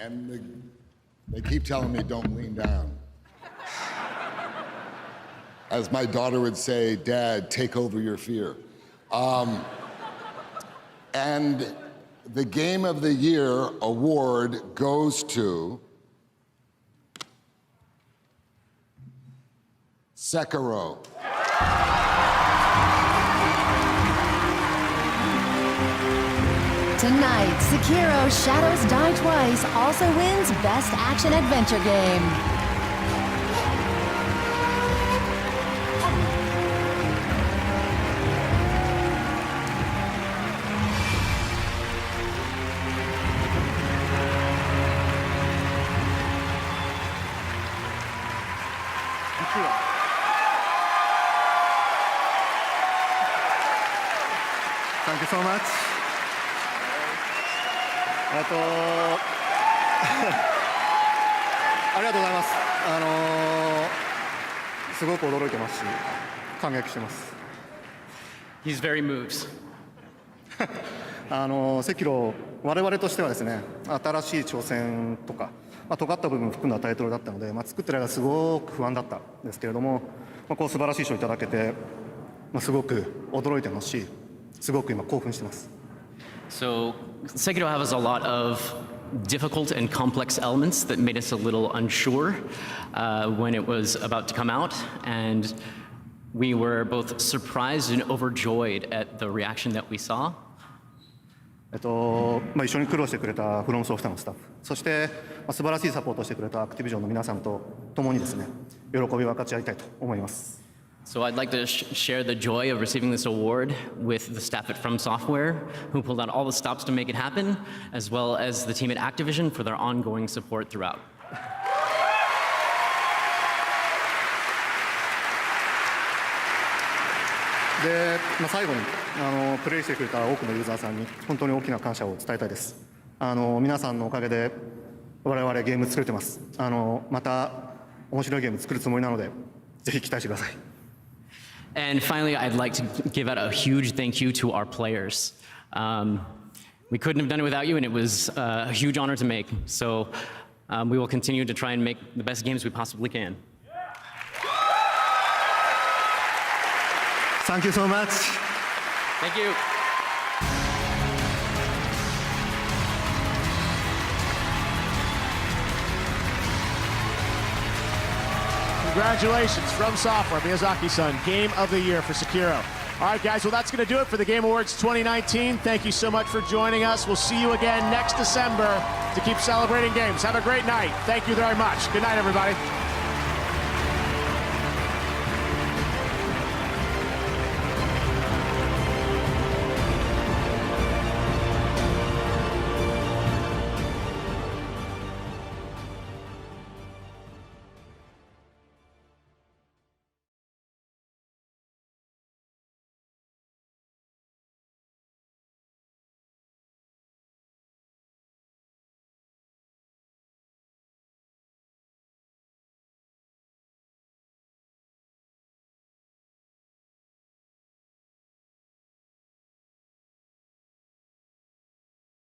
And they keep telling me don't lean down. As my daughter would say, Dad, take over your fear. And the Game of the Year award goes to Sekiro. Tonight, Sekiro Shadows Die Twice also wins Best Action Adventure Game. Thank you so much. ありがとうございます。すごく驚いてますし、感激してます。He's very moved. 赤炉、我々としてはですね、新しい挑戦とか、尖った部分を含んだタイトルだったので、作ってる間すごく不安だったんですけれども、こう素晴らしい賞をいただけて、すごく驚いてますし、すごく今興奮してます。So, Sekiro has a lot of difficult and complex elements that made us a little unsure when it was about to come out, and we were both surprised and overjoyed at the reaction that we saw. 一緒に苦労してくれたフロムソフトのスタッフ、そして素晴らしいサポートをしてくれたアクティビジョンの皆さんと共にですね、喜びを分かち合いたいと思います。So I'd like to share the joy of receiving this award with the staff at From Software, who pulled out all the stops to make it happen, as well as the team at Activision for their ongoing support throughout. で、最後にプレイしてくれた多くのユーザーさんに本当に大きな感謝を伝えたいです。皆さんのおかげで我々ゲーム作れてます。また面白いゲーム作るつもりなので、ぜひ期待してください。And finally, I'd like to give out a huge thank you to our players. We couldn't have done it without you, and it was a huge honor to make. So we will continue to try and make the best games we possibly can. Thank you so much. Thank you. Congratulations, From Software, Miyazaki-san, Game of the Year for Sekiro. All right, guys, well, that's going to do it for the Game Awards 2019. Thank you so much for joining us. We'll see you again next December to keep celebrating games. Have a great night. Thank you very much. Good night, everybody.